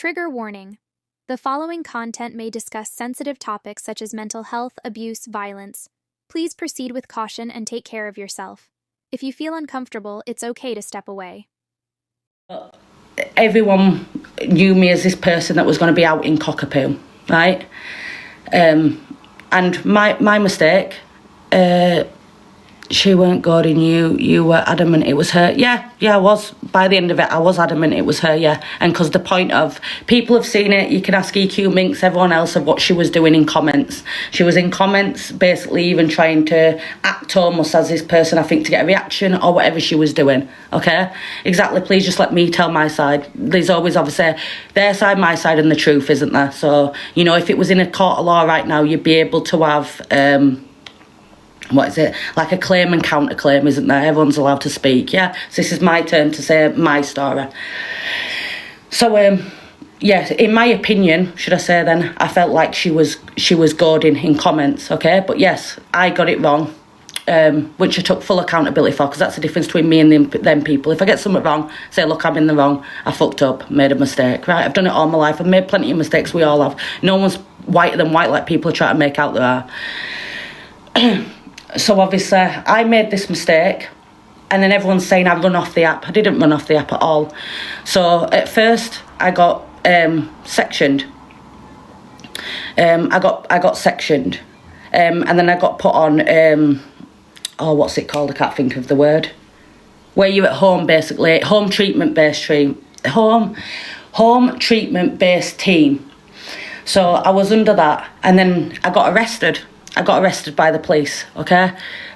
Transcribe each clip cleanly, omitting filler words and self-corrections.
Trigger warning. The following content may discuss sensitive topics such as mental health, abuse, violence. Please proceed with caution and take care of yourself. If you feel uncomfortable, it's okay to step away. Everyone knew me as this person that was going to be out in Cockapoo, right? And my mistake, she weren't good and you were adamant it was her. Yeah, I was. By the end of it, I was adamant it was her, yeah. And because the point of, people have seen it, you can ask EQ Minx, everyone else, of what she was doing in comments. She was in comments, basically even trying to act almost as this person, I think, to get a reaction or whatever she was doing, okay? Exactly, please just let me tell my side. There's always, obviously, their side, my side, and the truth, isn't there? So, you know, if it was in a court of law right now, you'd be able to have... what is it, like a claim and counterclaim, isn't there? Everyone's allowed to speak, yeah? So this is my turn to say my story. So, yeah, in my opinion, should I say then, I felt like she was goading in comments, okay? But yes, I got it wrong, which I took full accountability for, because that's the difference between me and them people. If I get something wrong, say, look, I'm in the wrong, I fucked up, made a mistake, right? I've done it all my life. I've made plenty of mistakes, we all have. No one's whiter than white like people are trying to make out there are. So obviously I made this mistake, and then everyone's saying I run off the app. I didn't run off the app at all. So at first I got sectioned. I got sectioned, and then I got put on what's it called? I can't think of the word. Where you're at home, basically, home treatment based team. So I was under that, and then I got arrested. I got arrested by the police, okay?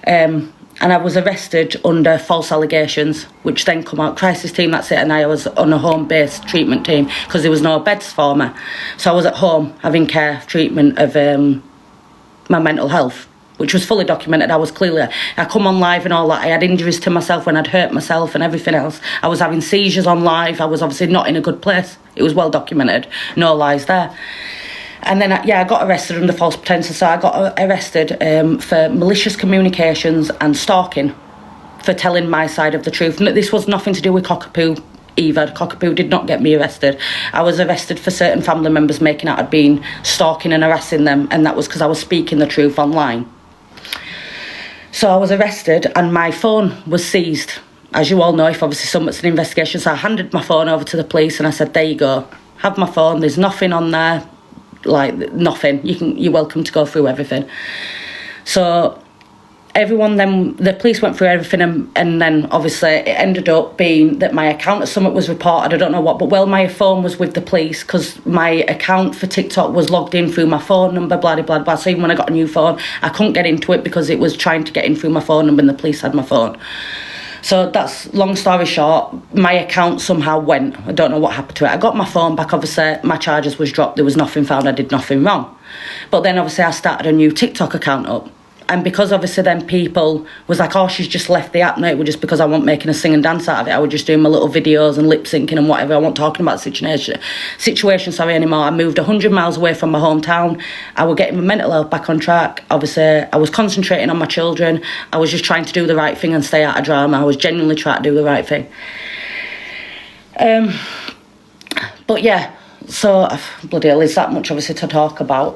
And I was arrested under false allegations, which then come out, crisis team, that's it, and I was on a home-based treatment team because there was no beds for me. So I was at home having care, treatment of my mental health, which was fully documented. I come on live and all that. I had injuries to myself when I'd hurt myself and everything else. I was having seizures on live. I was obviously not in a good place. It was well documented, no lies there. And then, I got arrested under false pretences. So I got arrested for malicious communications and stalking for telling my side of the truth. And this was nothing to do with Cockapoo either. Cockapoo did not get me arrested. I was arrested for certain family members making out I'd been stalking and harassing them, and that was because I was speaking the truth online. So I was arrested and my phone was seized. As you all know, if obviously someone's an investigation. So I handed my phone over to the police and I said, there you go, have my phone, there's nothing on there. Like nothing, you're welcome to go through everything. So the police went through everything, and then obviously it ended up being that my account or something was reported, I don't know what, but my phone was with the police because my account for TikTok was logged in through my phone number, blah blah blah. So even when I got a new phone, I couldn't get into it because it was trying to get in through my phone number and the police had my phone. So that's, long story short, my account somehow went. I don't know what happened to it. I got my phone back, obviously my charges was dropped, there was nothing found, I did nothing wrong. But then obviously I started a new TikTok account up. And because obviously then people was like, oh, she's just left the app. No, it was just because I wasn't making a sing and dance out of it. I was just doing my little videos and lip syncing and whatever. I wasn't talking about the situation anymore. I moved 100 miles away from my hometown. I was getting my mental health back on track. Obviously, I was concentrating on my children. I was just trying to do the right thing and stay out of drama. I was genuinely trying to do the right thing. But yeah, so bloody hell, is that much obviously to talk about.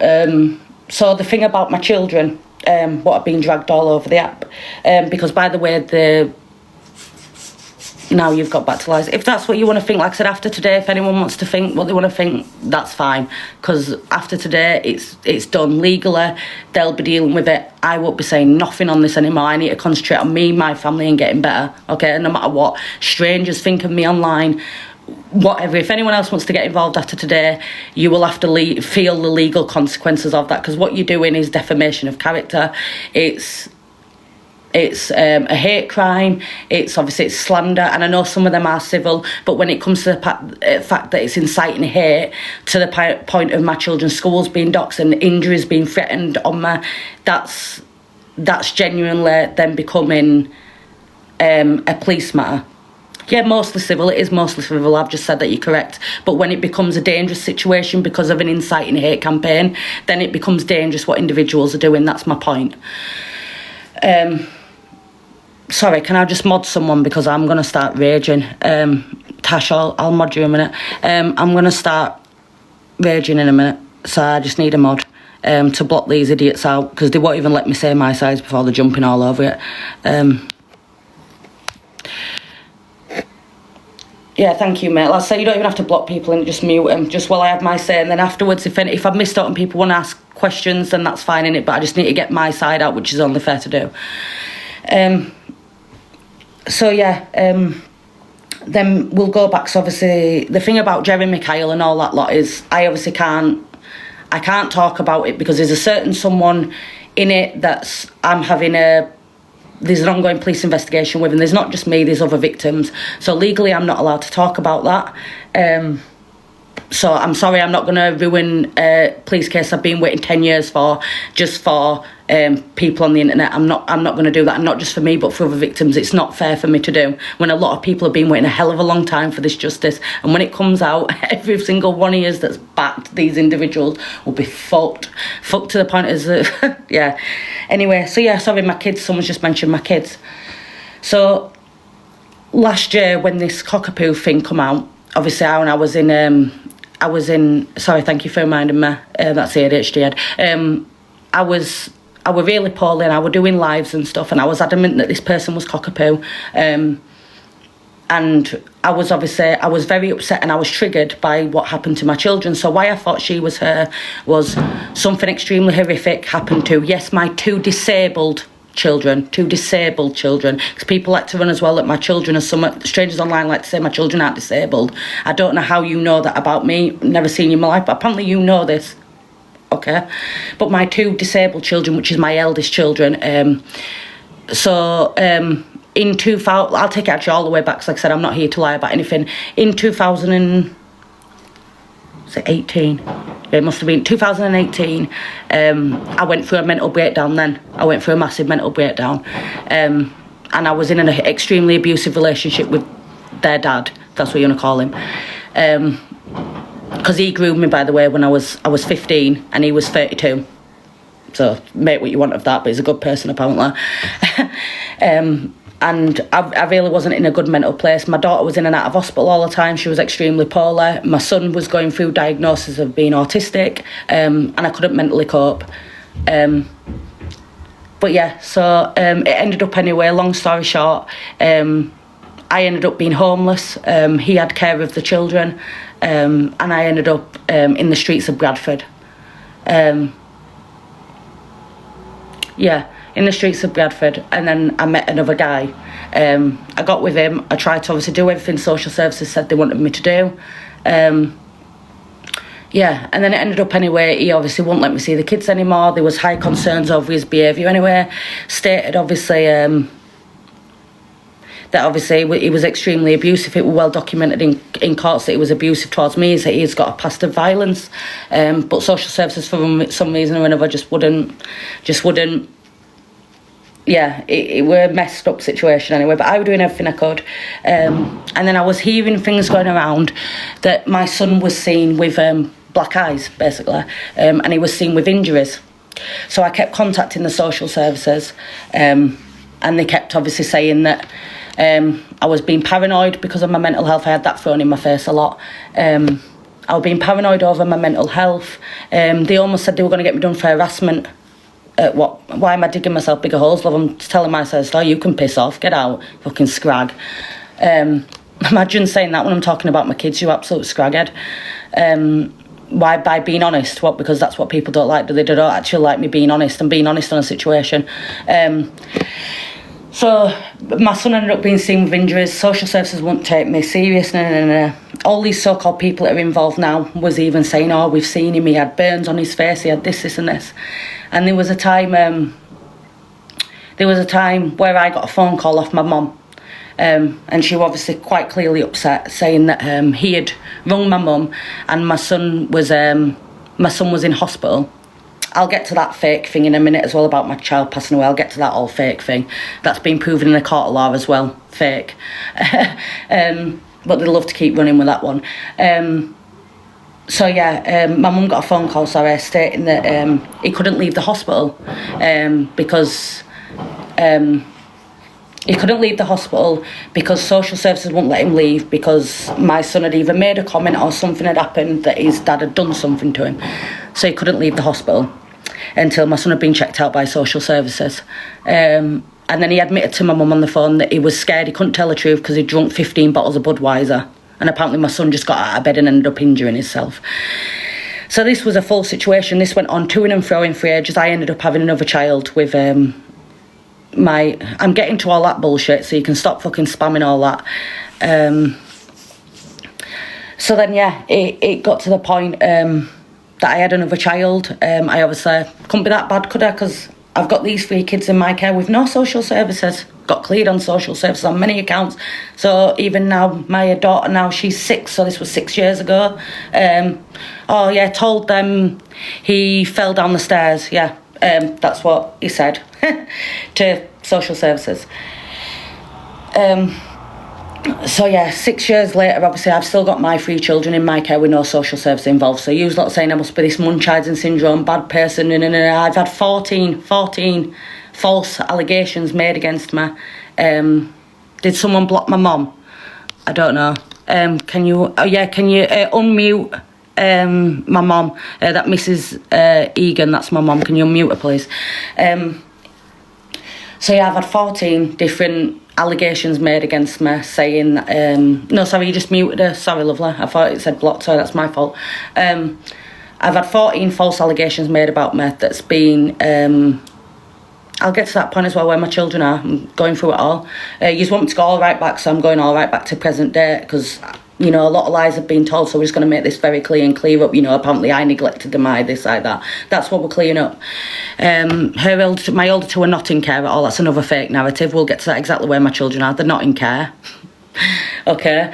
So the thing about my children, what have been dragged all over the app, because by the way, now you've got back to lies. If that's what you want to think, like I said, after today, if anyone wants to think what they want to think, that's fine, because after today it's done legally. They'll be dealing with it. I won't be saying nothing on this anymore. I need to concentrate on me, my family, and getting better, okay? No matter what strangers think of me online, whatever, if anyone else wants to get involved after today, you will have to feel the legal consequences of that, because what you're doing is defamation of character. It's a hate crime. It's slander, and I know some of them are civil, but when it comes to the fact that it's inciting hate to the point of my children's schools being doxed and injuries being threatened on me, that's genuinely then becoming a police matter. Yeah, mostly civil. It is mostly civil. I've just said that you're correct. But when it becomes a dangerous situation because of an inciting hate campaign, then it becomes dangerous what individuals are doing. That's my point. Sorry, can I just mod someone, because I'm going to start raging. Tash, I'll mod you a minute. I'm going to start raging in a minute, so I just need a mod to block these idiots out, because they won't even let me say my size before they're jumping all over it. Yeah, thank you, mate. Like I say, you don't even have to block people and just mute them, just while I have my say, and then afterwards, if I've missed out and people want to ask questions, then that's fine, innit? But I just need to get my side out, which is only fair to do. So yeah, then we'll go back. So obviously, the thing about Jeremy Kyle and all that lot is, I obviously can't talk about it, because there's a certain someone in it that's there's an ongoing police investigation with, and there's not just me, there's other victims. So legally, I'm not allowed to talk about that. So I'm sorry, I'm not going to ruin a police case I've been waiting 10 years for, just for people on the internet. I'm not going to do that, and not just for me, but for other victims. It's not fair for me to do, when a lot of people have been waiting a hell of a long time for this justice. And when it comes out, every single one of us that's backed these individuals will be fucked to the point as yeah. Anyway, so yeah, sorry, my kids. Someone's just mentioned my kids. So last year, when this cockapoo thing come out, obviously I was in. Sorry, thank you for reminding me. That's the ADHD head. I was really poorly, and I were doing lives and stuff, and I was adamant that this person was cockapoo. And I was very upset, and I was triggered by what happened to my children. So why I thought she was her was something extremely horrific happened to, yes, my two disabled children, because people like to run as well that my children are strangers online like to say my children aren't disabled. I don't know how you know that about me, never seen you in my life, but apparently you know this, okay? But my two disabled children, which is my eldest children, in 2000, I'll take it actually all the way back, because like I said, I'm not here to lie about anything. In 2018, it must have been 2018, I went through a mental breakdown then. I went through a massive mental breakdown. And I was in an extremely abusive relationship with their dad, that's what you want to call him. Because he groomed me, by the way, when I was 15 and he was 32. So make what you want of that, but he's a good person apparently. And I really wasn't in a good mental place. My daughter was in and out of hospital all the time. She was extremely poorly. My son was going through diagnosis of being autistic, and I couldn't mentally cope. But yeah, so it ended up anyway, long story short, I ended up being homeless. He had care of the children, and I ended up in the streets of Bradford. Yeah, in the streets of Bradford, and then I met another guy. I got with him. I tried to obviously do everything social services said they wanted me to do. Yeah, and then it ended up anyway, he obviously wouldn't let me see the kids anymore. There was high concerns over his behaviour anyway. Stated obviously that obviously he was extremely abusive. It was well documented in courts that he was abusive towards me, that he's got a past of violence. But social services for some reason or another just wouldn't. Yeah, it were a messed up situation anyway, but I was doing everything I could. And then I was hearing things going around that my son was seen with black eyes, basically, and he was seen with injuries. So I kept contacting the social services, and they kept obviously saying that I was being paranoid because of my mental health. I had that thrown in my face a lot. I was being paranoid over my mental health. They almost said they were going to get me done for harassment. Why am I digging myself bigger holes? Love, I'm telling myself, oh, you can piss off, get out, fucking scrag. Imagine saying that when I'm talking about my kids, you absolute scraghead. Why? By being honest. What? Because that's what people don't like. They don't actually like me being honest and being honest on a situation. So my son ended up being seen with injuries. Social services wouldn't take me serious. No. All these so-called people that are involved now was even saying, oh, we've seen him, he had burns on his face, he had this and this. And there was a time where I got a phone call off my mum, and she was obviously quite clearly upset, saying that he had rung my mum and my son was in hospital. I'll get to that fake thing in a minute as well about my child passing away. I'll get to that all fake thing. That's been proven in a court of law as well, fake. But they love to keep running with that one. So yeah, my mum got a phone call, stating that he couldn't leave the hospital because he couldn't leave the hospital because social services wouldn't let him leave because my son had either made a comment or something had happened that his dad had done something to him. So he couldn't leave the hospital until my son had been checked out by social services. And then he admitted to my mum on the phone that he was scared, he couldn't tell the truth because he'd drunk 15 bottles of Budweiser. And apparently my son just got out of bed and ended up injuring himself. So this was a full situation. This went on to and fro for ages. I ended up having another child with I'm getting to all that bullshit, so you can stop fucking spamming all that. So then, yeah, it got to the point that I had another child. I obviously couldn't be that bad, could I? Because I've got these 3 kids in my care with no social services. Got cleared on social services on many accounts. So even now, my daughter now, she's 6, so this was 6 years ago. Told them he fell down the stairs. Yeah, that's what he said to social services. 6 years later, obviously, I've still got my 3 children in my care with no social service involved. So you're not saying I must be this Munchausen syndrome, bad person. I've had 14 false allegations made against me. Did someone block my mum? I don't know. Can you unmute my mum? That Mrs. Egan, that's my mum. Can you unmute her, please? I've had 14 different allegations made against me saying, you just muted her. Sorry, lovely. I thought it said blocked, sorry, that's my fault. I've had 14 false allegations made about me that's been... I'll get to that point as well where my children are. I'm going through it all. You just want me to go all right back, so I'm going all right back to present day because, a lot of lies have been told, so we're just going to make this very clear and clear up. Apparently I neglected them, this, like that. That's what we're clearing up. My older 2 are not in care at all. That's another fake narrative. We'll get to that exactly where my children are. They're not in care. Okay.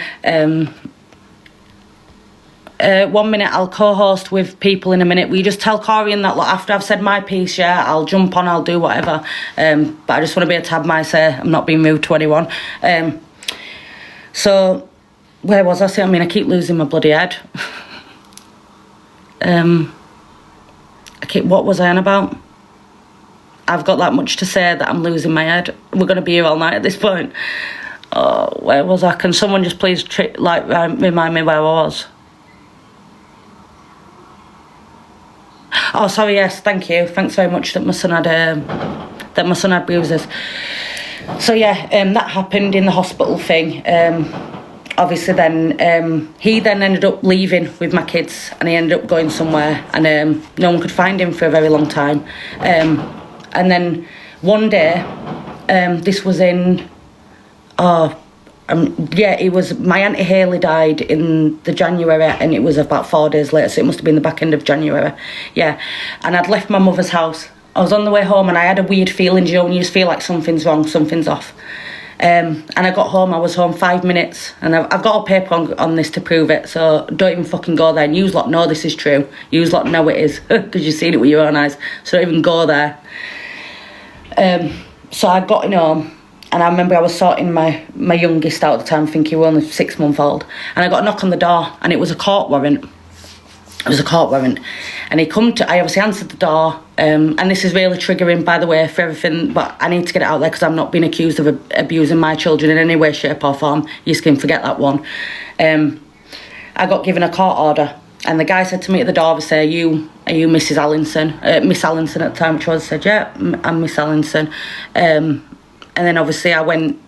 1 minute I'll co-host with people in a minute. Will you just tell Corey and that, look, after I've said my piece, yeah, I'll jump on, I'll do whatever. But I just want to be able to have my say. I'm not being rude to anyone. So where was I? I keep losing my bloody head. What was I on about? I've got that much to say that I'm losing my head. We're going to be here all night at this point. Oh, where was I? Can someone just please remind me where I was? Oh, sorry, yes, thank you. Thanks very much that my son had bruises. So yeah, that happened in the hospital thing. Obviously then, he then ended up leaving with my kids and he ended up going somewhere and no one could find him for a very long time. And then one day, this was in, it was, my Auntie Hayley died in the January and it was about 4 days later, so it must have been the back end of January. Yeah, and I'd left my mother's house. I was on the way home and I had a weird feeling, when you just feel like something's wrong, something's off. And I got home, I was home 5 minutes and I've got a paper on this to prove it, so don't even fucking go there. And yous lot know this is true. Yous lot know it is, because you've seen it with your own eyes, so don't even go there. So I got in home. And I remember I was sorting my youngest out at the time, thinking he was only 6 months old. And I got a knock on the door, and it was a court warrant. It was a court warrant. And I obviously answered the door. And this is really triggering, by the way, for everything. But I need to get it out there because I'm not being accused of abusing my children in any way, shape or form. You can forget that one. I got given a court order. And the guy said to me at the door, are you Mrs. Allinson? Miss Allinson at the time, which was, I said, yeah, I'm Miss Allinson. And then obviously I went,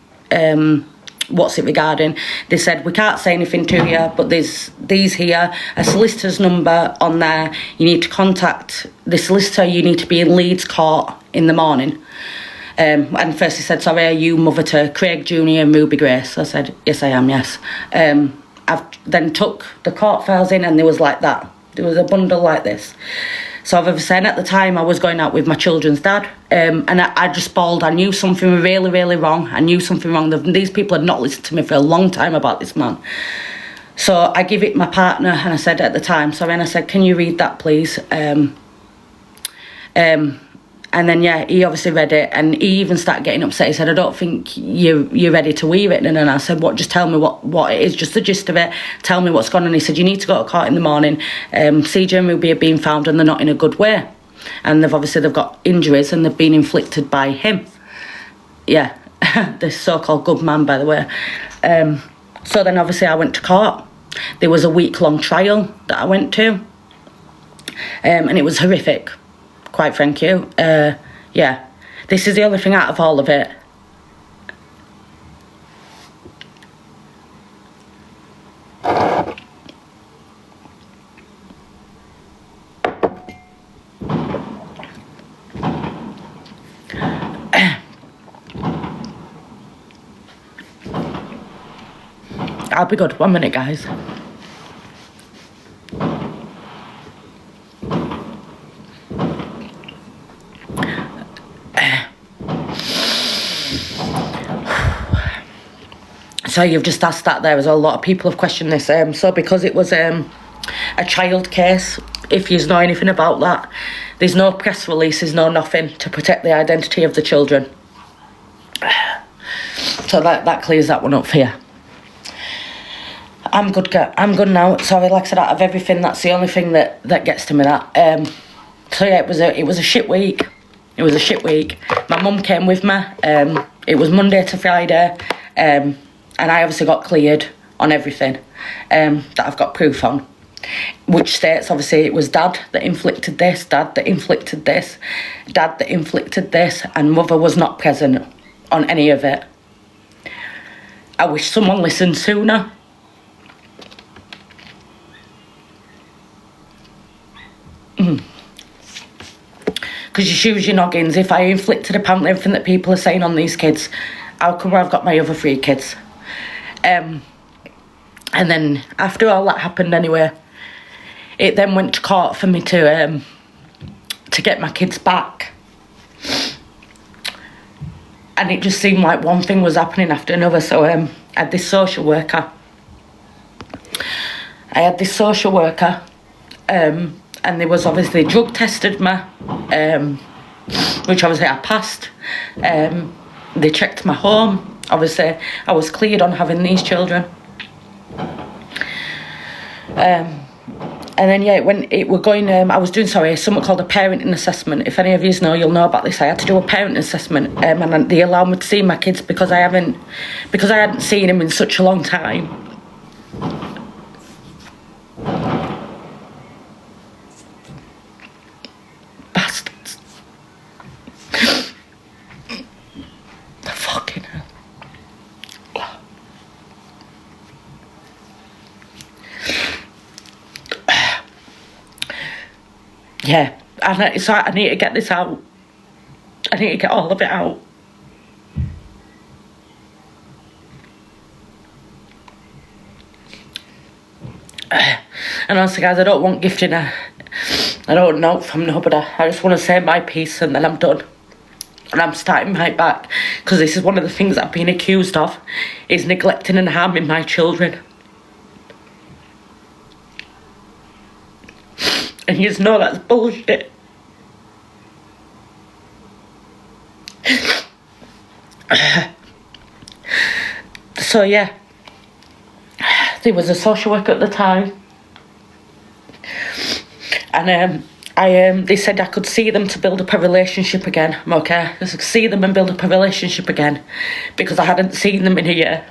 what's it regarding? They said, we can't say anything to you, but there's these here, a solicitor's number on there. You need to contact the solicitor. You need to be in Leeds Court in the morning. And first he said, sorry, are you mother to Craig Jr. and Ruby Grace? I said, yes, I am, yes. I've then took the court files in and there was like that. There was a bundle like this. So I've ever said at the time I was going out with my children's dad, and I just bawled. I knew something was really, really wrong. I knew something wrong. These people had not listened to me for a long time about this man. So I give it my partner, and I said at the time, sorry, and I said, can you read that, please? And then, yeah, he obviously read it, and he even started getting upset. He said, I don't think you're ready to wear it. And then I said, just tell me what it is, just the gist of it. Tell me what's gone on. He said, you need to go to court in the morning. CJ and Ruby are being found, and they're not in a good way. And they've got injuries, and they've been inflicted by him. Yeah. this so-called good man, by the way. So then obviously I went to court. There was a week-long trial that I went to. And it was horrific, quite frankly. Yeah, this is the only thing out of all of it. I'll be good. 1 minute, guys. So you've just asked that there. As a lot of people have questioned this. So because it was a child case, if you know anything about that, there's no press releases, no nothing to protect the identity of the children. So that clears that one up for you. I'm good now. Sorry, like I said, out of everything, that's the only thing that gets to me. So yeah, it was a shit week. It was a shit week. My mum came with me. It was Monday to Friday, and I obviously got cleared on everything that I've got proof on, which states obviously it was dad that inflicted this, dad that inflicted this, dad that inflicted this, and mother was not present on any of it. I wish someone listened sooner. Because you choose your noggins. If I inflicted apparently everything that people are saying on these kids, how come I've got my other 3 kids? And then after all that happened anyway, it then went to court for me to get my kids back. And it just seemed like one thing was happening after another. So I had this social worker. And they was obviously drug tested me, which obviously I passed. They checked my home. Obviously, I was cleared on having these children. And then yeah, when it were going, I was doing something called a parenting assessment. If any of you know, you'll know about this. I had to do a parenting assessment, and they allowed me to see my kids because I hadn't seen them in such a long time. Bastards. The fucking hell. Yeah, and so I need to get this out. I need to get all of it out. And honestly, guys, I don't want gifting I don't know from nobody. I just want to say my piece and then I'm done. And I'm starting right back, because this is one of the things I've been accused of, is neglecting and harming my children. And you just know that's bullshit. So yeah, there was a social worker at the time, and they said I could see them to build up a relationship again. Okay, I could see them and build up a relationship again, because I hadn't seen them in a year,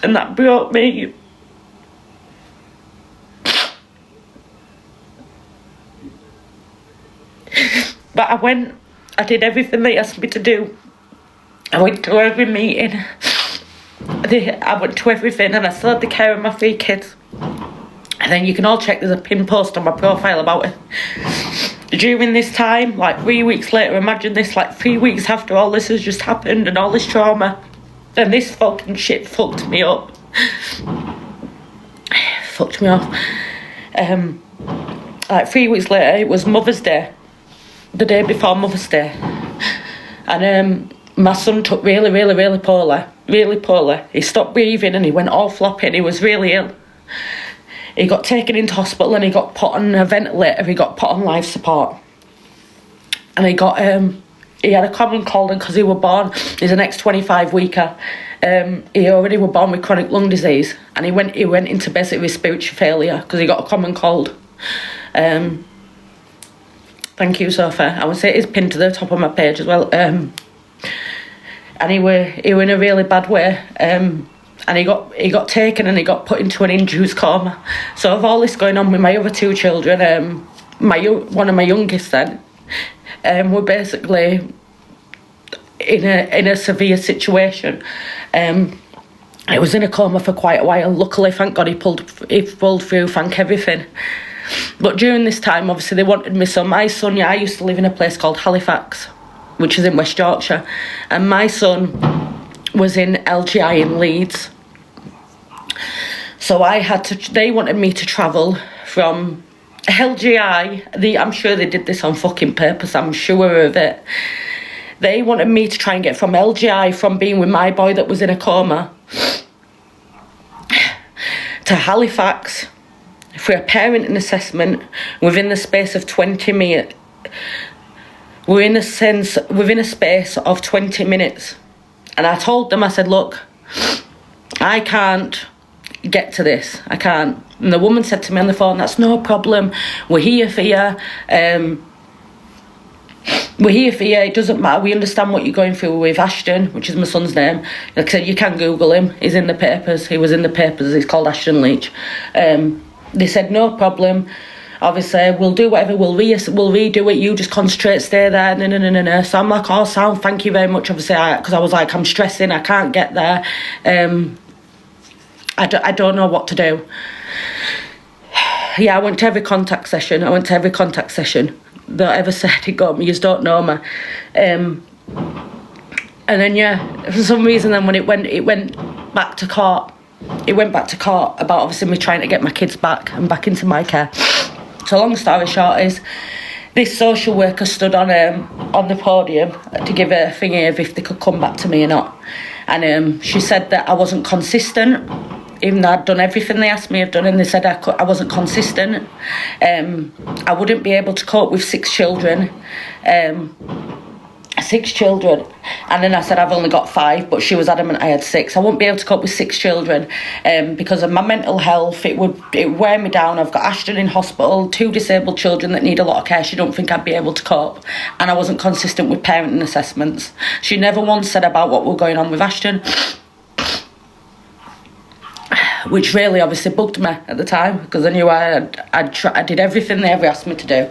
and that brought me. But I did everything they asked me to do. I went to every meeting. I went to everything, and I still had the care of my 3 kids. And then you can all check, there's a pin post on my profile about it. During this time, like 3 weeks later, imagine this, like 3 weeks after all this has just happened and all this trauma, and this fucking shit fucked me up. Fucked me off. Like 3 weeks later, it was Mother's Day. The day before Mother's Day. And my son took really, really, really poorly. Really poorly. He stopped breathing and he went all floppy and he was really ill. He got taken into hospital and he got put on a ventilator. He got put on life support. And he had a common cold, and because he was born, he's an ex-25 weeker. He already was born with chronic lung disease, and he went into basically respiratory failure because he got a common cold. Thank you, Sophie. I would say it's pinned to the top of my page as well. And he were in a really bad way. And he got taken and he got put into an induced coma. So of all this going on with my other two children, one of my youngest then, were basically in a severe situation. It was in a coma for quite a while. Luckily, thank God, he pulled through, thank everything. But during this time, obviously, they wanted me. So my son, I used to live in a place called Halifax, which is in West Yorkshire. And my son was in LGI in Leeds. So they wanted me to travel from LGI. I'm sure they did this on fucking purpose, I'm sure of it. They wanted me to try and get from LGI, from being with my boy that was in a coma, to Halifax for a parenting assessment within the space of 20 minutes. Within a space of 20 minutes. And I told them, I said, look, I can't get to this. I can't. And the woman said to me on the phone, that's no problem. We're here for you. It doesn't matter. We understand what you're going through with Ashton, which is my son's name. Like I said, you can Google him. He's in the papers. He was in the papers. He's called Ashton Leach. They said, no problem. Obviously, we'll do whatever. We'll redo it. You just concentrate, stay there. No. So I'm like, oh, sound, thank you very much. Obviously, because I was like, I'm stressing. I can't get there. I don't know what to do. Yeah, I went to every contact session. That ever said it got me. You just don't know me. And then, yeah, for some reason, then when it went back to court. It went back to court about obviously me trying to get my kids back and back into my care. So long story short is, this social worker stood on the podium to give a thingy of if they could come back to me or not. And she said that I wasn't consistent, even though I'd done everything they asked me I've done, and they said I wasn't consistent. I wouldn't be able to cope with 6 children. 6 children. And then I said I've only got 5, but she was adamant I had 6. I wouldn't be able to cope with 6 children because of my mental health. It would wear me down. I've got Ashton in hospital, 2 disabled children that need a lot of care. She don't think I'd be able to cope. And I wasn't consistent with parenting assessments. She never once said about what was going on with Ashton, which really obviously bugged me at the time, because I knew I did everything they ever asked me to do.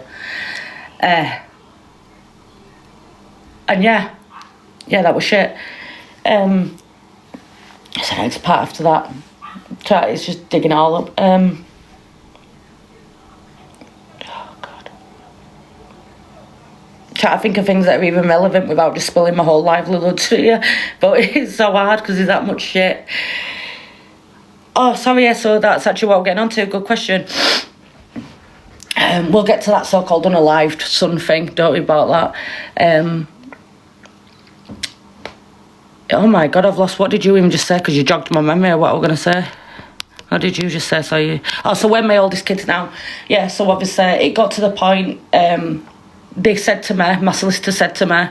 And yeah, that was shit. So next part after that, it's just digging it all up. Oh God. Try to think of things that are even relevant without just spilling my whole livelihood to you. But it's so hard because there's that much shit. Oh, sorry, yeah, so that's actually what we're getting on to. Good question. We'll get to that so-called unalived son thing, don't worry about that. Oh my God, I've lost. What did you even just say? Because you jogged my memory of what I was going to say. What did you just say? So when my oldest kid's now. Yeah, so obviously it got to the point, they said to me, my solicitor said to me,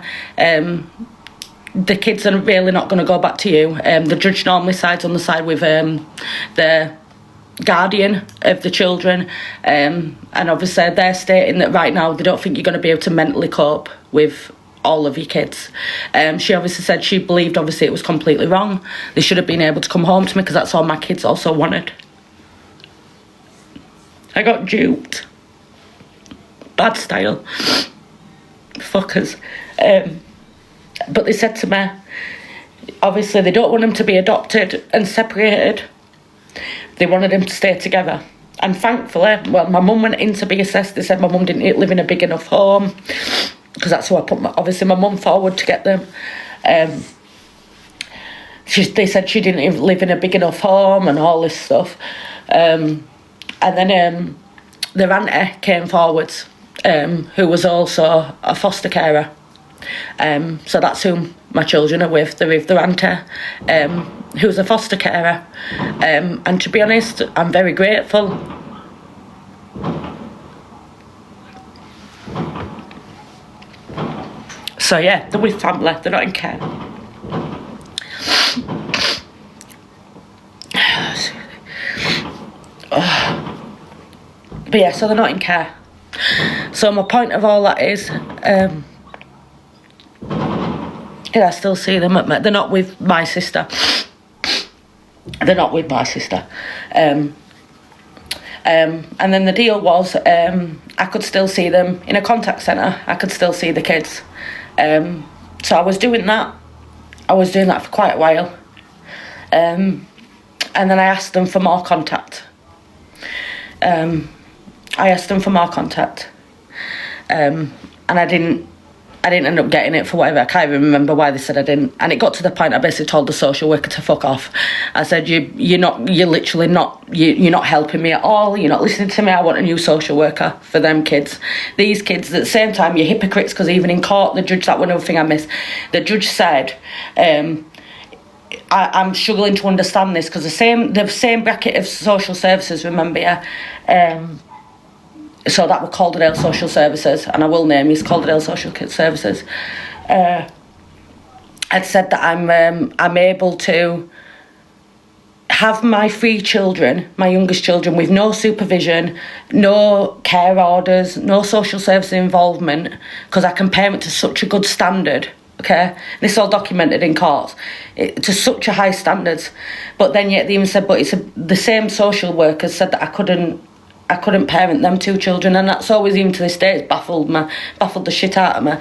the kids are really not going to go back to you. The judge normally sides on the side with the guardian of the children. And obviously they're stating that right now they don't think you're going to be able to mentally cope with all of your kids. She obviously said she believed obviously it was completely wrong. They should have been able to come home to me because that's all my kids also wanted. I got duped. Bad style. Fuckers. But they said to me, obviously they don't want them to be adopted and separated. They wanted them to stay together. And thankfully, well, my mum went in to be assessed. They said my mum didn't live in a big enough home, because that's who I put my mum forward to get them. They said she didn't live in a big enough home and all this stuff. And then their auntie came forwards, who was also a foster carer. So that's who my children are with. They're with their auntie, who's a foster carer. And to be honest, I'm very grateful. So yeah, they're with family, they're not in care. But yeah, so they're not in care. So my point of all that is, I still see them they're not with my sister. They're not with my sister. And then the deal was, I could still see them in a contact centre. I could still see the kids. So I was doing that. I was doing that for quite a while. And then I asked them for more contact. And I didn't end up getting it for whatever. I can't even remember why they said I didn't. And it got to the point I basically told the social worker to fuck off. I said, you're not helping me at all. You're not listening to me. I want a new social worker for them kids. These kids, at the same time, you're hypocrites, because even in court, the judge, that one other thing I missed, the judge said, I'm struggling to understand this, because the same bracket of social services, remember, yeah? So that were Calderdale Social Services, and I will name these Calderdale Social Services. I'd said that I'm able to have my 3 children, my youngest children, with no supervision, no care orders, no social services involvement, because I can parent to such a good standard. Okay, this is all documented in courts, to such a high standards. But then yet they even said, but the same social workers said that I couldn't parent them 2 children, and that's always, even to this day, it's baffled the shit out of me.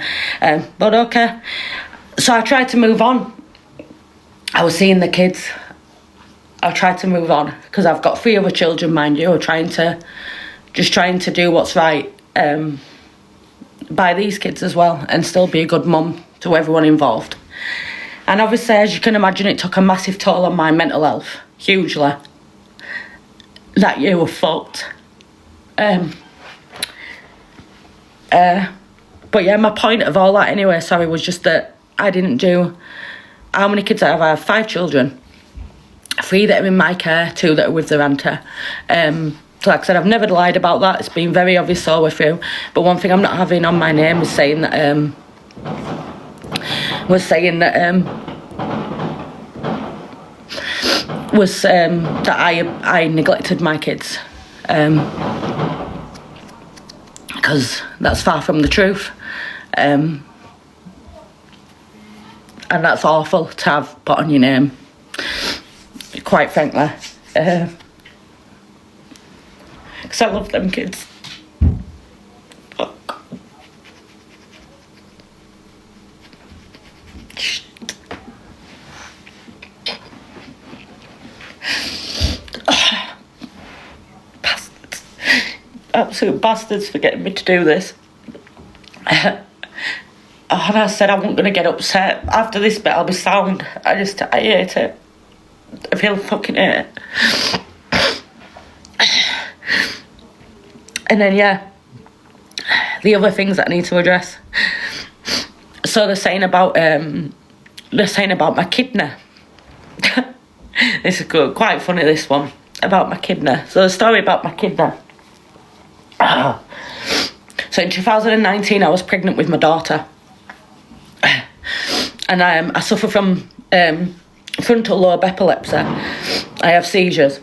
But okay, so I tried to move on. I was seeing the kids. I tried to move on, because I've got 3 other children, mind you, trying to do what's right by these kids as well, and still be a good mum to everyone involved. And obviously, as you can imagine, it took a massive toll on my mental health, hugely. That year was fucked. But yeah, my point of all that anyway, was just that I didn't do... How many kids I have? I have 5 children. 3 that are in my care, 2 that are with their auntie. So like I said, I've never lied about that. It's been very obvious all the way through. But one thing I'm not having on my name is saying that... that I neglected my kids. Because that's far from the truth. And that's awful to have put on your name, quite frankly. Because I love them kids. Fuck. Bastards. Absolute bastards for getting me to do this. And I said I wasn't going to get upset. After this bit, I'll be sound. I hate it. I feel fucking hate it. And then, yeah, the other things that I need to address. So they're saying about my kidney. This is good, quite funny, this one, about my kidney. So the story about my kidney. So in 2019, I was pregnant with my daughter. And I suffer from frontal lobe epilepsy. I have seizures.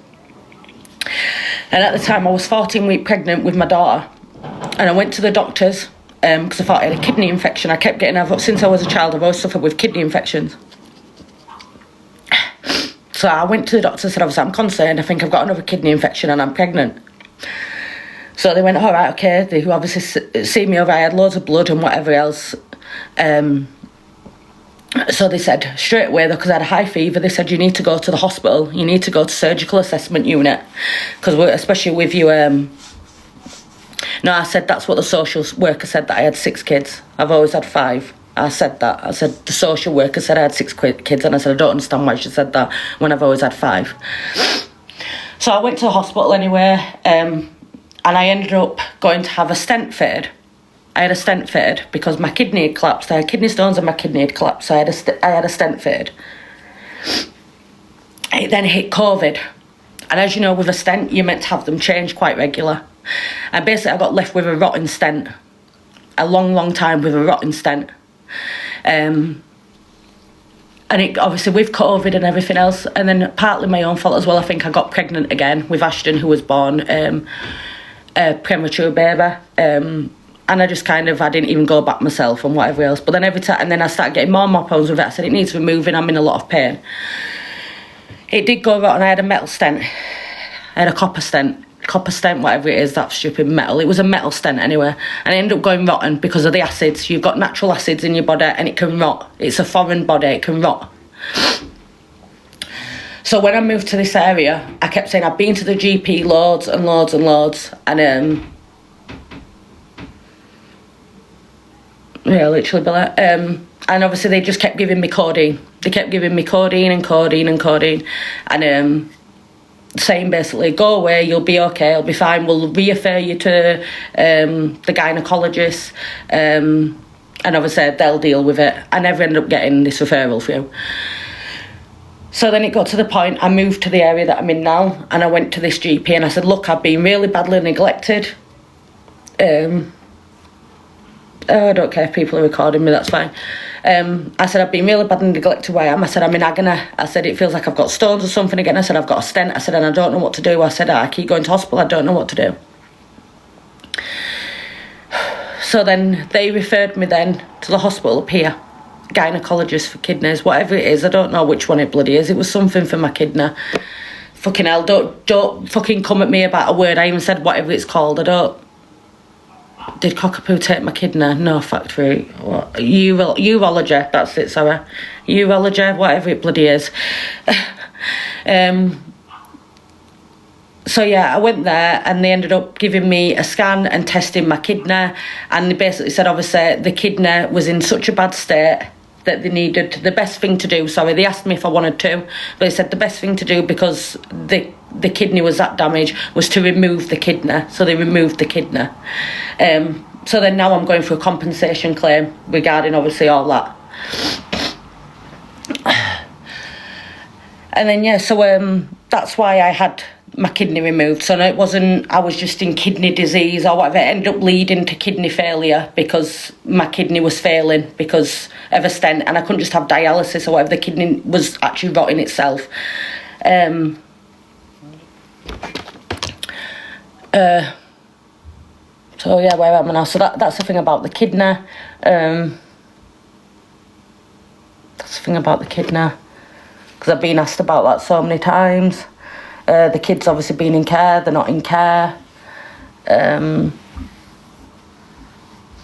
And at the time, I was 14 weeks pregnant with my daughter. And I went to the doctors because I thought I had a kidney infection. I kept getting, since I was a child, I've always suffered with kidney infections. So I went to the doctor and said, obviously, I'm concerned. I think I've got another kidney infection and I'm pregnant. So they went, all right, okay. They obviously see me over. I had loads of blood and whatever else. So they said straight away, because I had a high fever, they said you need to go to the hospital. You need to go to surgical assessment unit. Because especially with you... No, I said that's what the social worker said, that I had 6 kids. I've always had 5. I said that. I said the social worker said I had 6 kids, and I said I don't understand why she said that when I've always had 5. So I went to the hospital anyway, and I ended up going to have a stent fitted. I had a stent fitted because my kidney had collapsed. I had kidney stones and my kidney had collapsed, so I had a stent fitted. It then hit COVID. And as you know, with a stent, you're meant to have them changed quite regular. And basically, I got left with a rotten stent. A long, long time with a rotten stent. And it obviously with COVID and everything else, and then partly my own fault as well, I think I got pregnant again with Ashton, who was born a premature baby. And I just kind of, I didn't even go back myself and whatever else. But then every time, and then I started getting more and more problems with it. I said, it needs removing, I'm in a lot of pain. It did go rotten. I had a metal stent. I had a copper stent, whatever it is, that stupid metal. It was a metal stent anyway. And it ended up going rotten because of the acids. You've got natural acids in your body and it can rot. It's a foreign body, it can rot. So when I moved to this area, I kept saying I've been to the GP loads and loads and loads. And yeah, literally, Billy. And obviously they just kept giving me codeine. They kept giving me codeine and codeine and codeine. And saying basically, go away, you'll be okay, you'll be fine. We'll refer you to the gynaecologist. And obviously they'll deal with it. I never ended up getting this referral through. So then it got to the point, I moved to the area that I'm in now. And I went to this GP and I said, look, I've been really badly neglected. I don't care if people are recording me, that's fine. I said, I've been really badly neglected where I am. I said, I'm in agony. I said, it feels like I've got stones or something again. I said, I've got a stent. I said, and I don't know what to do. I said, I keep going to hospital. I don't know what to do. So then they referred me then to the hospital up here. Gynaecologist for kidneys, whatever it is. I don't know which one it bloody is. It was something for my kidney. Fucking hell, don't fucking come at me about a word. I even said whatever it's called. I don't... Did Cockapoo take my kidney? No, factory. What? Urology, that's it, sorry. Urology, whatever it bloody is. So yeah, I went there and they ended up giving me a scan and testing my kidney. And they basically said, obviously, the kidney was in such a bad state that they needed, the best thing to do, sorry, they asked me if I wanted to, but they said the best thing to do because the kidney was that damaged was to remove the kidney. So they removed the kidney. So then now I'm going for a compensation claim regarding obviously all that. And then yeah, so that's why I had my kidney removed. So no, it wasn't, I was just in kidney disease or whatever. It ended up leading to kidney failure because my kidney was failing because of a stent and I couldn't just have dialysis or whatever. The kidney was actually rotting itself. So yeah, where am I now? So that's the thing about the kidney. That's the thing about the kidney. Because I've been asked about that so many times. The kids obviously been in care, they're not in care. Trying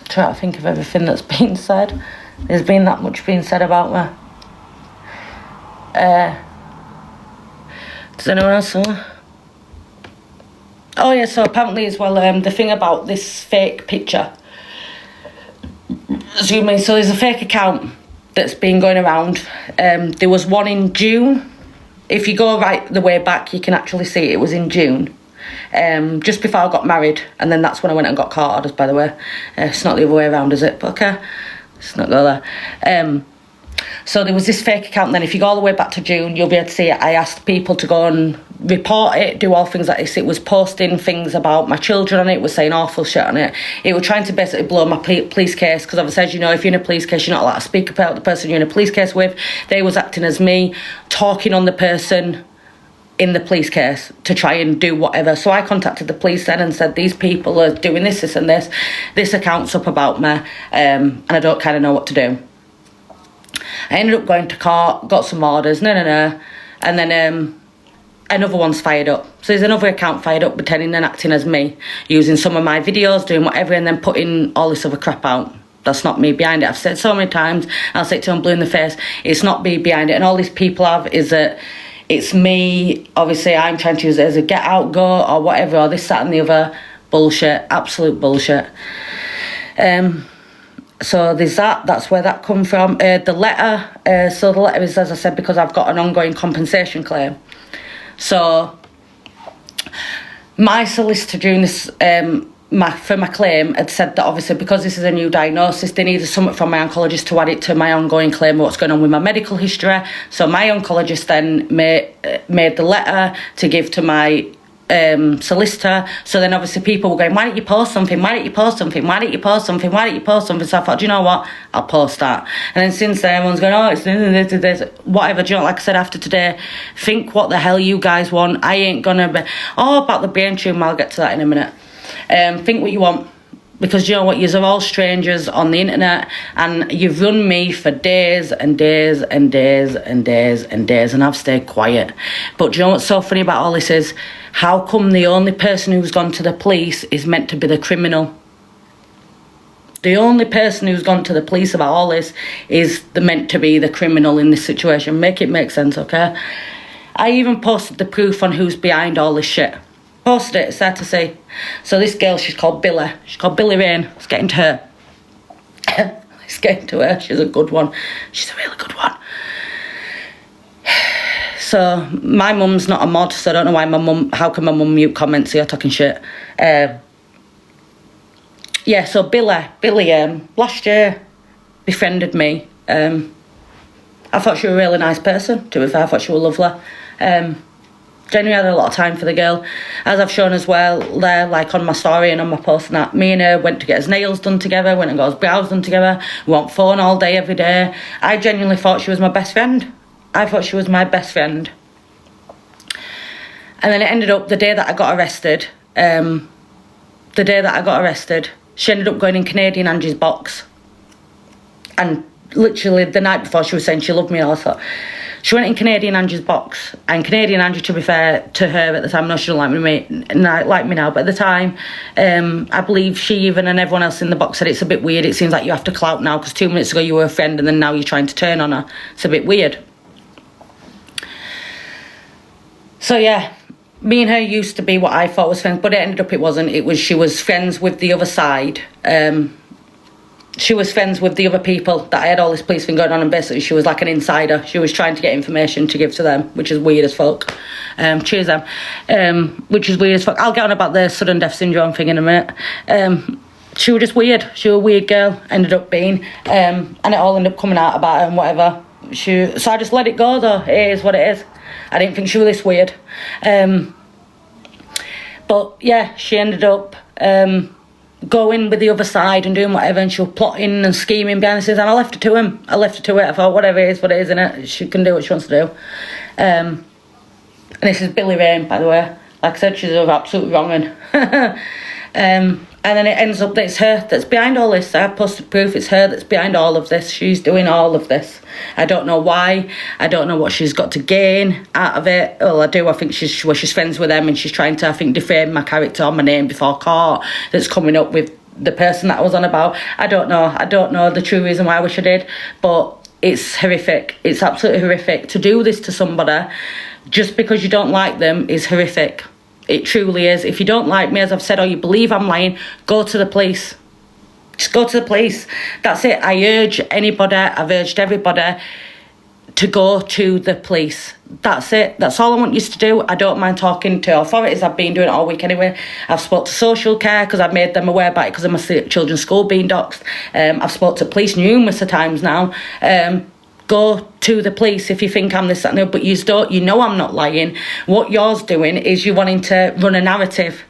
to think of everything that's been said. There's been that much being said about me. Does anyone else know? Oh yeah, so apparently as well, the thing about this fake picture. So there's a fake account that's been going around. There was one in June. If you go right the way back, you can actually see it was in June. Just before I got married. And then that's when I went and got caught orders, by the way. It's not the other way around, is it? But okay, let's not go there. So there was this fake account. Then if you go all the way back to June, you'll be able to see it. I asked people to go and report it, do all things like this. It was posting things about my children on it. It was saying awful shit on it. It was trying to basically blow my police case, because obviously, as you know, if you're in a police case, you're not allowed to speak about the person you're in a police case with. They was acting as me, talking on the person in the police case to try and do whatever. So I contacted the police then and said, these people are doing this, this and this. This account's up about me, and I don't kind of know what to do. I ended up going to court, got some orders, and then another one's fired up. So there's another account fired up pretending and acting as me, using some of my videos, doing whatever, and then putting all this other crap out. That's not me behind it. I've said so many times, I'll say it to them blue in the face, it's not me behind it. And all these people have is that it's me, obviously I'm trying to use it as a get out, go, or whatever, or this, that and the other. Bullshit, absolute bullshit. So there's that's where that come from. The letter, so the letter is, as I said, because I've got an ongoing compensation claim. So my solicitor during this, for my claim had said that obviously because this is a new diagnosis, they needed something from my oncologist to add it to my ongoing claim of what's going on with my medical history. So my oncologist then made the letter to give to my solicitor. So then obviously people were going, why don't you post something, why don't you post something, why don't you post something, why don't you post something? So I thought, do you know what, I'll post that. And then since then everyone's going, oh, it's this, whatever. Do you know, like I said, after today, think what the hell you guys want. I ain't gonna be, about the brain tumor, I'll get to that in a minute. Think what you want, Because you know what, yous are all strangers on the internet, and you've run me for days and days and days and days and days, and I've stayed quiet. But do you know what's so funny about all this is, how come the only person who's gone to the police is meant to be the criminal? The only person who's gone to the police about all this is meant to be the criminal in this situation. Make it make sense, okay? I even posted the proof on who's behind all this shit. Posted it, it's there to see. So this girl, she's called Billy. She's called Billy Rain. Let's get into her. Let's get into her. She's a good one. She's a really good one. So my mum's not a mod, so I don't know why how can my mum mute comments here talking shit. Yeah, so Billy, last year befriended me. I thought she was a really nice person, to be fair. I thought she was lovely. Genuinely had a lot of time for the girl. As I've shown as well there, like on my story and on my post and that, me and her went to get his nails done together, went and got his brows done together, we were on phone all day, every day. I genuinely thought she was my best friend. I thought she was my best friend. And then it ended up, the day that I got arrested, she ended up going in Canadian Angie's box. And literally the night before, she was saying she loved me also. She went in Canadian Angie's box, and Canadian Angie, to be fair to her at the time, no, she don't like me now, but at the time, I believe she even and everyone else in the box said it's a bit weird. It seems like you have to clout now, because 2 minutes ago you were a friend and then now you're trying to turn on her. It's a bit weird. So yeah, me and her used to be what I thought was friends, but it ended up it wasn't. She was friends with the other side. She was friends with the other people that I had all this police thing going on, and basically she was like an insider. She was trying to get information to give to them, which is weird as fuck. Cheers them. Which is weird as fuck. I'll get on about the sudden death syndrome thing in a minute. She was just weird. She was a weird girl, ended up being. And it all ended up coming out about her and whatever. So I just let it go though. It is what it is. I didn't think she was this weird. But yeah, she ended up going with the other side and doing whatever, and she was plotting and scheming behind the scenes, and I left her to him. I left her to it. I thought, whatever it is, innit? She can do what she wants to do. And this is Billy Rain, by the way. Like I said, she's absolutely wronging. And then it ends up that it's her that's behind all this. I've posted proof, it's her that's behind all of this. She's doing all of this. I don't know why. I don't know what she's got to gain out of it. Well, I do. I think she's friends with them, and she's trying to, I think, defame my character or my name before court that's coming up with the person that I was on about. I don't know. I don't know the true reason why I wish I did, but it's horrific. It's absolutely horrific. To do this to somebody just because you don't like them is horrific. It truly is. If you don't like me, as I've said, or you believe I'm lying, go to the police. Just go to the police. That's it. I urge anybody, I've urged everybody to go to the police. That's it. That's all I want you to do. I don't mind talking to authorities. I've been doing it all week anyway. I've spoke to social care because I've made them aware about it because of my children's school being doxed. I've spoke to police numerous of times now. Go to the police if you think I'm this, that, and the other, but you know I'm not lying. What you're doing is you're wanting to run a narrative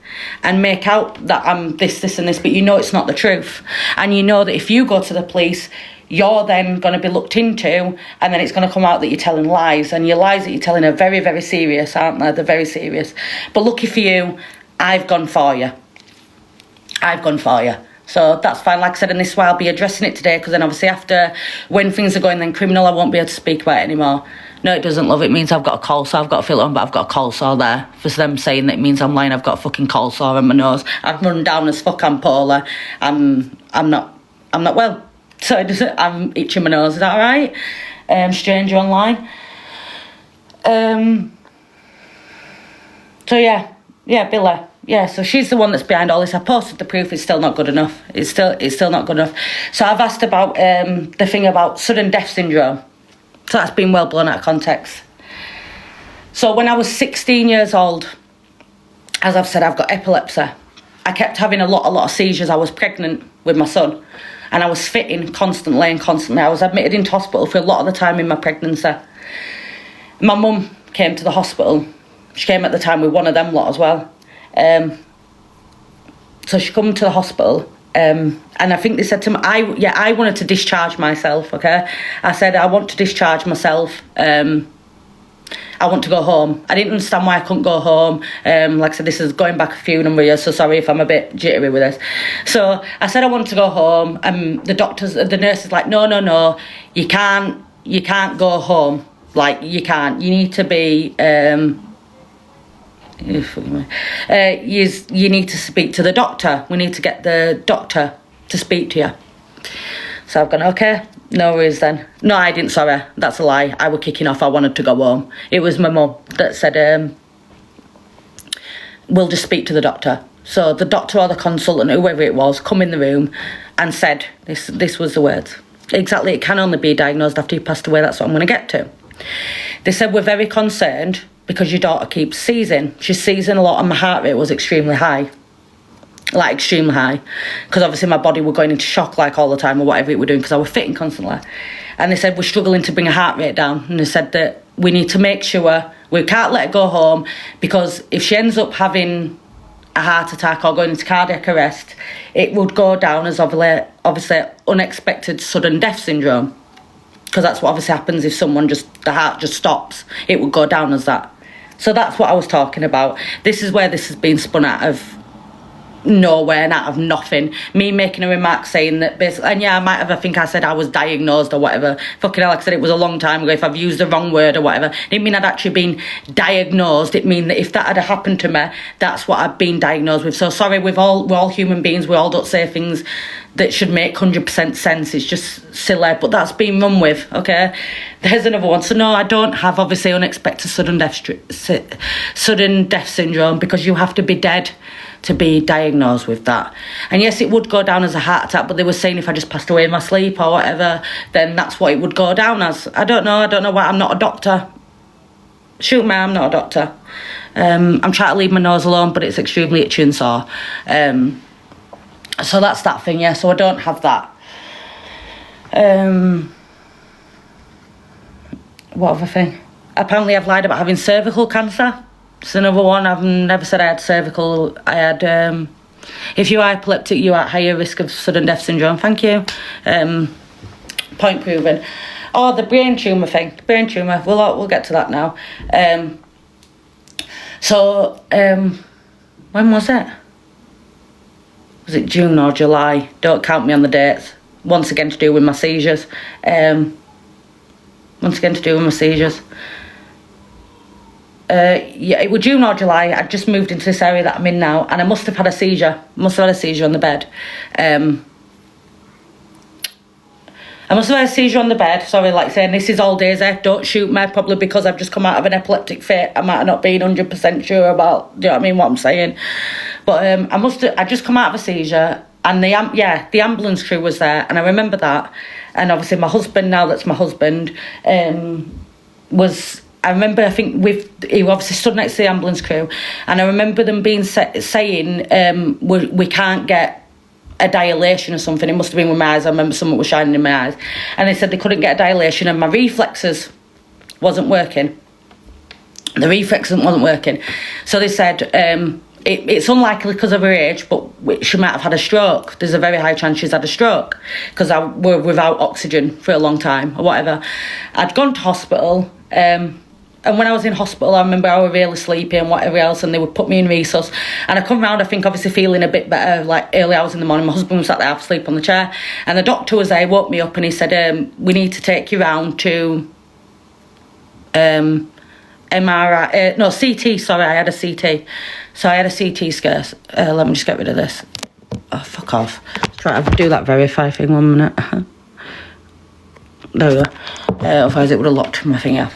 and make out that I'm this, and this, but you know it's not the truth. And you know that if you go to the police, you're then going to be looked into, and then it's going to come out that you're telling lies, and your lies that you're telling are very, very serious, aren't they? They're very serious. But lucky for you, I've gone for you. I've gone for you. So that's fine. Like I said, and this is why I'll be addressing it today, because then obviously after, when things are going then criminal, I won't be able to speak about it anymore. No, it doesn't, love. It means I've got a cold sore. I've got a filter on, but I've got a cold sore there. For them saying that it means I'm lying, I've got a fucking cold sore on my nose. I've run down as fuck, I'm polar. I'm not well. So I'm itching my nose. Is that all right? Stranger online. So yeah, Billy. Yeah, so she's the one that's behind all this. I posted the proof. It's still not good enough. It's still not good enough. So I've asked about the thing about sudden death syndrome. So that's been well blown out of context. So when I was 16 years old, as I've said, I've got epilepsy. I kept having a lot of seizures. I was pregnant with my son, and I was fitting constantly. I was admitted into hospital for a lot of the time in my pregnancy. My mum came to the hospital. She came at the time with one of them lot as well. So she come to the hospital, and I think they said to me, I wanted to discharge myself, okay? I said, I want to discharge myself. I want to go home. I didn't understand why I couldn't go home. Like I said, this is going back a few number of years, so sorry if I'm a bit jittery with this. So I said I want to go home, and the nurse is like, no, you can't go home. Like, you can't. You need to be, you need to speak to the doctor. We need to get the doctor to speak to you. So I've gone, okay, no worries then. No, I didn't, sorry. That's a lie. I was kicking off. I wanted to go home. It was my mum that said, we'll just speak to the doctor. So the doctor or the consultant, whoever it was, come in the room and said, this was the words. Exactly, it can only be diagnosed after you passed away. That's what I'm going to get to. They said, we're very concerned because your daughter keeps seizing. She's seizing a lot and my heart rate was extremely high. Like, extremely high, because obviously my body were going into shock like all the time or whatever it were doing, because I was fitting constantly. And they said we're struggling to bring her heart rate down, and they said that we need to make sure we can't let her go home, because if she ends up having a heart attack or going into cardiac arrest, it would go down as obviously unexpected sudden death syndrome, because that's what obviously happens if the heart just stops. It would go down as that. So that's what I was talking about. This is where this has been spun out of nowhere and out of nothing. Me making a remark saying that basically, and yeah, I think I said I was diagnosed or whatever. Fucking hell, like I said, it was a long time ago. If I've used the wrong word or whatever, it didn't mean I'd actually been diagnosed. It mean that if that had happened to me, that's what I've been diagnosed with. So sorry, we're all human beings. We all don't say things that should make 100% sense. It's just silly, but that's been run with, okay? There's another one. So no, I don't have obviously unexpected sudden death syndrome, because you have to be dead to be diagnosed with that. And yes, it would go down as a heart attack, but they were saying if I just passed away in my sleep or whatever, then that's what it would go down as. I don't know why. I'm not a doctor. Shoot me, I'm not a doctor. I'm trying to leave my nose alone, but it's extremely itchy and sore. So that's that thing, yeah. So I don't have that. What other thing? Apparently I've lied about having cervical cancer. It's another one. I've never said I had cervical. I had, if you are epileptic, you are at higher risk of sudden death syndrome. Thank you. Point proven. Oh, the brain tumour thing. Brain tumour. We'll get to that now. When was it? Was it June or July? Don't count me on the dates. Once again to do with my seizures. Yeah, it was June or July. I'd just moved into this area that I'm in now, and I must have had a seizure. On the bed. I must have had a seizure on the bed. Sorry, like saying this is all Daisy. Don't shoot me. Probably because I've just come out of an epileptic fit. I might have not been 100% sure about, do you know what I mean, what I'm saying. But I just come out of a seizure, and the ambulance crew was there, and I remember that. And obviously my husband, now that's my husband, I remember, I think he obviously stood next to the ambulance crew, and I remember them saying, we can't get a dilation or something. It must have been with my eyes. I remember something was shining in my eyes. And they said they couldn't get a dilation, and my reflexes wasn't working. The reflexes wasn't working. So they said, it's unlikely because of her age, but she might have had a stroke. There's a very high chance she's had a stroke, because I were without oxygen for a long time or whatever. I'd gone to hospital, and when I was in hospital, I remember I was really sleepy and whatever else, and they would put me in resus. And I come round, I think, obviously feeling a bit better, like early hours in the morning. My husband was sat there half asleep on the chair, and the doctor was there, woke me up, and he said, we need to take you round to MRI, CT, sorry, I had a CT. So I had a CT scare. Let me just get rid of this. Oh, fuck off. Try to do that verify thing 1 minute. There we go. Otherwise it would have locked my thing off.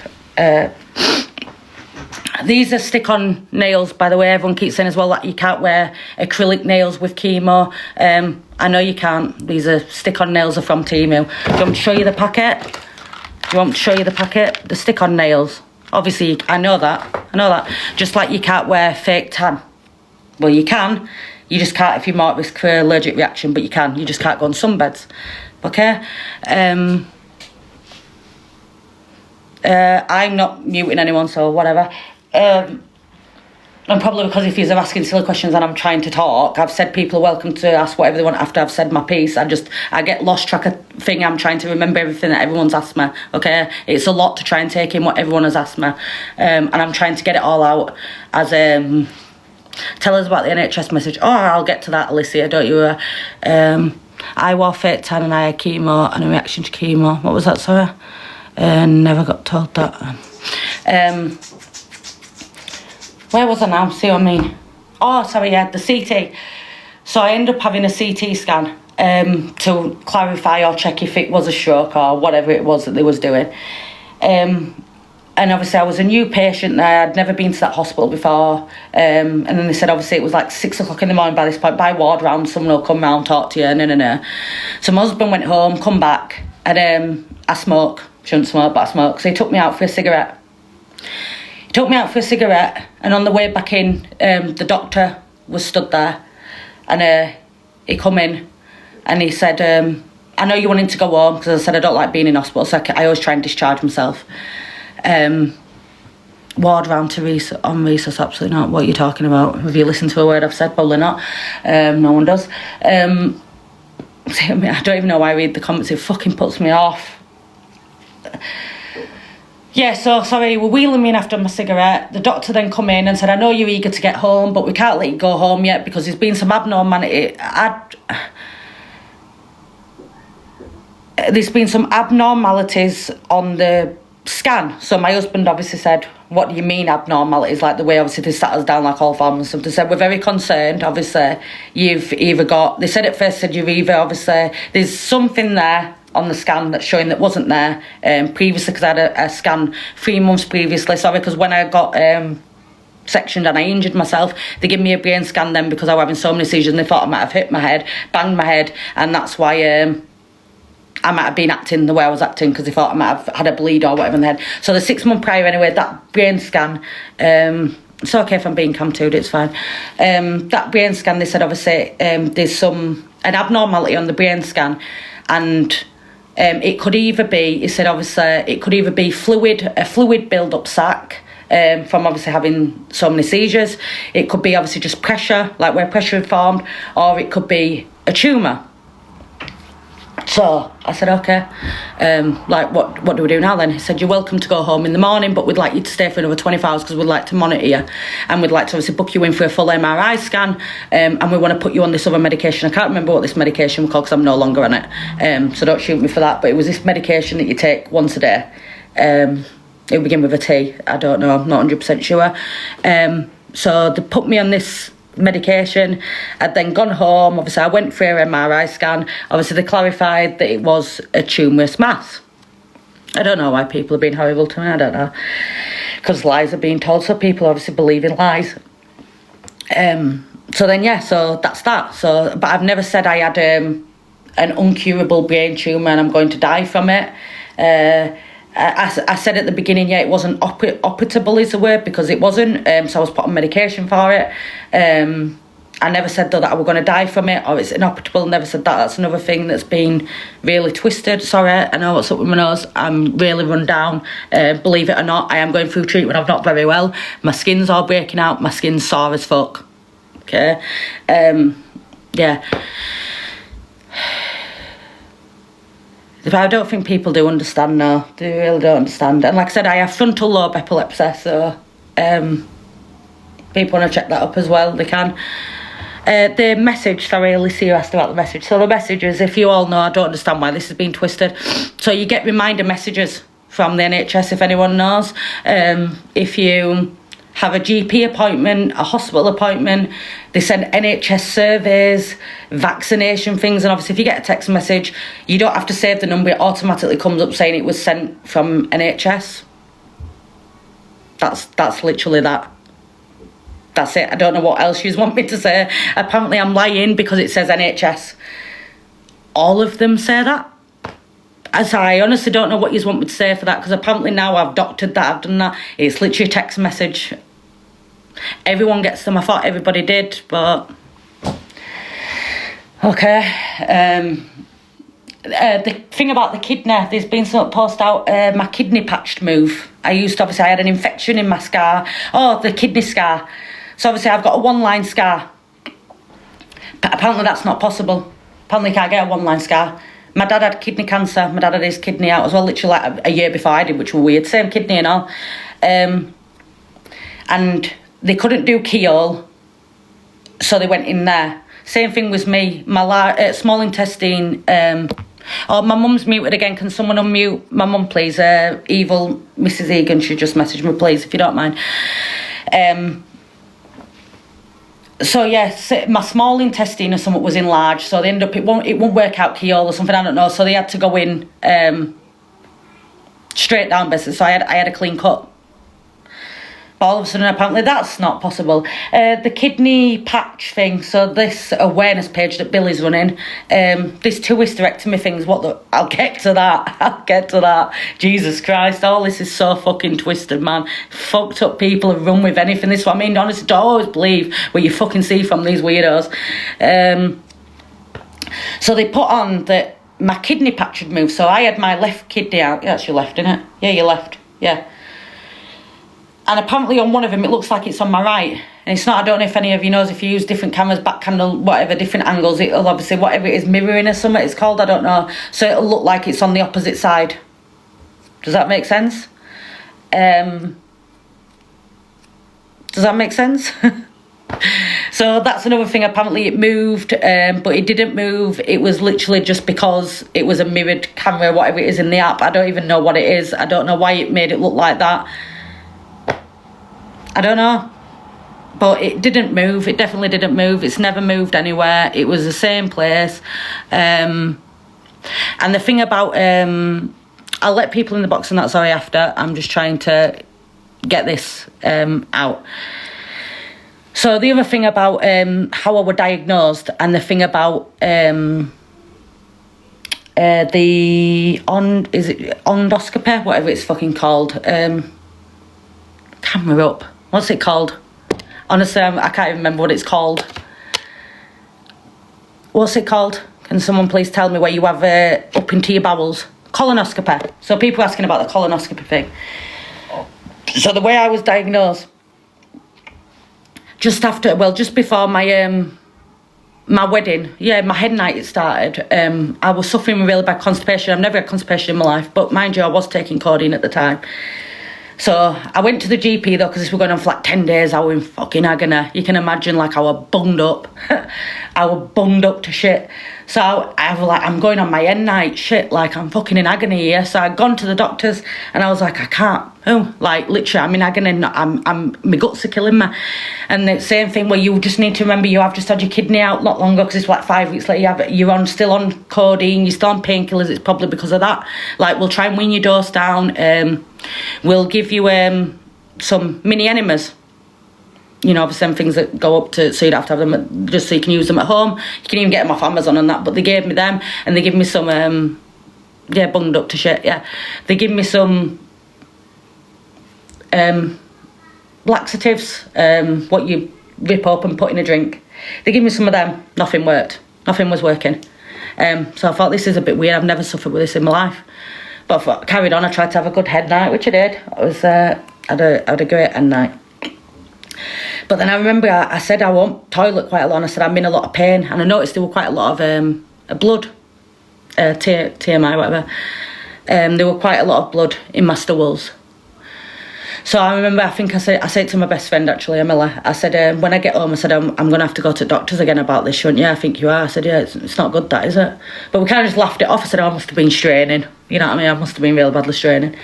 These are stick-on nails, by the way. Everyone keeps saying as well that you can't wear acrylic nails with chemo. I know you can't. These are stick-on nails are from Temu. Do you want me to show you the packet? The stick-on nails. Obviously, I know that. Just like you can't wear fake tan. Well, you can. You just can't if you're more at risk for allergic reaction, but you can. You just can't go on sunbeds. Okay? I'm not muting anyone, so whatever. And probably because if you're asking silly questions and I'm trying to talk, I've said people are welcome to ask whatever they want after I've said my piece. I get lost track of thing. I'm trying to remember everything that everyone's asked me, okay? It's a lot to try and take in what everyone has asked me. And I'm trying to get it all out as, tell us about the NHS message. Oh, I'll get to that, Alicia, don't you? I wore fake tan and I had chemo and a reaction to chemo. What was that, sorry? Never got told that. Where was I now? See what I mean? Oh, sorry, yeah, the CT. So I ended up having a CT scan to clarify or check if it was a stroke or whatever it was that they was doing. And obviously I was a new patient there. I'd never been to that hospital before. And then they said obviously it was like 6 o'clock in the morning by this point. By ward round, someone will come round, talk to you, no. So my husband went home, come back, and I smoke. Shouldn't smoke, but I smoke. So he took me out for a cigarette. And on the way back in, the doctor was stood there, and he come in and he said, I know you wanting to go home, because I said I don't like being in hospital, so I always try and discharge myself. Ward round to on resus, absolutely not. What are you talking about? Have you listened to a word I've said? Probably not. No one does. I don't even know why I read the comments. It fucking puts me off. Yeah, so sorry, he were wheeling me in after my cigarette. The doctor then come in and said, I know you're eager to get home, but we can't let you go home yet because there's been some abnormality. There's been some abnormalities on the scan. So my husband obviously said, what do you mean abnormalities? Like the way obviously they sat us down like all farmers and stuff. They said, we're very concerned, obviously. You've either got, they said at first, said you've either obviously, there's something there on the scan that's showing that wasn't there previously, because I had a scan 3 months previously. Sorry, because when I got sectioned and I injured myself, they gave me a brain scan then because I was having so many seizures and they thought I might have hit my head, banged my head, and that's why I might have been acting the way I was acting, because they thought I might have had a bleed or whatever in the head. So the 6 month prior anyway, that brain scan, it's okay if I'm being cam-tooed, it's fine. That brain scan, they said obviously there's an abnormality on the brain scan, and it could either be, he said obviously, it could either be a fluid build-up sac from obviously having so many seizures. It could be obviously just pressure, like where pressure had formed, or it could be a tumour. So I said, okay, like what do we do now then? He said, you're welcome to go home in the morning, but we'd like you to stay for another 24 hours because we'd like to monitor you, and we'd like to obviously book you in for a full MRI scan, and we want to put you on this other medication. I can't remember what this medication was called because I'm no longer on it, so don't shoot me for that, but it was this medication that you take once a day. It would begin with a T, I don't know, I'm not 100% sure. So they put me on this medication. I'd then gone home. Obviously I went for an MRI scan. Obviously they clarified that it was a tumorous mass. I don't know why people are being horrible to me, I don't know, because lies are being told, so people obviously believe in lies. So then yeah, so that's that. So but I've never said I had an uncurable brain tumour and I'm going to die from it. I said at the beginning, yeah, it wasn't operable is the word, because it wasn't, so I was put on medication for it. I never said though that I was going to die from it or it's inoperable, never said that. That's another thing that's been really twisted. Sorry, I know what's up with my nose, I'm really run down. Believe it or not, I am going through treatment, I'm not very well. My skin's all breaking out, my skin's sore as fuck. Okay, yeah. I don't think people do understand now. They really don't understand. And like I said, I have frontal lobe epilepsy, so people want to check that up as well, they can. The message, sorry, Alicia, you asked about the message. So the message is, if you all know, I don't understand why this has been twisted. So you get reminder messages from the NHS, if anyone knows. If you have a GP appointment, a hospital appointment, they send NHS surveys, vaccination things, and obviously if you get a text message, you don't have to save the number, it automatically comes up saying it was sent from NHS. That's literally that. That's it. I don't know what else you want me to say. Apparently I'm lying because it says NHS. All of them say that. So I honestly don't know what you want me to say for that, because apparently now I've doctored that, I've done that. It's literally a text message. Everyone gets them. I thought everybody did, but okay. The thing about the kidney, there's been some post out, my kidney patch move. I had an infection in my scar. Oh, the kidney scar. So obviously I've got a one-line scar. But apparently that's not possible. Apparently you can't get a one-line scar. My dad had kidney cancer. My dad had his kidney out as well, literally like a year before I did, which was weird. Same kidney and all. And they couldn't do keyhole, so they went in there. Same thing with me. My small intestine. Oh, my mum's muted again. Can someone unmute my mum, please? Evil Mrs. Egan, she just messaged me, please, if you don't mind. So yes, my small intestine or something was enlarged, so they ended up it won't work out keyhole or something, I don't know. So they had to go in straight down basically. So I had a clean cut. But all of a sudden, apparently, that's not possible. The kidney patch thing, so this awareness page that Billy's running, this two hysterectomy things, I'll get to that. Jesus Christ, all this is so fucking twisted, man. Fucked up people have run with anything. This is what I mean, honestly, don't always believe what you fucking see from these weirdos. So they put on that my kidney patch had moved, so I had my left kidney out. Yeah, that's your left, isn't it? Yeah, your left, yeah. And apparently on one of them, it looks like it's on my right. And it's not, I don't know if any of you knows, if you use different cameras, back candle, whatever, different angles, it'll obviously, whatever it is, mirroring or something it's called, I don't know. So it'll look like it's on the opposite side. Does that make sense? Does that make sense? So that's another thing. Apparently it moved, but it didn't move. It was literally just because it was a mirrored camera, whatever it is in the app. I don't even know what it is. I don't know why it made it look like that. I don't know, but it didn't move. It definitely didn't move. It's never moved anywhere. It was the same place. And the thing about, I'll let people in the box and that, sorry, after. I'm just trying to get this out. So the other thing about how I was diagnosed, and the thing about endoscopy, whatever it's fucking called. Camera up. What's it called? Honestly, I can't even remember what it's called. What's it called? Can someone please tell me where you have up into your bowels? Colonoscopy. So people are asking about the colonoscopy thing. So the way I was diagnosed, just before my my wedding, my head night it started. I was suffering with really bad constipation. I've never had constipation in my life, but mind you, I was taking codeine at the time. So I went to the GP though, because this was going on for like 10 days. I was in fucking agony. You can imagine, like, I was bunged up. I was bunged up to shit. So I was like, I'm going on my end night, shit, like I'm fucking in agony here. So I'd gone to the doctors and I was like, I can't. Like literally, I'm in agony. My guts are killing me. And the same thing where you just need to remember you have just had your kidney out not long ago, because it's like 5 weeks later. You're still on codeine. You're still on painkillers. It's probably because of that. Like, we'll try and wean your dose down. We'll give you some mini enemas. You know, obviously some things that go up to, so you'd have to have them just so you can use them at home. You can even get them off Amazon and that, but they gave me them, and they give me some, bunged up to shit, yeah. They give me some laxatives, what you rip up and put in a drink. They give me some of them, nothing worked. Nothing was working. So I thought, this is a bit weird, I've never suffered with this in my life. But I thought, carried on, I tried to have a good head night, which I did. I was, had a great head night. But then I remember I said I won't toilet quite a lot, and I said I'm in a lot of pain, and I noticed there were quite a lot of blood, TMI, whatever. There were quite a lot of blood in my stools. So I remember, I think I said to my best friend actually, Emily, I said, when I get home, I said, I'm going to have to go to doctors again about this, shouldn't you? I think you are. I said, yeah, it's not good, that, is it? But we kind of just laughed it off. I said, I must have been straining. You know what I mean? I must have been real badly straining.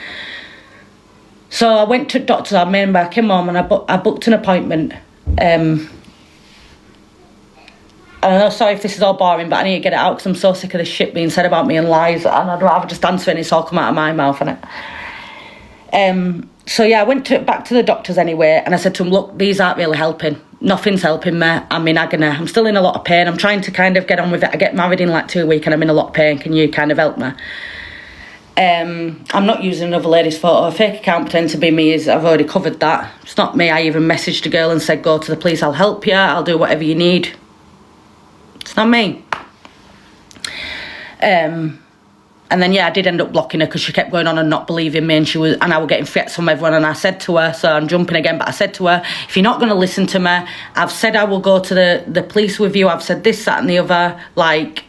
So I went to doctors. I remember I came home and I booked an appointment. And I know, sorry if this is all boring, but I need to get it out because I'm so sick of this shit being said about me and lies, and I'd rather just answer it and it's all come out of my mouth, innit? So yeah, I went back to the doctors anyway, and I said to them, look, these aren't really helping. Nothing's helping me. I'm in agony. I'm still in a lot of pain. I'm trying to kind of get on with it. I get married in like 2 weeks and I'm in a lot of pain. Can you kind of help me? I'm not using another lady's photo. A fake account pretend to be me. I've already covered that. It's not me. I even messaged a girl and said, go to the police, I'll help you. I'll do whatever you need. It's not me. And And then, yeah, I did end up blocking her because she kept going on and not believing me, and I was getting threats from everyone. And I said to her, so I'm jumping again, but I said to her, if you're not going to listen to me, I've said I will go to the police with you. I've said this, that and the other. Like,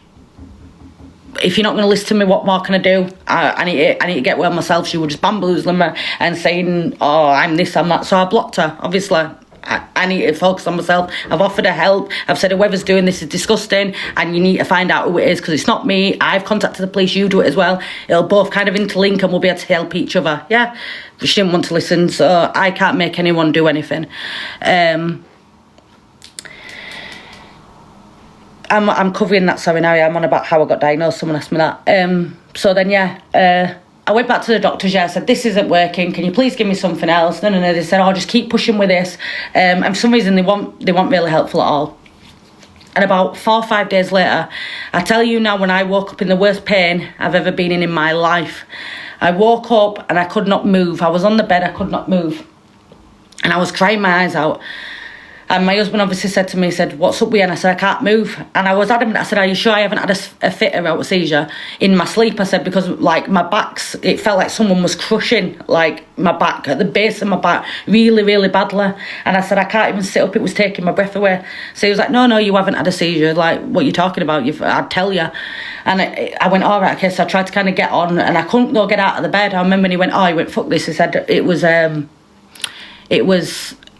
if you're not going to listen to me, what more can I do? I need to get well myself. She was just bamboozling me and saying, oh, I'm this, I'm that. So I blocked her, obviously. I need to focus on myself. I've offered her help. I've said whoever's doing this is disgusting and you need to find out who it is, because it's not me. I've contacted the police, you do it as well. It'll both kind of interlink and we'll be able to help each other. Yeah, but she didn't want to listen, so I can't make anyone do anything. I'm covering that, sorry, now I'm on about how I got diagnosed. Someone asked me that. So then, yeah, I went back to the doctors. Yeah, I said, this isn't working. Can you please give me something else? No. They said, oh, just keep pushing with this. And for some reason, they weren't really helpful at all. And about 4 or 5 days later, I tell you now, when I woke up in the worst pain I've ever been in my life, I woke up and I could not move. I was on the bed, I could not move. And I was crying my eyes out. And my husband obviously said to me, he said, what's up with you? And I said, I can't move. And I was adamant. I said, are you sure I haven't had a fit or a seizure in my sleep? I said, because like my back's, it felt like someone was crushing like my back, at the base of my back, really, really badly. And I said, I can't even sit up. It was taking my breath away. So he was like, no, you haven't had a seizure. Like, what are you talking about? I'd tell you. And I went, all right, okay. So I tried to kind of get on and I couldn't go get out of the bed. I remember when he went, fuck this. He said, it was,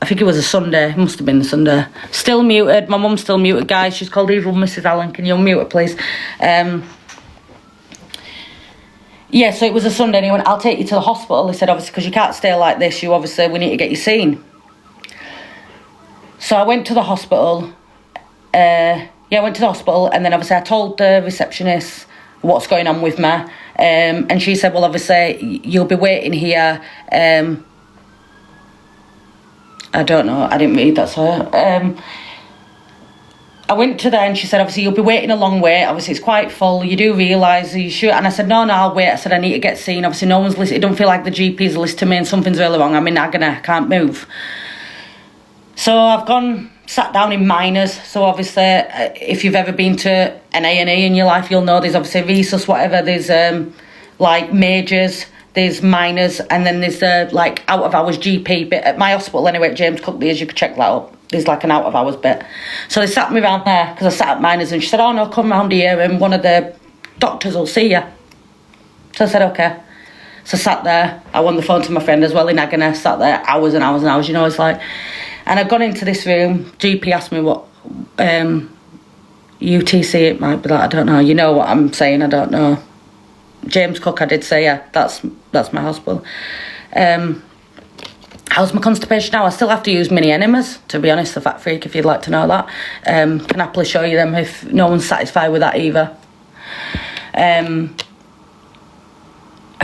I think it was a Sunday. It must have been a Sunday. Still muted. My mum's still muted, guys. She's called Evil Mrs. Allen. Can you unmute her, please? Yeah, so it was a Sunday and he went, I'll take you to the hospital. He said, obviously, because you can't stay like this. We need to get you seen. So I went to the hospital. I went to the hospital and then obviously I told the receptionist what's going on with me. And she said, well, obviously, you'll be waiting here. I don't know, I didn't read that, so I went to there and she said, obviously, you'll be waiting a long way. Obviously, it's quite full. You do realise you should. And I said, no, I'll wait. I said, I need to get seen. Obviously, no one's listening. It don't feel like the GP's listening to me and something's really wrong. I'm in agony. I can't move. So I've sat down in minors. So obviously, if you've ever been to an A&E in your life, you'll know there's obviously resus, whatever. There's like majors. There's minors, and then there's the like out of hours GP bit at my hospital anyway at James Cook Lees. You could check that up. There's like an out of hours bit. So they sat me around there because I sat at minors, and she said, oh no, come round here and one of the doctors will see you. So I said, okay. So I sat there. I won the phone to my friend as well in agony. Sat there hours and hours and hours. You know, it's like, and I've gone into this room. GP asked me what UTC it might be like. I don't know. You know what I'm saying? I don't know. James Cook, I did say, yeah, that's my hospital. How's my constipation now? I still have to use mini enemas, to be honest, the fat freak, if you'd like to know that. Can happily show you them if no one's satisfied with that either. I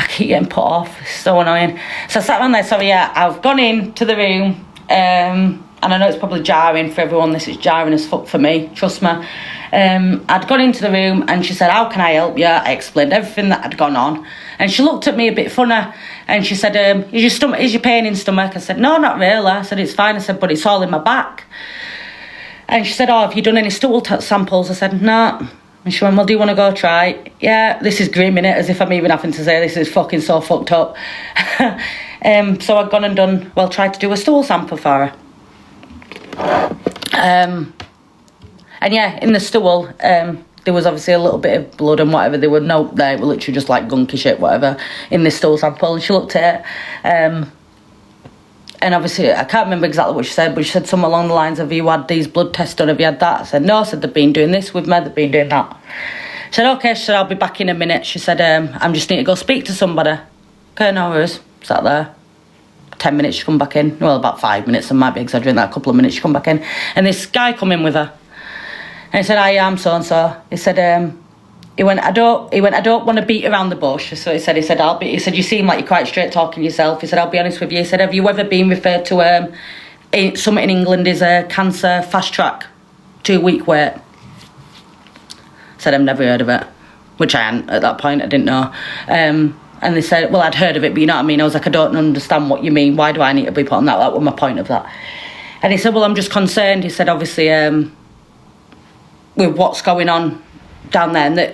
keep getting put off, it's so annoying. So I sat around there, so yeah, I've gone into the room, and I know it's probably jarring for everyone, this is jarring as fuck for me, trust me. I'd gone into the room and she said, how can I help you? I explained everything that had gone on. And she looked at me a bit funny and she said, is your pain in stomach? I said, no, not really. I said, it's fine. I said, but it's all in my back. And she said, oh, have you done any stool samples? I said, no. And she went, well, do you want to go try it? Yeah, this is grim, innit? As if I'm even having to say this is fucking so fucked up. So I'd gone and tried to do a stool sample for her. And yeah, in the stool, there was obviously a little bit of blood and whatever. There were they were literally just like gunky shit, whatever, in this stool sample. And she looked at it, and obviously, I can't remember exactly what she said, but she said something along the lines of, have you had these blood tests done? Have you had that? I said, no. I said, they've been doing this with me, they've been doing that. She said, okay. She said, I'll be back in a minute. She said, I'm just need to go speak to somebody. Okay, no worries. Sat there. 10 minutes, she come back in. Well, about 5 minutes, I might be exaggerating that, a couple of minutes, she come back in. And this guy come in with her. And he said, I am so-and-so. He said, I don't want to beat around the bush. So he said, you seem like you're quite straight talking yourself. He said, I'll be honest with you. He said, have you ever been referred to something in England is a cancer fast track, 2-week wait? I said, I've never heard of it, which I hadn't at that point, I didn't know. And they said, well, I'd heard of it, but you know what I mean? I was like, I don't understand what you mean. Why do I need to be put on that? That was my point of that. And he said, well, I'm just concerned. He said, obviously, with what's going on down there, and that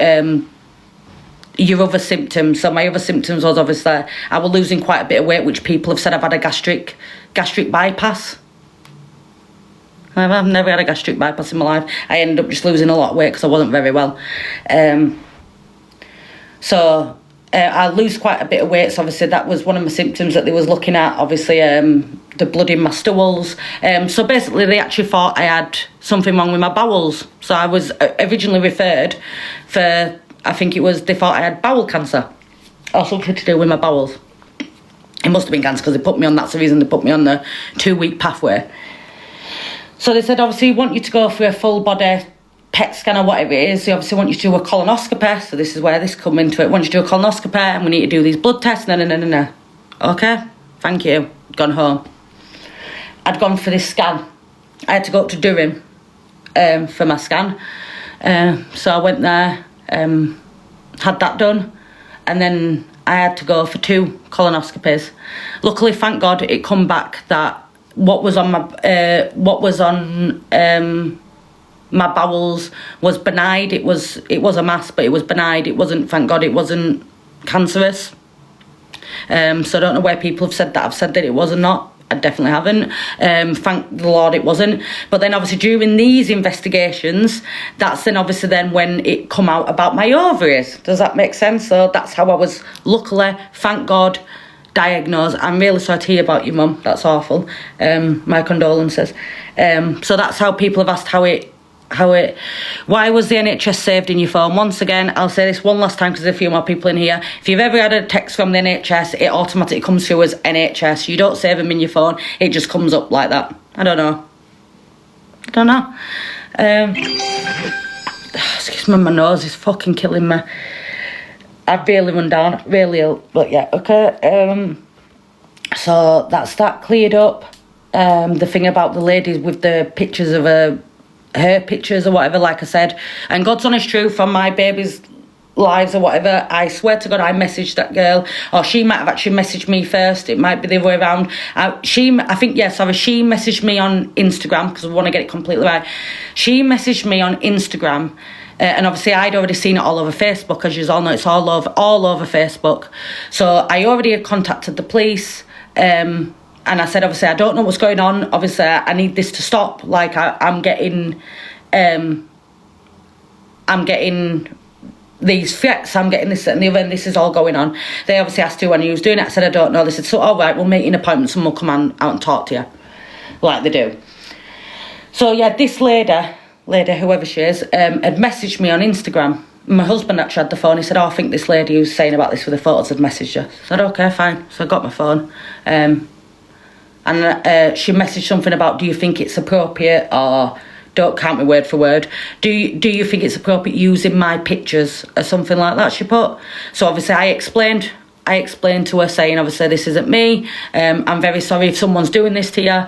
your other symptoms. So my other symptoms was obviously I was losing quite a bit of weight, which people have said I've had a gastric bypass. I've never had a gastric bypass in my life. I ended up just losing a lot of weight because I wasn't very well. So I lose quite a bit of weight. So obviously that was one of my symptoms that they was looking at. Obviously the blood in my stools. So basically they actually thought I had something wrong with my bowels. So I was originally referred for, I think it was, they thought I had bowel cancer or something to do with my bowels. It must have been cancer because they put me on, that's the reason they put me on the 2-week pathway. So they said, obviously, we want you to go for a full body PET scan or whatever it is. They obviously want you to do a colonoscopy. So this is where this come into it. Want you to do a colonoscopy and we need to do these blood tests. No. Okay, thank you. Gone home. I'd gone for this scan. I had to go up to Durham for my scan. So I went there, had that done. And then I had to go for 2 colonoscopies. Luckily, thank God, it come back that what was on my bowels was benign. It was a mass, but it was benign. It wasn't, thank God, it wasn't cancerous. So I don't know where people have said that. I've said that it was or not. I definitely haven't. Thank the Lord it wasn't. But then obviously during these investigations, that's then obviously then when it come out about my ovaries. Does that make sense? So that's how I was, luckily, thank God, diagnosed. I'm really sorry to hear about your mum. That's awful. My condolences. So that's how people have asked why was the NHS saved in your phone? Once again, I'll say this one last time because there's a few more people in here. If you've ever had a text from the NHS, it automatically comes through as NHS. You don't save them in your phone. It just comes up like that. I don't know. Excuse me, my nose is fucking killing me. I've really run down, really ill, but yeah, okay. So that's that cleared up. The thing about the ladies with the pictures of her pictures or whatever, like I said, and God's honest truth on my baby's lives or whatever, I swear to God I messaged that girl, or she might have actually messaged me first. It might be the other way around. She messaged me on Instagram because I want to get it completely right. She messaged me on Instagram. And obviously I'd already seen it all over Facebook, as you all know, it's all over Facebook. So I already had contacted the police, and I said, obviously, I don't know what's going on. Obviously, I need this to stop. Like, I'm getting these threats, I'm getting this and the other, and this is all going on. They obviously asked who I was doing it. I said, I don't know. They said, so, all right, we'll make an appointment, someone will come out and talk to you, like they do. So, yeah, this lady, whoever she is, had messaged me on Instagram. My husband actually had the phone. He said, I think this lady who's saying about this with the photos had messaged you. I said, okay, fine. So I got my phone. And she messaged something about, do you think it's appropriate, or don't count me word for word, do you think it's appropriate using my pictures or something like that, she put. So obviously I explained to her, saying, obviously, this isn't me. I'm very sorry if someone's doing this to you.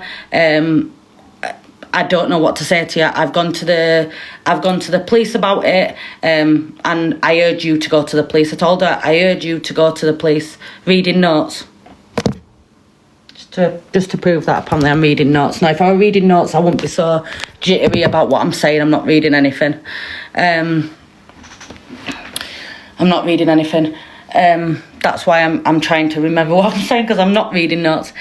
I don't know what to say to you. I've gone to the police about it, and I urge you to go to the police. I told her, I urge you to go to the police. Reading notes. Just to prove that apparently I'm reading notes. Now, if I were reading notes, I wouldn't be so jittery about what I'm saying. I'm not reading anything. I'm not reading anything. That's why I'm trying to remember what I'm saying, because I'm not reading notes.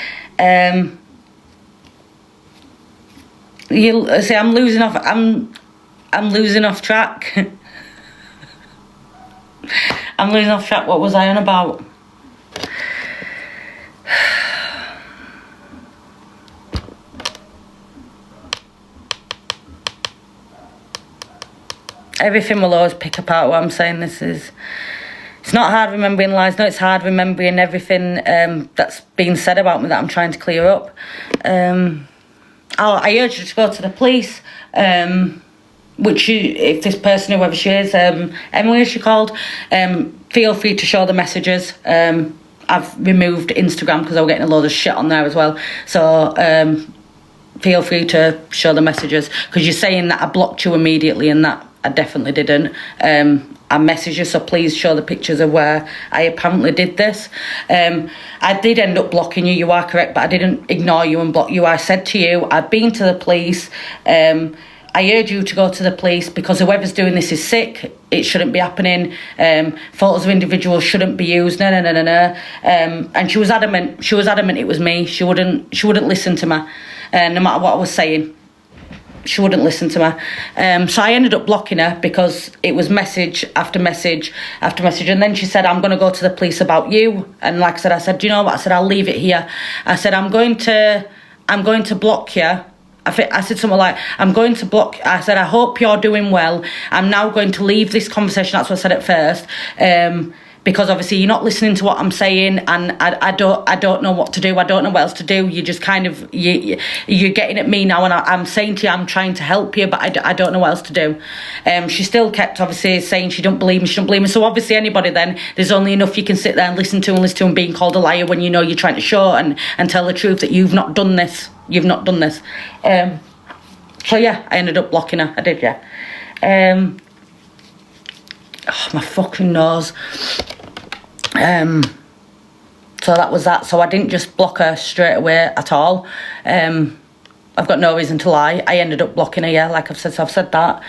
You see, I'm losing off. I'm losing off track. I'm losing off track. What was I on about? Everything will always pick apart what I'm saying. It's not hard remembering lies. No, it's hard remembering everything that's been said about me that I'm trying to clear up. I urge you to go to the police, if this person, whoever she is, Emily, is she called, feel free to show the messages. I've removed Instagram because I was getting a load of shit on there as well. So feel free to show the messages, because you're saying that I blocked you immediately, and that I definitely didn't. I messaged you, so please show the pictures of where I apparently did this. I did end up blocking you, you are correct, but I didn't ignore you and block you. I said to you, I've been to the police, I urge you to go to the police because whoever's doing this is sick. It shouldn't be happening. Photos of individuals shouldn't be used. No. And she was adamant. She was adamant it was me. She wouldn't listen to me, no matter what I was saying. She wouldn't listen to me. So I ended up blocking her because it was message after message after message. And then she said, I'm going to go to the police about you. And like I said, do you know what? I said, I'll leave it here. I said, I'm going to block you. I said something like, I'm going to block. I said, I hope you're doing well. I'm now going to leave this conversation. That's what I said at first. Because obviously you're not listening to what I'm saying, and I don't know what to do. I don't know what else to do. You just kind of you're getting at me now, and I'm saying to you, I'm trying to help you, but I don't know what else to do. She still kept obviously saying she don't believe me. She don't believe me. So obviously anybody then, there's only enough you can sit there and listen to and being called a liar when you know you're trying to show and tell the truth that you've not done this. You've not done this. So yeah, I ended up blocking her. I did, yeah. Oh, my fucking nose. So that was that. So I didn't just block her straight away at all. I've got no reason to lie. I ended up blocking her, yeah, like I've said. So I've said that.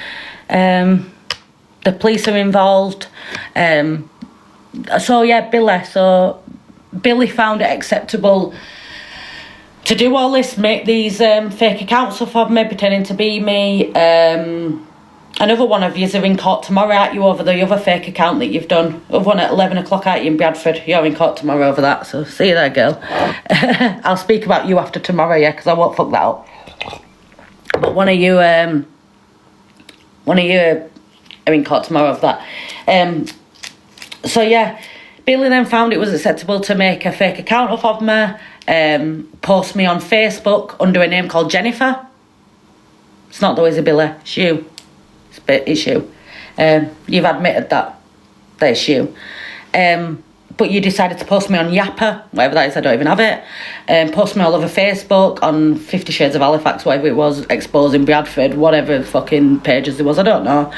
The police are involved. So yeah, Billy. So Billy found it acceptable to do all this, make these fake accounts up of me, pretending to be me. Another one of yous are in court tomorrow, aren't you, over the other fake account that you've done? Other one at 11 o'clock, aren't you, in Bradford? You're in court tomorrow over that, so see you there, girl. I'll speak about you after tomorrow, yeah, because I won't fuck that up. But one of you are in court tomorrow over that. So yeah, Billy then found it was acceptable to make a fake account up of me, post me on Facebook under a name called Jennifer. It's not the way, Billy, it's you. It's you. You've admitted that it's you. But you decided to post me on Yapper, whatever that is, I don't even have it. Post me all over Facebook, on 50 Shades of Halifax, whatever it was, exposing Bradford, whatever fucking pages there was, I don't know.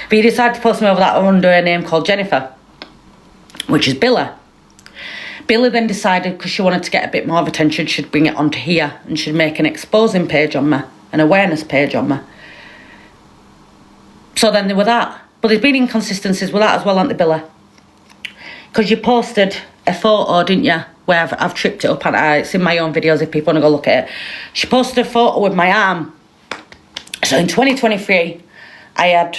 But you decided to post me over that under a name called Jennifer, which is Billy. Billy then decided, because she wanted to get a bit more of attention, she'd bring it onto here and she'd make an exposing page on me, an awareness page on me. So then there were that. But there's been inconsistencies with that as well, hasn't there, Billy? Because you posted a photo, didn't you? Where I've tripped it up, and it's in my own videos if people want to go look at it. She posted a photo with my arm. So in 2023, I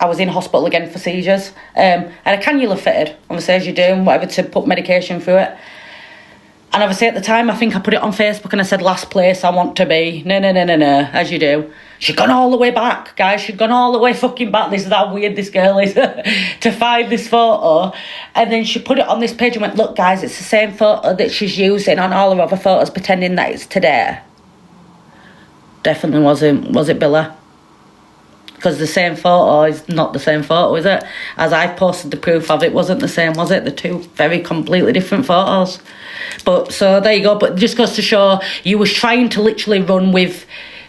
was in hospital again for seizures. I had a cannula fitted, obviously, as you do, and whatever, to put medication through it. And obviously at the time, I think I put it on Facebook and I said, last place I want to be. No, as you do. She'd gone all the way back, guys. She'd gone all the way fucking back. This is how weird this girl is. To find this photo. And then she put it on this page and went, look, guys, it's the same photo that she's using on all her other photos, pretending that it's today. Definitely wasn't, was it, Billy? Because the same photo is not the same photo, is it? As I've posted the proof of, it wasn't the same, was it? The two very completely different photos. But so there you go. But it just goes to show you was trying to literally run with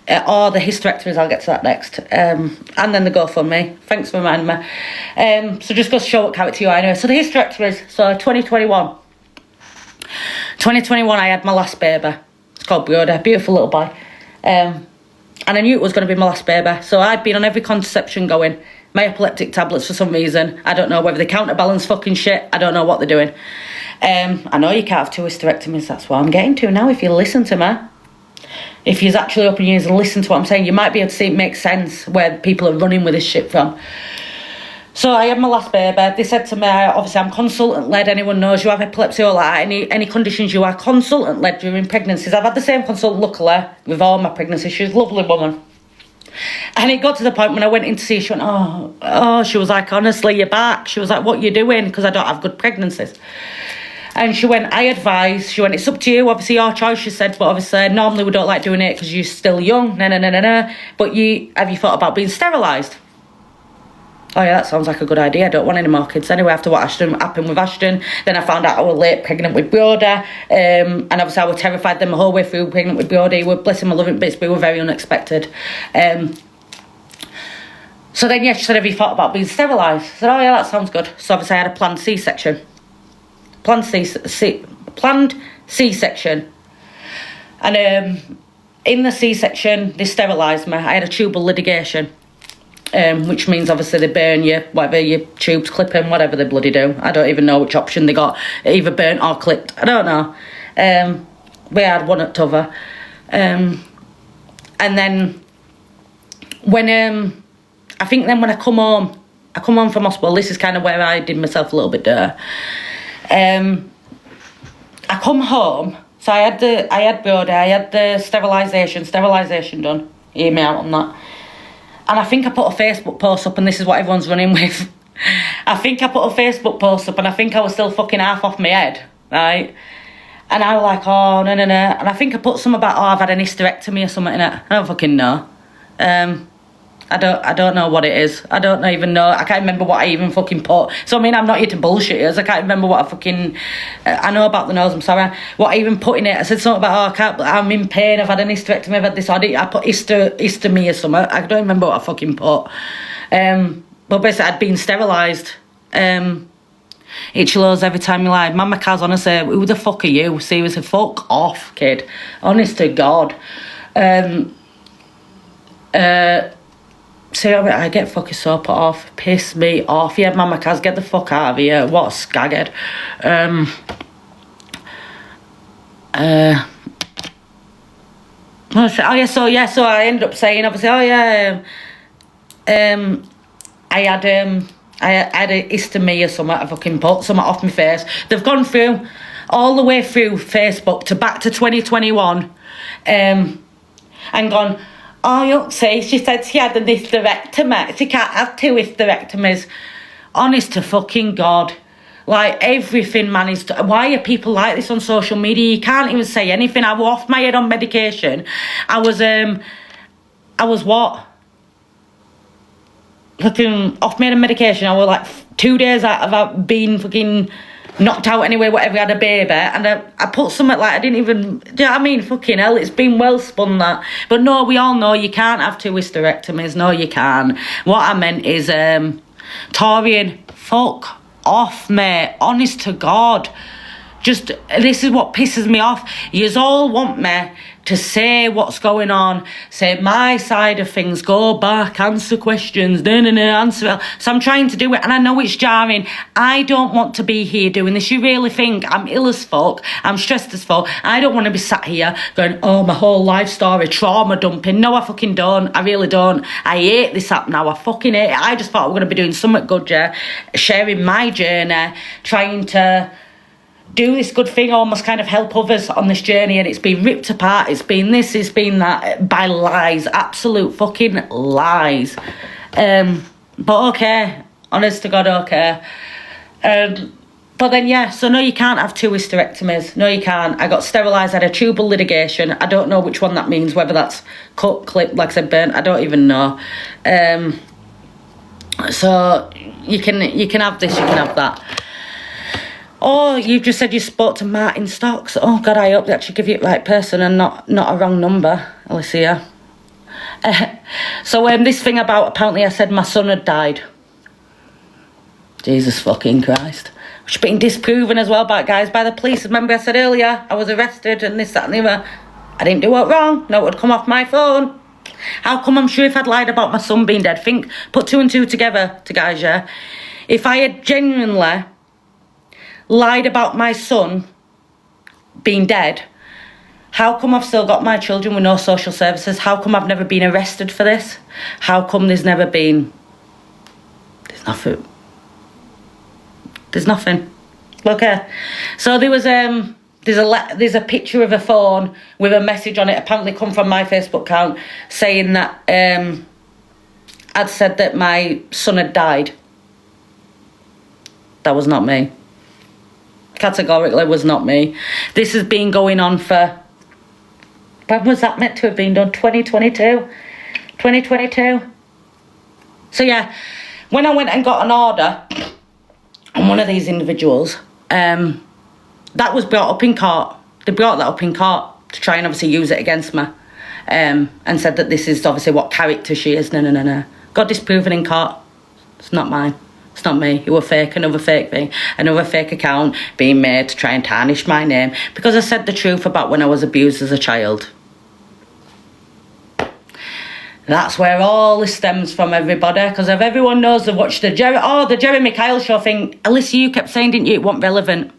all the hysterectomies. I'll get to that next. And then the GoFundMe. Thanks for reminding me. So just goes to show what character you are anyway. So the hysterectomies. So 2021. 2021, I had my last baby. It's called Broda. Beautiful little boy. And I knew it was going to be my last baby. So I'd been on every contraception going. My epileptic tablets for some reason. I don't know whether they counterbalance fucking shit. I don't know what they're doing. I know you can't have two hysterectomies. That's what I'm getting to now. If you listen to me. If you're actually open your ears and listen to what I'm saying, you might be able to see it makes sense where people are running with this shit from. So I had my last baby. They said to me, obviously I'm consultant-led. Anyone knows you have epilepsy or like any conditions, you are consultant-led during pregnancies. I've had the same consultant, luckily, with all my pregnancies. She's a lovely woman. And it got to the point when I went in to see her, she went, oh, she was like, honestly, you're back. She was like, what are you doing? Because I don't have good pregnancies. And she went, I advise. She went, it's up to you. Obviously, your choice, she said. But obviously, normally we don't like doing it because you're still young. No. But have you thought about being sterilised? Oh yeah, that sounds like a good idea. I don't want any more kids anyway after what happened with Ashton. Then I found out I was late pregnant with Broda. And obviously I was terrified then the whole way through pregnant with Broda. He was, bless him, I love him bits, but we were very unexpected. So then, yeah, she said, have you thought about being sterilised? I said, oh yeah, that sounds good. So obviously I had a planned C-section. Planned C-section. And in the C-section, they sterilised me. I had a tubal ligation, which means obviously they burn you, whatever your tubes clipping, whatever they bloody do. I don't even know which option they got, either burnt or clipped. I don't know. We had one at t'other. And then when I think then when I come home from hospital, this is kind of where I did myself a little bit dirty. I come home, so I had Brody, I had the sterilisation done. Hear me out on that. And I think I put a Facebook post up, and this is what everyone's running with. I think I put a Facebook post up, and I think I was still fucking half off my head, right? And I was like, oh, no. And I think I put something about, I've had an hysterectomy or something in it. I don't fucking know. I don't know what it is. I don't even know. I can't remember what I even fucking put. So, I mean, I'm not here to bullshit you. I can't remember what I fucking... I know about the nose, I'm sorry. What I even put in it, I said something about, I'm in pain, I've had an hysterectomy, I've had this. I put hysterectomy or something. I don't remember what I fucking put. But basically, I'd been sterilised. Itchy lows every time you lied. Mama Kaz, honestly, who the fuck are you? Seriously, fuck off, kid. Honest to God. See, I get fucking so put off. Piss me off. Yeah, Mama Kaz, get the fuck out of here. What a skaghead. So I ended up saying, obviously, I had a histamine or something. I fucking put something off my face. They've gone through, all the way through Facebook to back to 2021, and gone, oh, you see, she said she had a hysterectomy. She can't have 2 hysterectomies. Honest to fucking God. Like, everything managed to... Why are people like this on social media? You can't even say anything. I was off my head on medication. I was what? Fucking off my head on medication. I was like 2 days out of being fucking knocked out anyway, whatever, I had a baby, and I put something like, I didn't even, do you know what I mean? Fucking hell, it's been well spun, that. But no, we all know you can't have 2 hysterectomies. No, you can't. What I meant is, Torian, fuck off, mate. Honest to God. Just, this is what pisses me off. Yous all want me to say what's going on, say my side of things, go back, answer questions, answer. So I'm trying to do it, and I know it's jarring. I don't want to be here doing this. You really think I'm ill as fuck, I'm stressed as fuck? I don't want to be sat here going, oh, my whole life story, trauma dumping. No, I fucking don't. I really don't. I hate this app now. I fucking hate it. I just thought we were going to be doing something good, yeah? Sharing my journey, trying to do this good thing, almost kind of help others on this journey, and it's been ripped apart. It's been this, it's been that, by lies, absolute fucking lies. But okay, honest to God, okay. But then, yeah, so no, you can't have 2 hysterectomies. No, you can't. I got sterilised, I had a tubal ligation. I don't know which one that means, whether that's cut, clipped, like I said, burnt. I don't even know. So you can have this, you can have that. Oh, you just said you spoke to Martin Stocks. Oh, God, I hope that should give you the right person and not a wrong number, Alicia. So this thing about, apparently I said my son had died. Jesus fucking Christ. Which has been disproven as well, guys, by the police. Remember I said earlier, I was arrested and this, that and the other. I didn't do it wrong. No, it would come off my phone. How come I'm sure if I'd lied about my son being dead? Put 2 and 2 together, guys, yeah? If I had genuinely lied about my son being dead, how come I've still got my children with no social services? How come I've never been arrested for this? How come there's never been... There's nothing. Okay. So there was there's a picture of a phone with a message on it, apparently come from my Facebook account, saying that I'd said that my son had died. That was not me. Categorically was not me. This has been going on for... When was that meant to have been done? 2022? So yeah, when I went and got an order on one of these individuals, that was brought up in court. They brought that up in court to try and obviously use it against me, and said that this is obviously what character she is. No. Got disproven in court. It's not mine. It's not me. It was fake, another fake thing, another fake account being made to try and tarnish my name because I said the truth about when I was abused as a child. That's where all this stems from, everybody. Because if everyone knows they've watched the Jeremy Kyle show thing, Alyssa, you kept saying, didn't you, it wasn't relevant.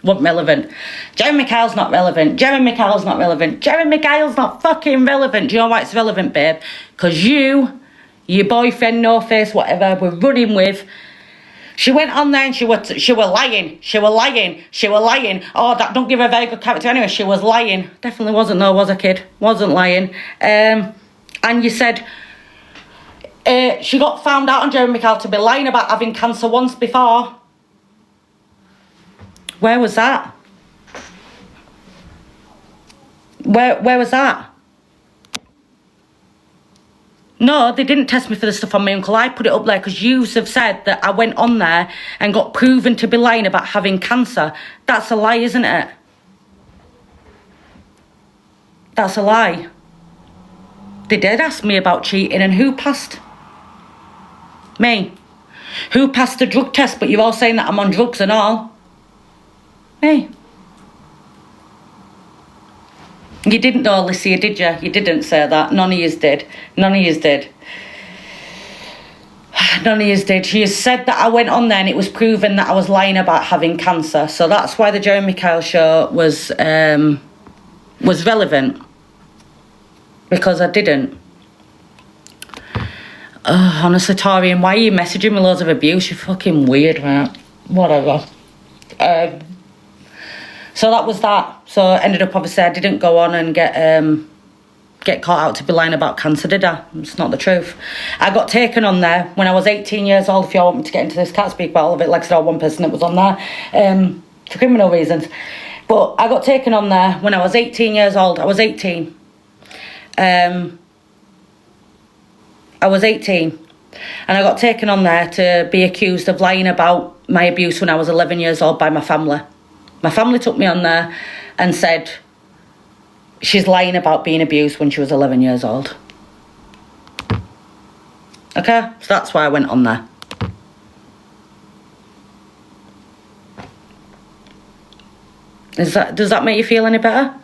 Wasn't relevant. Jeremy Kyle's not relevant. Jeremy Kyle's not relevant. Jeremy Kyle's not fucking relevant. Do you know why it's relevant, babe? Because you, your boyfriend, no face, whatever, were running with. She went on there and she were lying. She were lying. She were lying. Oh, that don't give her a very good character anyway. She was lying. Definitely wasn't, though, was a kid. Wasn't lying. And you said she got found out on Jeremy Kyle to be lying about having cancer once before. Where was that? Where was that? No, they didn't test me for the stuff on my uncle. I put it up there because you have said that I went on there and got proven to be lying about having cancer. That's a lie, isn't it? That's a lie. They did ask me about cheating, and who passed? Me. Who passed the drug test? But you're all saying that I'm on drugs and all. Me. You didn't know, Alicia, did you? You didn't say that. None of yous did. None of yous did. None of yous did. You said that I went on there and it was proven that I was lying about having cancer. So that's why the Jeremy Kyle show was relevant. Because I didn't. Honestly, Torian, why are you messaging me loads of abuse? You're fucking weird, man. Whatever. So that was that. So I ended up, obviously, I didn't go on and get caught out to be lying about cancer, did I? It's not the truth. I got taken on there when I was 18 years old. If you all want me to get into this, can't speak about all of it. Like I said, one person that was on there for criminal reasons. But I got taken on there when I was 18 years old. I was 18. I was 18. And I got taken on there to be accused of lying about my abuse when I was 11 years old by my family. My family took me on there and said she's lying about being abused when she was 11 years old. Okay, so that's why I went on there. Does that make you feel any better?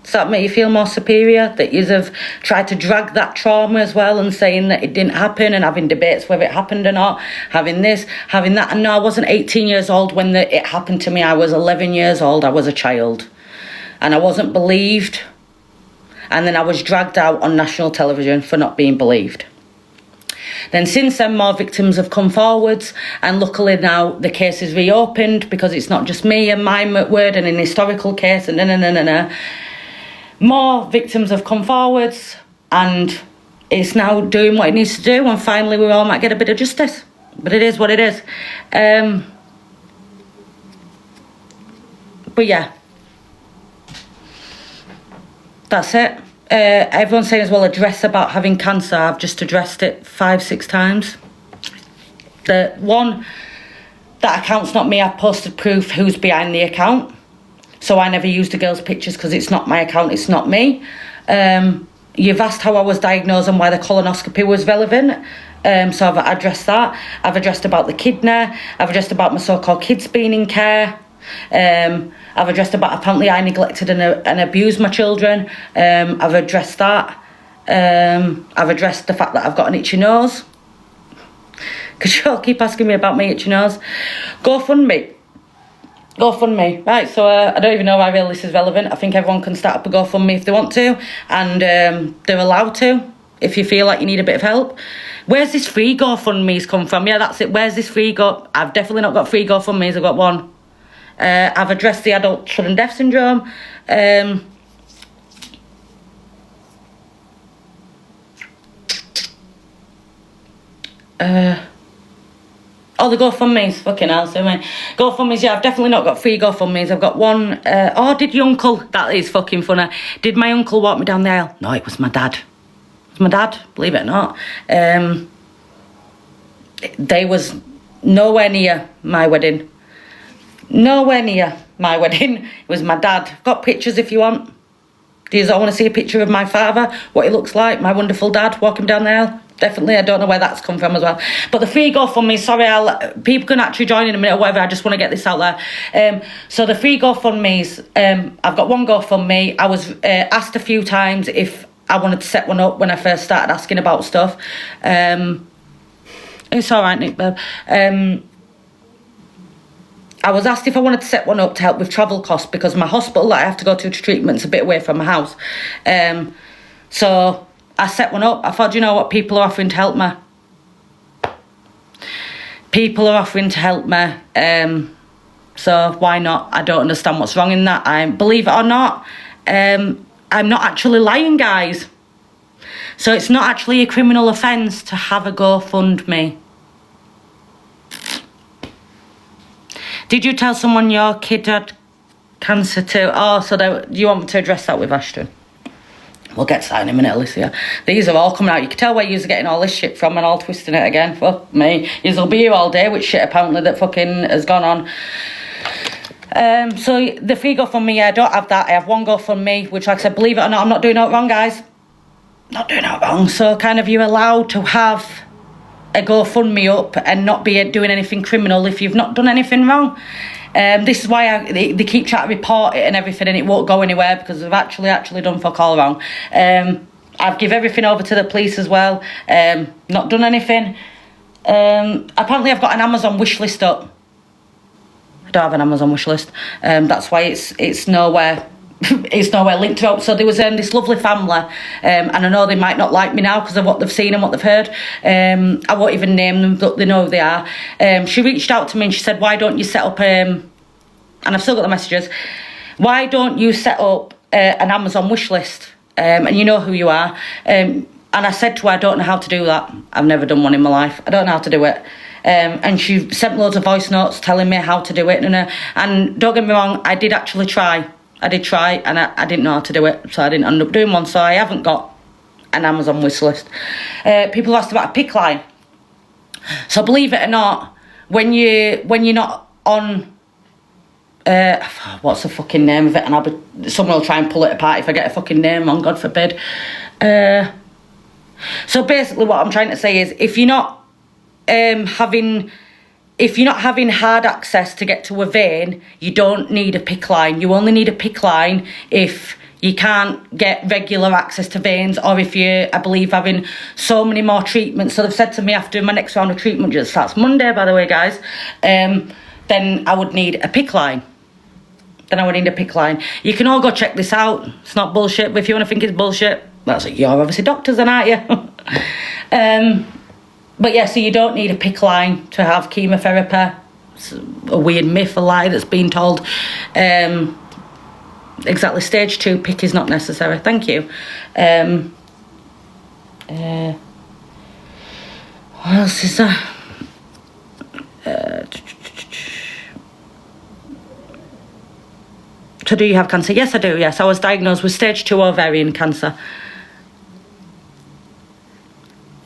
Does that make you feel more superior? That you have tried to drag that trauma as well and saying that it didn't happen and having debates whether it happened or not, having this, having that. And no, I wasn't 18 years old when it happened to me. I was 11 years old. I was a child. And I wasn't believed. And then I was dragged out on national television for not being believed. Then since then, more victims have come forwards, and luckily now the case is reopened because it's not just me and my word and an historical case and More victims have come forwards, and it's now doing what it needs to do, and finally we all might get a bit of justice. But it is what it is. But yeah, that's it. Everyone's saying as well, address about having cancer. I've just addressed it 5-6 times. The one, that account's not me. I've posted proof who's behind the account. So I never used the girl's pictures because it's not my account, it's not me. You've asked how I was diagnosed and why the colonoscopy was relevant. So I've addressed that. I've addressed about the kidney. I've addressed about my so-called kids being in care. I've addressed about apparently I neglected and abused my children. I've addressed that. I've addressed the fact that I've got an itchy nose. Because you all keep asking me about my itchy nose. GoFundMe. Right, so I don't even know why really this is relevant. I think everyone can start up a GoFundMe if they want to. And they're allowed to if you feel like you need a bit of help. Where's this free GoFundMe's come from? Yeah, that's it. Where's this free I've definitely not got free GoFundMe's. I've got one. I've addressed the adult sudden death syndrome. Oh, the GoFundMe's. Fucking hell, so many. GoFundMe's, yeah, I've definitely not got free GoFundMe's. I've got one. Did your uncle? That is fucking funny. Did my uncle walk me down the aisle? No, it was my dad. It was my dad, believe it or not. They was nowhere near my wedding. Nowhere near my wedding. It was my dad. I've got pictures if you want. Do you all want to see a picture of my father? What he looks like? My wonderful dad walking down the aisle? Definitely, I don't know where that's come from as well. But the free GoFundMe, sorry, people can actually join in a minute or whatever. I just want to get this out there. So the free GoFundMes, I've got one GoFundMe. I was asked a few times if I wanted to set one up when I first started asking about stuff. It's all right, Nick, babe. I was asked if I wanted to set one up to help with travel costs because my hospital that I have to go to treatment's a bit away from my house. So I set one up. I thought, you know what, people are offering to help me. People are offering to help me. So why not? I don't understand what's wrong in that. Believe it or not, I'm not actually lying, guys. So it's not actually a criminal offence to have a GoFundMe. Did you tell someone your kid had cancer too? Oh, so you want me to address that with Ashton? We'll get to that in a minute, Alicia. These are all coming out. You can tell where you're getting all this shit from and all twisting it again. Fuck me. You'll be here all day with shit apparently that fucking has gone on. So the free GoFundMe, I don't have that. I have one GoFundMe, which, like I said, believe it or not, I'm not doing it wrong, guys. Not doing it wrong. So kind of you're allowed to have a GoFundMe up and not be doing anything criminal if you've not done anything wrong. This is why they keep trying to report it and everything, and it won't go anywhere because they've actually done fuck all wrong. I've give everything over to the police as well. Not done anything. Apparently I've got an Amazon wish list up. I don't have an Amazon wish list. That's why it's nowhere. It's nowhere linked to it. So there was this lovely family, and I know they might not like me now because of what they've seen and what they've heard. I won't even name them, but they know who they are. She reached out to me and she said, why don't you set up, and I've still got the messages, why don't you set up an Amazon wish list, and you know who you are. And I said to her, I don't know how to do that. I've never done one in my life. I don't know how to do it. And she sent loads of voice notes telling me how to do it. And don't get me wrong, I did actually try. I did try, and I didn't know how to do it, so I didn't end up doing one. So I haven't got an Amazon wish list. People asked about a PIC line. So believe it or not, when you're not on, what's the fucking name of it? And someone will try and pull it apart if I get a fucking name on, God forbid. So basically, what I'm trying to say is, if you're not having hard access to get to a vein, you don't need a PIC line. You only need a PIC line if you can't get regular access to veins, or if you're, I believe, having so many more treatments. So they've said to me after my next round of treatment, which starts Monday, by the way, guys, then I would need a PIC line. You can all go check this out. It's not bullshit, but if you want to think it's bullshit, that's it. You're obviously doctors then, aren't you? But yeah, so you don't need a PIC line to have chemotherapy. It's a weird myth, a lie that's been told. Exactly, stage 2 PIC is not necessary. Thank you. What else is there? So do you have cancer? Yes, I do, yes. I was diagnosed with stage 2 ovarian cancer.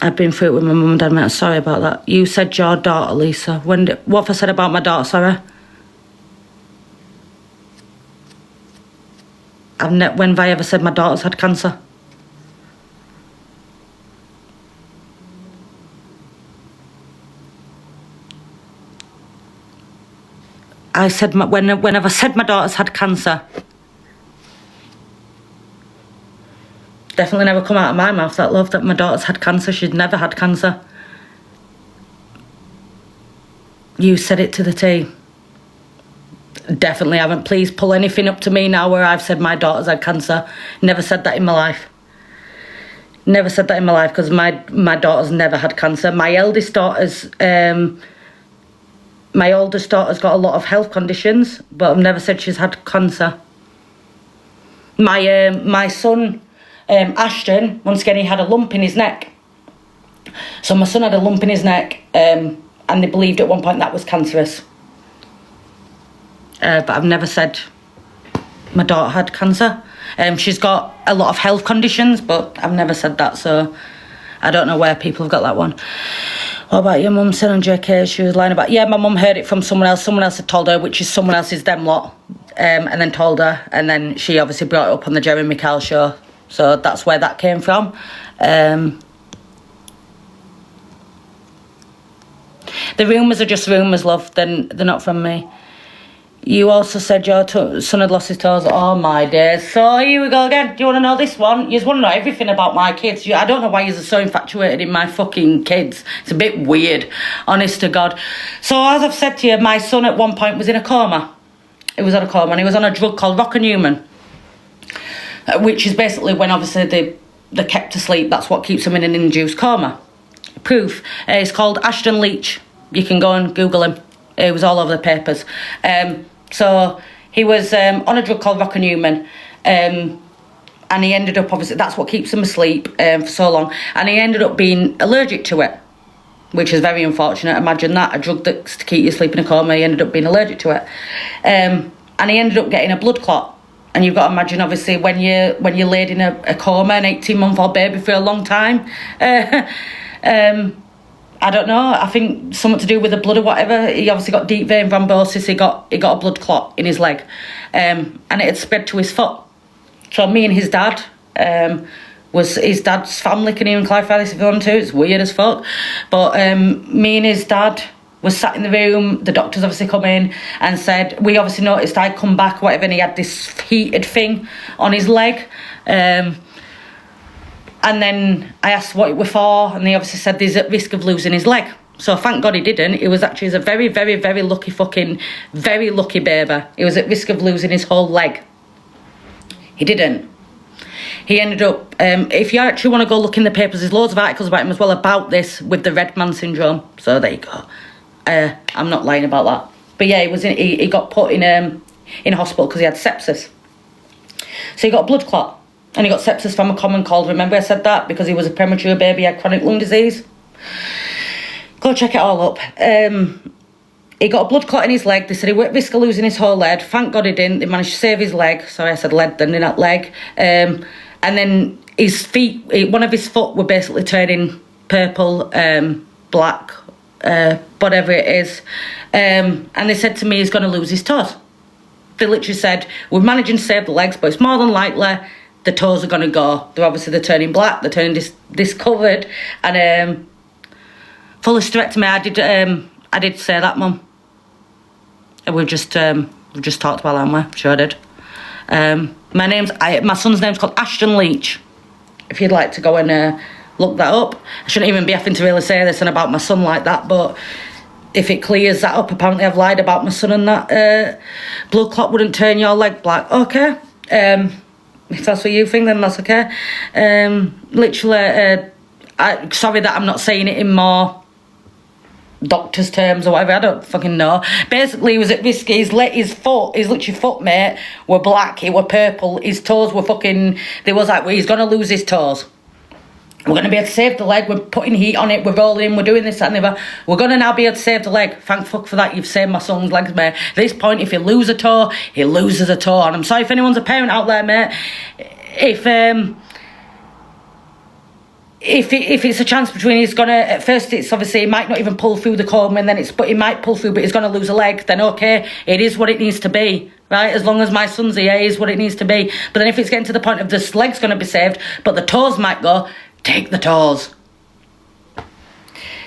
I've been through it with my mum and dad, mate. Sorry about that. You said your daughter, Lisa. What have I said about my daughter, Sarah? When have I ever said my daughter's had cancer? I said, when have I said my daughter's had cancer? Definitely never come out of my mouth, that love, that my daughter's had cancer. She'd never had cancer. You said it to the T. Definitely haven't. Please pull anything up to me now where I've said my daughter's had cancer. Never said that in my life. Never said that in my life, because my daughter's never had cancer. My oldest daughter's got a lot of health conditions, but I've never said she's had cancer. My son, Ashton, once again, he had a lump in his neck. So my son had a lump in his neck, and they believed at one point that was cancerous. But I've never said my daughter had cancer. She's got a lot of health conditions, but I've never said that, so I don't know where people have got that one. What about your mum said on JK she was lying about? Yeah, my mum heard it from someone else. Someone else had told her, which is someone else's them lot, and then told her, and then she obviously brought it up on the Jeremy Michael show. So that's where that came from. The rumours are just rumours, love. They're not from me. You also said your son had lost his toes. Oh my days. So here we go again. Do you want to know this one? You just want to know everything about my kids. I don't know why you're so infatuated in my fucking kids. It's a bit weird, honest to God. So as I've said to you, my son at one point was in a coma. He was on a coma and he was on a drug called Rockanewman, which is basically when obviously they're kept asleep. That's what keeps them in an induced coma. Proof. It's called Ashton Leach. You can go and Google him. It was all over the papers. So he was on a drug called Rockanewman, and he ended up, obviously, that's what keeps him asleep for so long, and he ended up being allergic to it, which is very unfortunate. Imagine that, a drug that's to keep you asleep in a coma, he ended up being allergic to it. And he ended up getting a blood clot. And you've got to imagine, obviously, when you're laid in a coma, an 18-month-old baby for a long time, I don't know, I think something to do with the blood or whatever. He obviously got deep vein thrombosis, he got a blood clot in his leg, and it had spread to his foot. So me and his dad, was his dad's family, can even clarify this if you want to, it's weird as fuck, but me and his dad was sat in the room, the doctors obviously come in and said, we obviously noticed I'd come back, whatever, and he had this heated thing on his leg, and then I asked what it was for, and they obviously said he's at risk of losing his leg. So thank God he didn't. It was actually a very, very, very lucky very lucky baby. He was at risk of losing his whole leg. He didn't. He ended up, if you actually want to go look in the papers, there's loads of articles about him as well about this with the red man syndrome. So there you go. I'm not lying about that. But yeah, he got put in hospital because he had sepsis. So he got a blood clot. And he got sepsis from a common cold. Remember I said that? Because he was a premature baby, he had chronic lung disease. Go check it all up. He got a blood clot in his leg. They said he was at risk of losing his whole leg. Thank God he didn't. They managed to save his leg. Sorry, I said leg then, in that leg. And then his feet, one of his foot were basically turning purple, black, whatever it is. And they said to me he's going to lose his toes. They literally said, we're managing to save the legs, but it's more than likely the toes are going to go. They're turning black, they're turning discoloured, and full hysterectomy. I did say that, Mum. We've just talked about that, haven't we? Sure did. My son's name's called Ashton Leach. If you'd like to go and look that up. I shouldn't even be having to really say this and about my son like that, but if it clears that up, apparently I've lied about my son and that blood clot wouldn't turn your leg black. Okay. If that's what you think, then that's okay. Literally, sorry that I'm not saying it in more doctor's terms or whatever, I don't fucking know. Basically, he was at risk. His literally foot, mate, were black, he were purple, his toes were fucking, they was like, well, he's gonna lose his toes. We're going to be able to save the leg, we're putting heat on it, we're rolling, we're doing this, that and the other. We're going to now be able to save the leg. Thank fuck for that, you've saved my son's legs, mate. At this point, if you lose a toe, he loses a toe. And I'm sorry if anyone's a parent out there, mate. If it's a chance between he's going to, at first it's obviously, he might not even pull through the coma, and then but he might pull through, but he's going to lose a leg, then okay, it is what it needs to be. Right, as long as my son's here, it is what it needs to be. But then if it's getting to the point of this leg's going to be saved, but the toes might go, take the toes.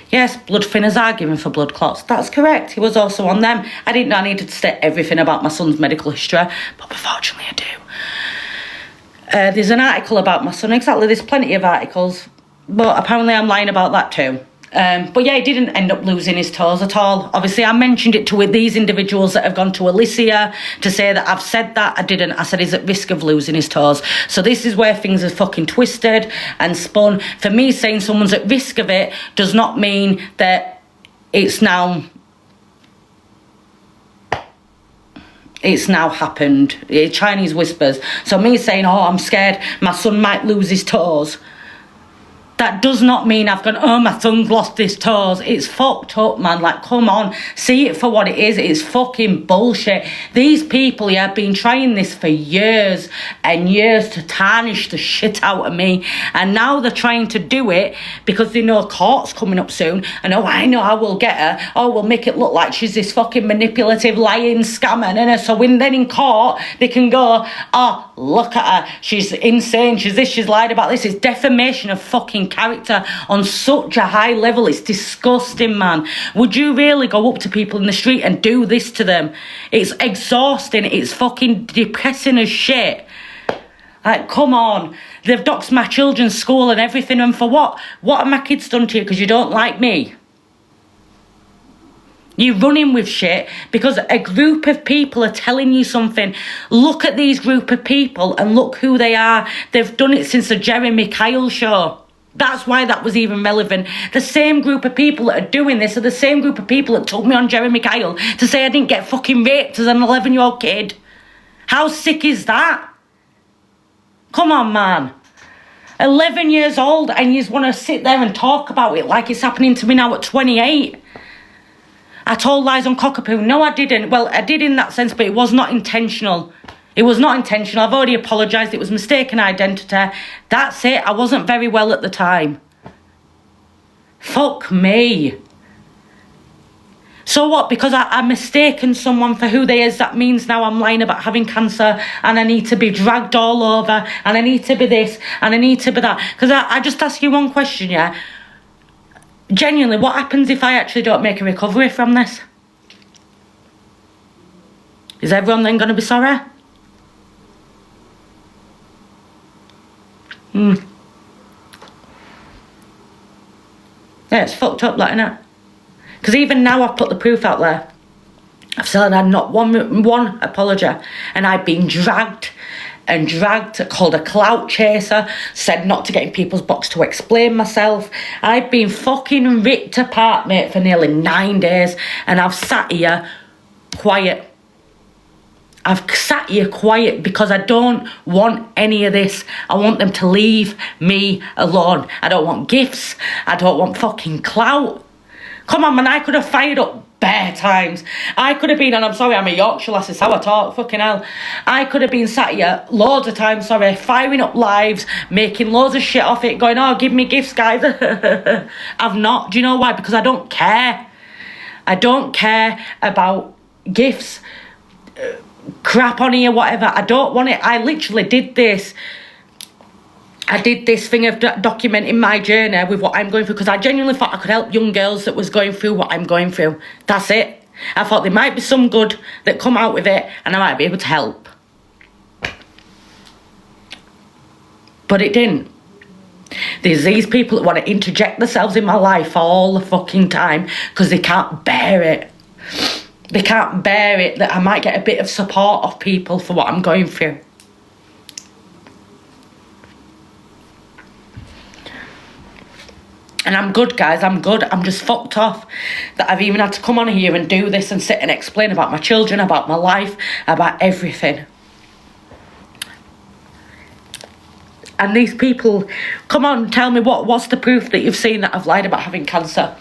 Yes, blood thinners are given for blood clots. That's correct. He was also on them. I didn't know I needed to state everything about my son's medical history, but unfortunately I do. There's an article about my son. Exactly, there's plenty of articles, but apparently I'm lying about that too. But yeah, he didn't end up losing his toes at all. Obviously, I mentioned it to these individuals that have gone to Alicia to say that I've said that. I didn't. I said he's at risk of losing his toes. So this is where things are fucking twisted and spun. For me, saying someone's at risk of it does not mean that it's now happened. Chinese whispers. So me saying, oh, I'm scared my son might lose his toes, that does not mean I've gone, oh, my son's lost his toes. It's fucked up, man. Like, come on. See it for what it is. It's fucking bullshit. These people, yeah, have been trying this for years and years to tarnish the shit out of me. And now they're trying to do it because they know court's coming up soon. And, oh, I know I will get her. Oh, we'll make it look like she's this fucking manipulative, lying scammer. And so then in court, they can go, oh, look at her. She's insane. She's this. She's lied about this. It's defamation of fucking character on such a high level. It's disgusting, man. Would you really go up to people in the street and do this to them? It's exhausting. It's fucking depressing as shit. Like, come on. They've doxed my children's school and everything, and for what? What have my kids done to you because you don't like me? You're running with shit because a group of people are telling you something. Look at these group of people and look who they are. They've done it since the Jeremy Kyle show. That's why that was even relevant. The same group of people that are doing this are the same group of people that took me on Jeremy Kyle to say I didn't get fucking raped as an 11-year-old kid. How sick is that? Come on, man. 11 years old and you just want to sit there and talk about it like it's happening to me now at 28. I told lies on Cockapoo. No, I didn't. Well, I did in that sense, but it was not intentional. It was not intentional. I've already apologised. It was mistaken identity. That's it. I wasn't very well at the time. Fuck me. So what? Because I'm mistaken someone for who they is, that means now I'm lying about having cancer and I need to be dragged all over and I need to be this and I need to be that. Because I just ask you one question, yeah? Genuinely, what happens if I actually don't make a recovery from this? Is everyone then going to be sorry? Yeah, it's fucked up, that, innit? Because even now I've put the proof out there. I've still had not one apology. And I've been dragged, called a clout chaser, said not to get in people's box to explain myself. I've been fucking ripped apart, mate, for nearly 9 days. And I've sat here quiet. I've sat here quiet because I don't want any of this. I want them to leave me alone. I don't want gifts. I don't want fucking clout. Come on, man, I could have fired up bare times. I could have been, and I'm sorry, I'm a Yorkshire lass, it's how I talk, fucking hell. I could have been sat here loads of times, sorry, firing up lives, making loads of shit off it, going, oh, give me gifts, guys. I've not. Do you know why? Because I don't care. I don't care about gifts, crap on here, whatever. I don't want it. I literally did this. I did this thing of documenting my journey with what I'm going through because I genuinely thought I could help young girls that was going through what I'm going through. That's it. I thought there might be some good that come out with it and I might be able to help. But it didn't. There's these people that want to interject themselves in my life all the fucking time because they can't bear it. They can't bear it that I might get a bit of support of people for what I'm going through. And I'm good, guys, I'm good. I'm just fucked off that I've even had to come on here and do this and sit and explain about my children, about my life, about everything. And these people, come on, tell me what's the proof that you've seen that I've lied about having cancer?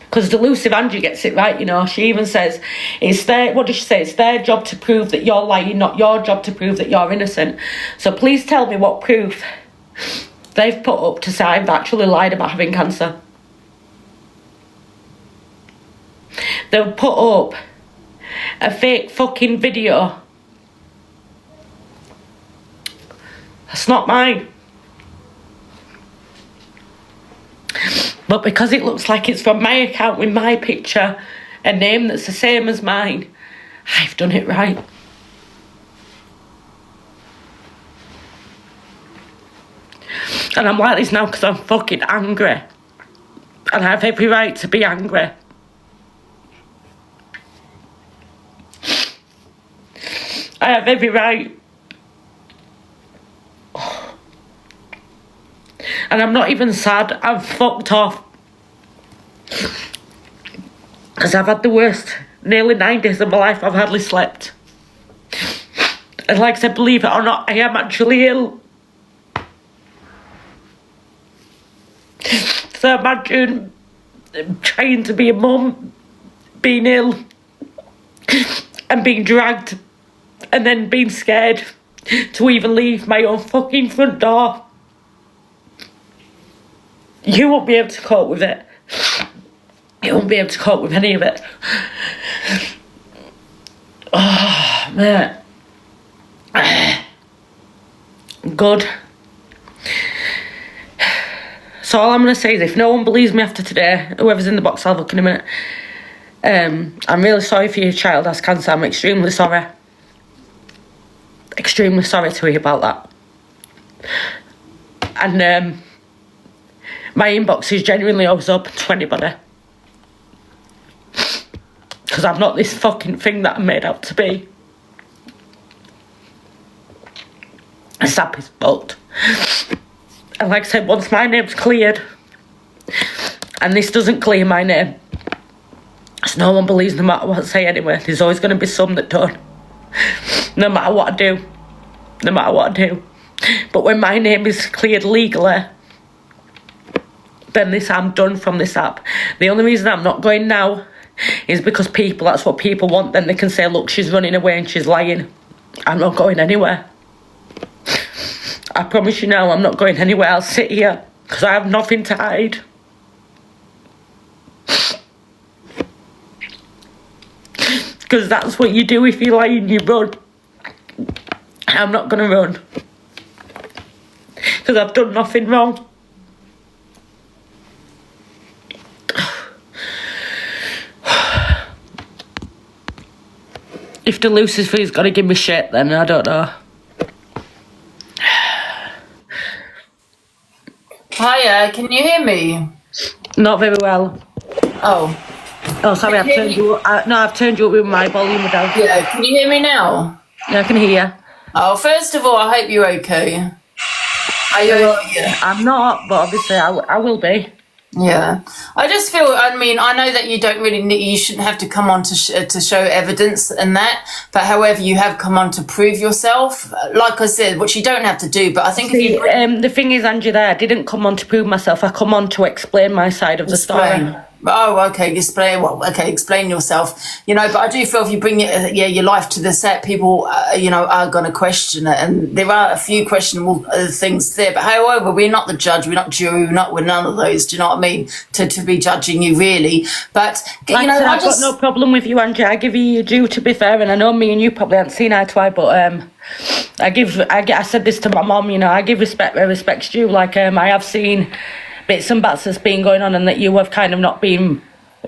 Because Delusive Angie gets it right, you know. She even says, what does she say? It's their job to prove that you're lying, not your job to prove that you're innocent. So please tell me what proof they've put up to say I've actually lied about having cancer. They'll put up a fake fucking video. That's not mine. But because it looks like it's from my account with my picture, a name that's the same as mine, I've done it right. And I'm like this now because I'm fucking angry. And I have every right to be angry. I have every right. And I'm not even sad. I'm fucked off. Because I've had the worst nearly 9 days of my life. I've hardly slept. And like I said, believe it or not, I am actually ill. So imagine trying to be a mum, being ill, and being dragged, and then being scared to even leave my own fucking front door. You won't be able to cope with it. You won't be able to cope with any of it. Oh, man. Good. So all I'm going to say is, if no one believes me after today, whoever's in the box, I'll look in a minute. I'm really sorry for your child has cancer. I'm extremely sorry. Extremely sorry to hear about that. And my inbox is genuinely always open to anybody. Because I'm not this fucking thing that I'm made out to be. Sap is fucked. And like I said, once my name's cleared, and this doesn't clear my name, so no one believes no matter what I say anyway. There's always going to be some that don't. No matter what I do. No matter what I do. But when my name is cleared legally, then I'm done from this app. The only reason I'm not going now is because that's what people want. Then they can say, look, she's running away and she's lying. I'm not going anywhere. I promise you now, I'm not going anywhere. I'll sit here because I have nothing to hide. Because that's what you do if you lie and you run. I'm not going to run. Because I've done nothing wrong. If the Lucifer's got to give me shit, then I don't know. Hiya, can you hear me? Not very well. Oh, sorry, I've turned you up. No, I've turned you up with my volume down. yeah, can you hear me now? Yeah, I can hear you. Oh, first of all, I hope you're okay. Are you okay? I'm not, but obviously I will be. Yeah. I just feel, I mean, I know that you don't really need, you shouldn't have to come on to show evidence and that, but however, you have come on to prove yourself, like I said, which you don't have to do, but I think See, if you... the thing is, Angie, I didn't come on to prove myself, I come on to explain my side of the story. Oh, okay. Explain yourself. You know, but I do feel if you bring your life to the set, people, are going to question it, and there are a few questionable things there. But however, we're not the judge, we're not jury, we're none of those. Do you know what I mean? To be judging you really, but I've got no problem with you, Angie. I give you your due, to be fair, and I know me and you probably haven't seen eye to eye, but I said this to my mum. You know, I give respect where respect's due. Like I have seen bits and bats that's been going on, and that you have kind of not been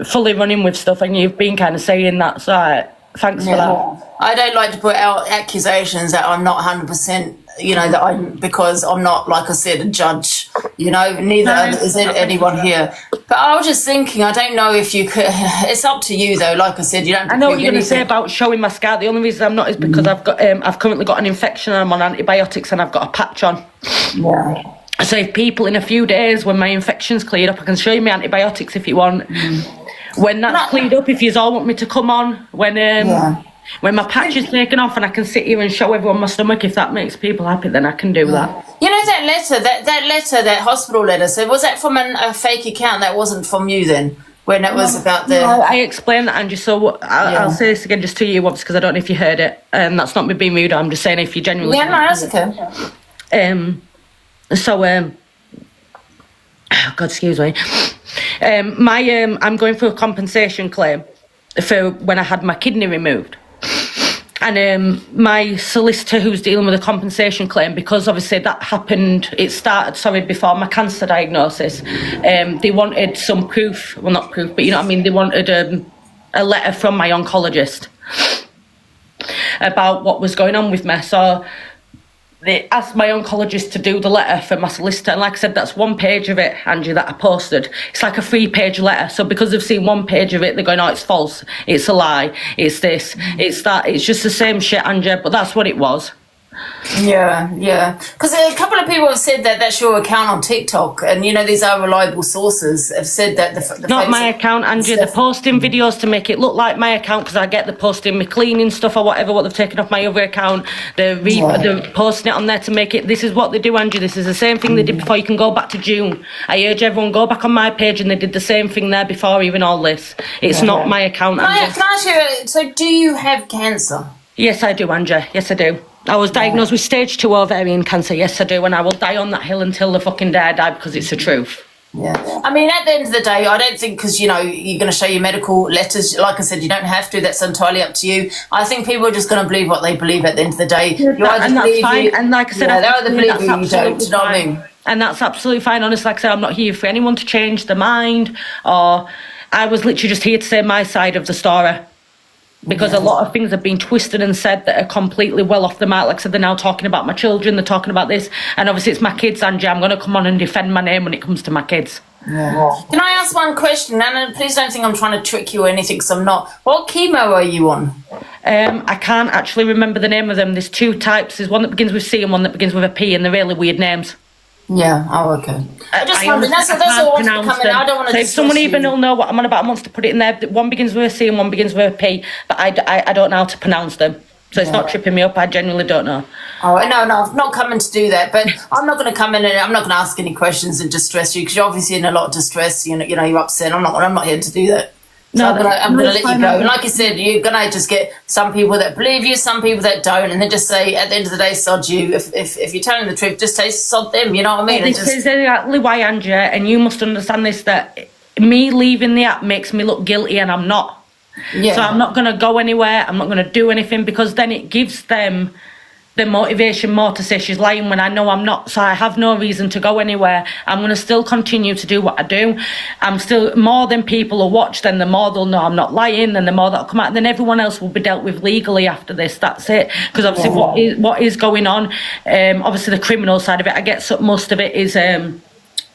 fully running with stuff, and you've been kind of saying that, so thanks for that. I don't like to put out accusations that I'm not 100%, because I'm not, like I said, a judge, neither is anyone here. But I was just thinking, I don't know if you could, it's up to you though, like I said, you don't have to. I know what you're going to say about showing my scar. The only reason I'm not is because I've currently got an infection and I'm on antibiotics and I've got a patch on. Yeah. So if people in a few days, when my infection's cleared up, I can show you my antibiotics if you want. When that's cleared up, if you all want me to come on, when my patch is taken off and I can sit here and show everyone my stomach, if that makes people happy, then I can do that. You know that hospital letter, so was that from a fake account? That wasn't from you then? When it was about the... No, I explained that, Angie, so I'll say this again just to you, obviously, because I don't know if you heard it, and that's not me being rude, I'm just saying if you genuinely... Yeah, no, that's okay. God, excuse me. I'm going for a compensation claim for when I had my kidney removed. And my solicitor who's dealing with a compensation claim, because obviously that happened, before my cancer diagnosis, they wanted some proof, well not proof, but you know what I mean, they wanted a letter from my oncologist about what was going on with me. So they asked my oncologist to do the letter for my solicitor, and like I said, that's one page of it, Angie, that I posted. It's like a 3-page letter, so because they've seen one page of it, they're going, oh, it's false, it's a lie, it's this, it's that, it's just the same shit, Angie, but that's what it was. Yeah. Because a couple of people have said that that's your account on TikTok, and these are reliable sources have said that the not my account, Angie. They're posting videos to make it look like my account, because I get the posting me cleaning stuff or whatever, what they've taken off my other account. They're posting it on there to make it. This is what they do, Angie. This is the same thing they did before. You can go back to June. I urge everyone, go back on my page, and they did the same thing there before even all this. It's not my account, Angie. Can I ask you, so do you have cancer? Yes, I do, Angie. Yes, I do. I was diagnosed with stage 2 ovarian cancer. Yes, I do. And I will die on that hill until the fucking day I die, because it's the truth. Yeah. I mean, at the end of the day, I don't think because, you're going to show your medical letters, like I said, you don't have to. That's entirely up to you. I think people are just going to believe what they believe at the end of the day. And that's fine. And like I said, they either believe you, you don't. Do you know what I mean? And that's absolutely fine. Honestly, like I said, I'm not here for anyone to change their mind, or I was literally just here to say my side of the story. Because a lot of things have been twisted and said that are completely well off the mark. Like I said, they're now talking about my children, they're talking about this. And obviously it's my kids, Angie. I'm going to come on and defend my name when it comes to my kids. Yeah. Can I ask one question? And please don't think I'm trying to trick you or anything, because I'm not. What chemo are you on? I can't actually remember the name of them. There's two types. There's one that begins with C and one that begins with a P, and they're really weird names. Yeah, oh, okay. I just wondered, that's what I wanted to come in. I don't want to. So if someone even will know what I'm on about, wants to put it in there. One begins with a C and one begins with a P, but I don't know how to pronounce them. So it's not tripping me up. I genuinely don't know. Oh, no, I'm not coming to do that. But I'm not going to come in and I'm not going to ask any questions and distress you, because you're obviously in a lot of distress. You know, you're upset. I'm not here to do that. So I'm going to let you go. And like I said, you're going to just get some people that believe you, some people that don't, and then just say, at the end of the day, sod you. If you're telling the truth, just say sod them, you know what I mean? This is exactly why, Andrea, and you must understand this, that me leaving the app makes me look guilty, and I'm not. Yeah. So I'm not going to go anywhere, I'm not going to do anything, because then it gives them the motivation more to say she's lying when I know I'm not. So I have no reason to go anywhere. I'm going to still continue to do what I do. I'm still, more than people will watch, then the more they'll know I'm not lying, then the more that'll come out, then everyone else will be dealt with legally after this. That's it. Because obviously what is going on, obviously the criminal side of it, I get most of it is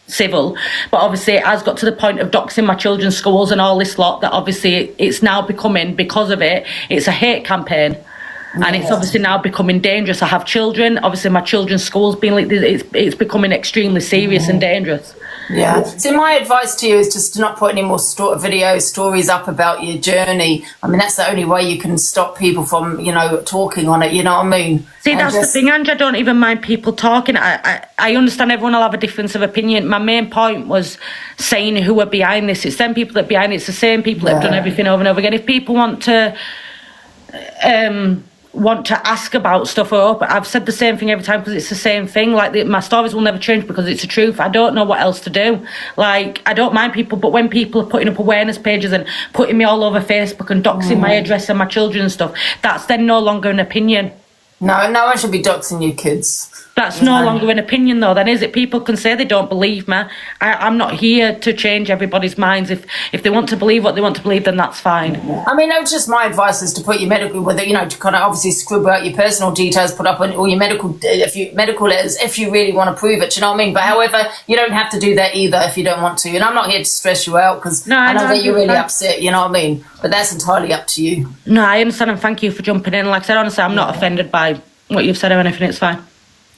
civil, but obviously it has got to the point of doxing my children's schools and all this lot, that obviously it's now becoming, because of it, it's a hate campaign. And it's obviously now becoming dangerous. I have children. Obviously, my children's school's been like this. It's becoming extremely serious and dangerous. Yeah. So my advice to you is just to not put any more stories up about your journey. I mean, that's the only way you can stop people from, talking on it. You know what I mean? See, that's the thing, Angie. I don't even mind people talking. I understand everyone will have a difference of opinion. My main point was saying who are behind this. It's them people that are behind it. It's the same people that have done everything over and over again. If people want to ask about stuff, but I've said the same thing every time, because it's the same thing. Like, my stories will never change because it's the truth. I don't know what else to do. Like, I don't mind people, but when people are putting up awareness pages and putting me all over Facebook and doxing my address and my children and stuff, that's then no longer an opinion. No one should be doxing your kids. That's no longer an opinion, though, then, is it? People can say they don't believe me. I'm not here to change everybody's minds. If they want to believe what they want to believe, then that's fine. I mean, that was just my advice, is to put your medical, to kind of obviously scribble out your personal details, put up all your medical letters, if you really want to prove it, you know what I mean? But however, you don't have to do that either if you don't want to. And I'm not here to stress you out, because I know that you're really upset, you know what I mean? But that's entirely up to you. No, I understand, and thank you for jumping in. Like I said, honestly, I'm not offended by what you've said or anything. It's fine.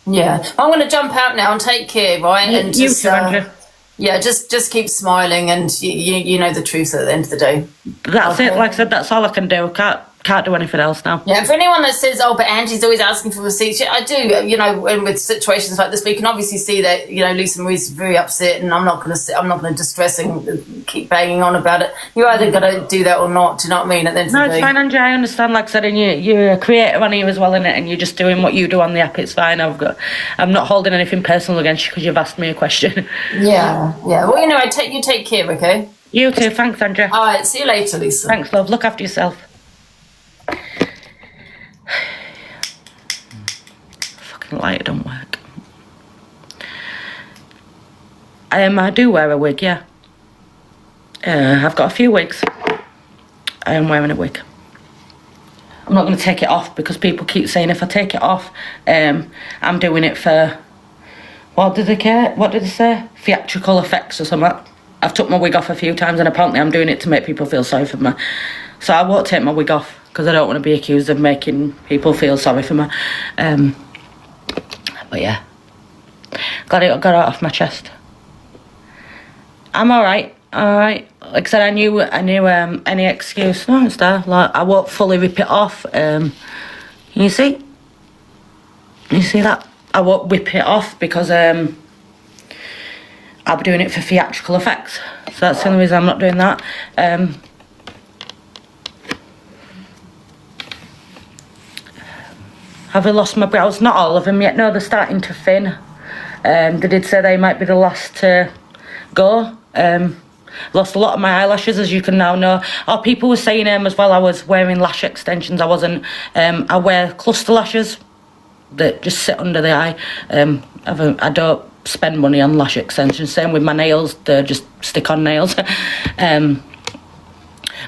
Yeah, I'm going to jump out now and take care, right? And you too, Andrew. Yeah, just keep smiling, and you know the truth at the end of the day. That's it. Like I said, that's all I can do. Can't do anything else now. Yeah, for anyone that says, "Oh, but Angie's always asking for receipts," I do. And with situations like this, we can obviously see that Lisa Marie's very upset, and I'm not going to distress and keep banging on about it. You're either going to do that or not. Do you know what I mean? At the end of the day. No, it's fine, Angie. I understand. Like I said, and you're a creator on here as well, innit? And you're just doing what you do on the app. It's fine. I'm not holding anything personal against you because you've asked me a question. Yeah. Well, you take care, okay? You too. Thanks, Andrea. All right. See you later, Lisa. Thanks, love. Look after yourself. Fucking light don't work. I do wear a wig, yeah. I've got a few wigs. I am wearing a wig. I'm not going to take it off, because people keep saying if I take it off, I'm doing it for, what did they say? Theatrical effects or something. I've took my wig off a few times, and apparently I'm doing it to make people feel sorry for me. So I won't take my wig off, because I don't want to be accused of making people feel sorry for me. But yeah, got it off my chest. I'm alright. Like I said, I knew any excuse. No, it's there. Like, I won't fully rip it off. You see that? I won't whip it off, because I'll be doing it for theatrical effects. So that's the only reason I'm not doing that. Have I lost my brows? Not all of them yet. No, they're starting to thin. They did say they might be the last to go. Lost a lot of my eyelashes, as you can now know. Oh, people were saying as well, I was wearing lash extensions. I wasn't. I wear cluster lashes that just sit under the eye. I don't spend money on lash extensions. Same with my nails, they're just stick-on nails.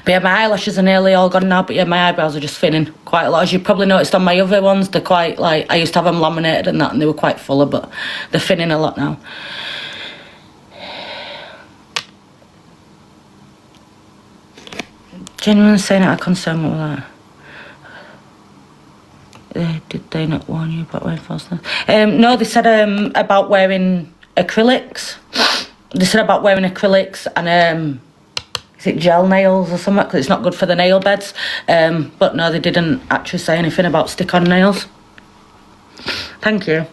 But yeah, my eyelashes are nearly all gone now, but yeah, my eyebrows are just thinning quite a lot. As you probably noticed on my other ones, they're quite, like, I used to have them laminated and that, and they were quite fuller, but they're thinning a lot now. Genuine saying out of concern, what was that? Did they not warn you about wearing false nails? No, they said about wearing acrylics. They said about wearing acrylics and is it gel nails or something? Because it's not good for the nail beds. But no, they didn't actually say anything about stick-on nails. Thank you.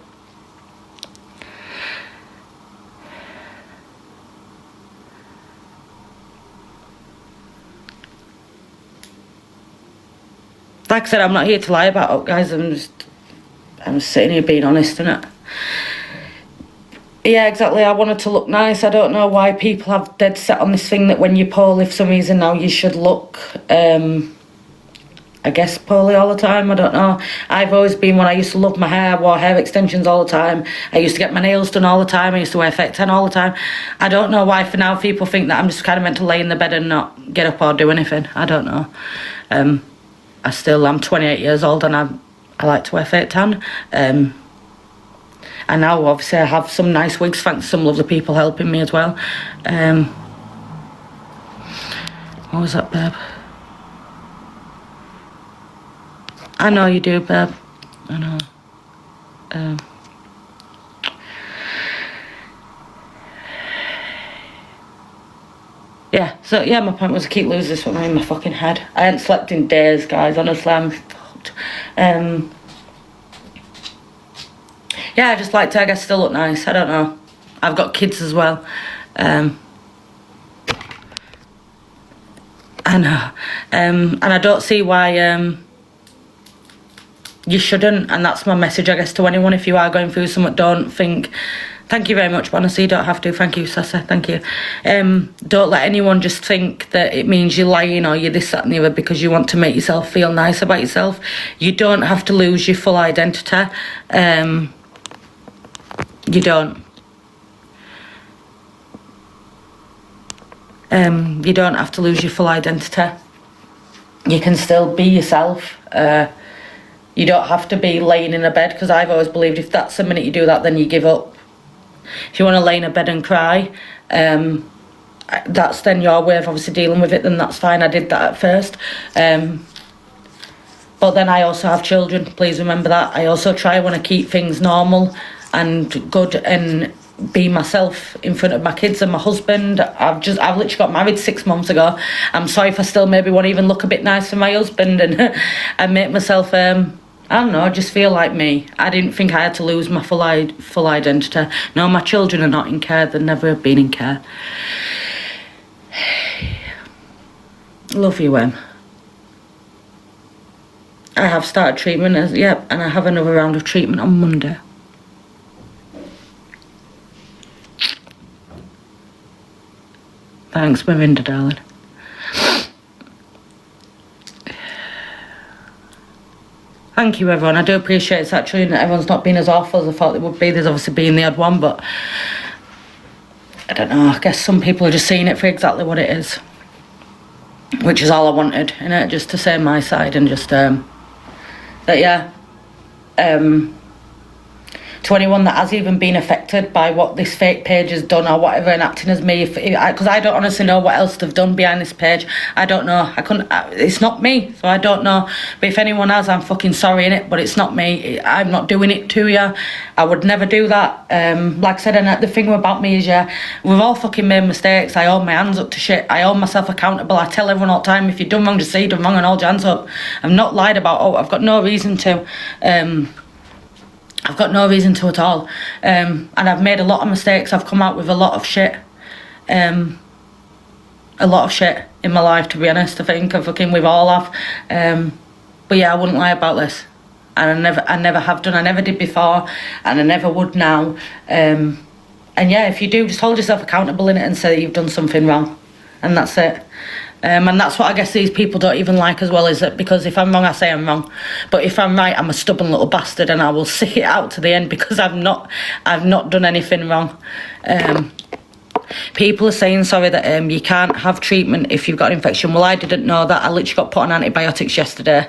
Like I said, I'm not here to lie about it, guys. I'm sitting here being honest, innit? Yeah, exactly. I wanted to look nice. I don't know why people have dead set on this thing that when you're poorly for some reason now you should look, I guess, poorly all the time. I don't know. I've always been one. I used to love my hair. I wore hair extensions all the time. I used to get my nails done all the time. I used to wear Effect 10 all the time. I don't know why for now people think that I'm just kind of meant to lay in the bed and not get up or do anything. I don't know. I'm 28 years old and I like to wear fake tan. And now obviously I have some nice wigs thanks to some lovely people helping me as well. What was that, babe? I know you do, babe. I know. Yeah, so yeah, my point was to keep losing this one in my fucking head. I hadn't slept in days, guys, honestly, I'm fucked. Yeah, I just like to, I guess, still look nice, I don't know. I've got kids as well. I know. And I don't see why you shouldn't, and that's my message, I guess, to anyone. If you are going through something, don't think... Thank you very much, but honestly, you don't have to. Thank you, Sasa. Thank you. Don't let anyone just think that it means you're lying or you're this, that and the other because you want to make yourself feel nice about yourself. You don't have to lose your full identity. You don't. You don't have to lose your full identity. You can still be yourself. You don't have to be laying in a bed, because I've always believed if that's the minute you do that, then you give up. If you want to lay in a bed and cry, that's then your way of obviously dealing with it, then that's fine. I did that at first. But then I also have children, please remember that. I also want to keep things normal and good and be myself in front of my kids and my husband. I've literally got married 6 months ago. I'm sorry if I still maybe want to even look a bit nice for my husband and make myself... I don't know, just feel like me. I didn't think I had to lose my full identity. No, my children are not in care. They've never been in care. Love you, Em. I have started treatment, and I have another round of treatment on Monday. Thanks, Mirinda, darling. Thank you, everyone. I do appreciate it's actually that everyone's not been as awful as I thought they would be. There's obviously been the odd one, but I don't know. I guess some people are just seeing it for exactly what it is, which is all I wanted, innit? Just to say my side and just that, yeah. To anyone that has even been affected by what this fake page has done or whatever, and acting as me, because I don't honestly know what else they've done behind this page. I don't know. It's not me, so I don't know. But if anyone has, I'm fucking sorry, innit? But it's not me. I'm not doing it to you. I would never do that. Like I said, and the thing about me is, yeah, we've all fucking made mistakes. I hold my hands up to shit. I hold myself accountable. I tell everyone all the time, if you've done wrong, just say you've done wrong and hold your hands up. I've not lied about, I've got no reason to. I've got no reason to at all. And I've made a lot of mistakes. I've come out with a lot of shit. A lot of shit in my life, to be honest. I think we've all have. But yeah, I wouldn't lie about this. And I never have done. I never did before. And I never would now. And yeah, if you do, just hold yourself accountable in it and say that you've done something wrong. And that's it. And that's what I guess these people don't even like as well, is that because if I'm wrong, I say I'm wrong. But if I'm right, I'm a stubborn little bastard and I will stick it out to the end because I've not done anything wrong. People are saying, sorry, that you can't have treatment if you've got an infection. Well, I didn't know that. I literally got put on antibiotics yesterday.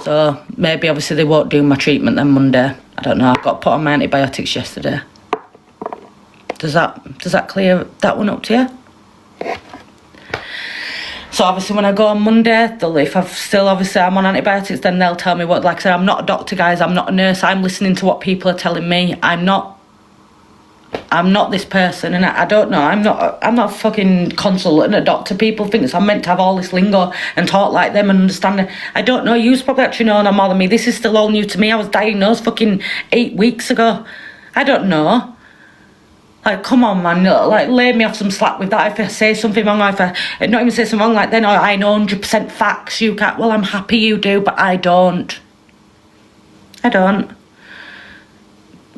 So maybe obviously they won't do my treatment then Monday. I don't know. I got put on my antibiotics yesterday. Does that clear that one up to you? So obviously when I go on Monday, if I'm on antibiotics, then they'll tell me what. Like I said, I'm not a doctor, guys. I'm not a nurse. I'm listening to what people are telling me. I'm not this person, and I don't know. I'm not a fucking consultant, a doctor. People think I'm meant to have all this lingo and talk like them and understand it. I don't know. You've probably actually know no more than me. This is still all new to me. I was diagnosed fucking 8 weeks ago. I don't know. Like, come on, man. Like, lay me off some slack with that. If I say something wrong, or if I not even say something wrong, like, then I know 100% facts. You can't. Well, I'm happy you do, but I don't.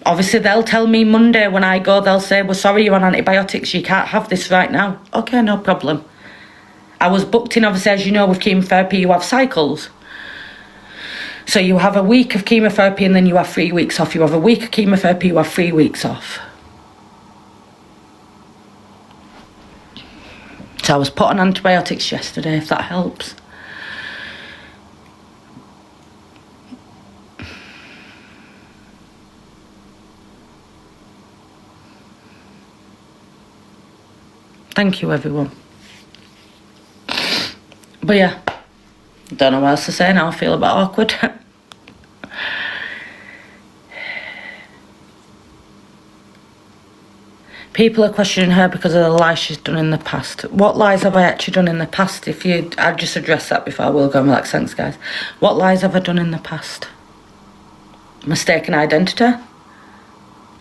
Obviously, they'll tell me Monday when I go, they'll say, we're sorry, you're on antibiotics. You can't have this right now. Okay, no problem. I was booked in, obviously, as you know, with chemotherapy, you have cycles. So you have a week of chemotherapy and then you have 3 weeks off. You have a week of chemotherapy, you have 3 weeks off. So I was put on antibiotics yesterday, if that helps. Thank you, everyone. But yeah, don't know what else to say now. I feel a bit awkward. People are questioning her because of the lies she's done in the past. What lies have I actually done in the past? I'd just address that before I will go and relax. Thanks, guys. What lies have I done in the past? Mistaken identity.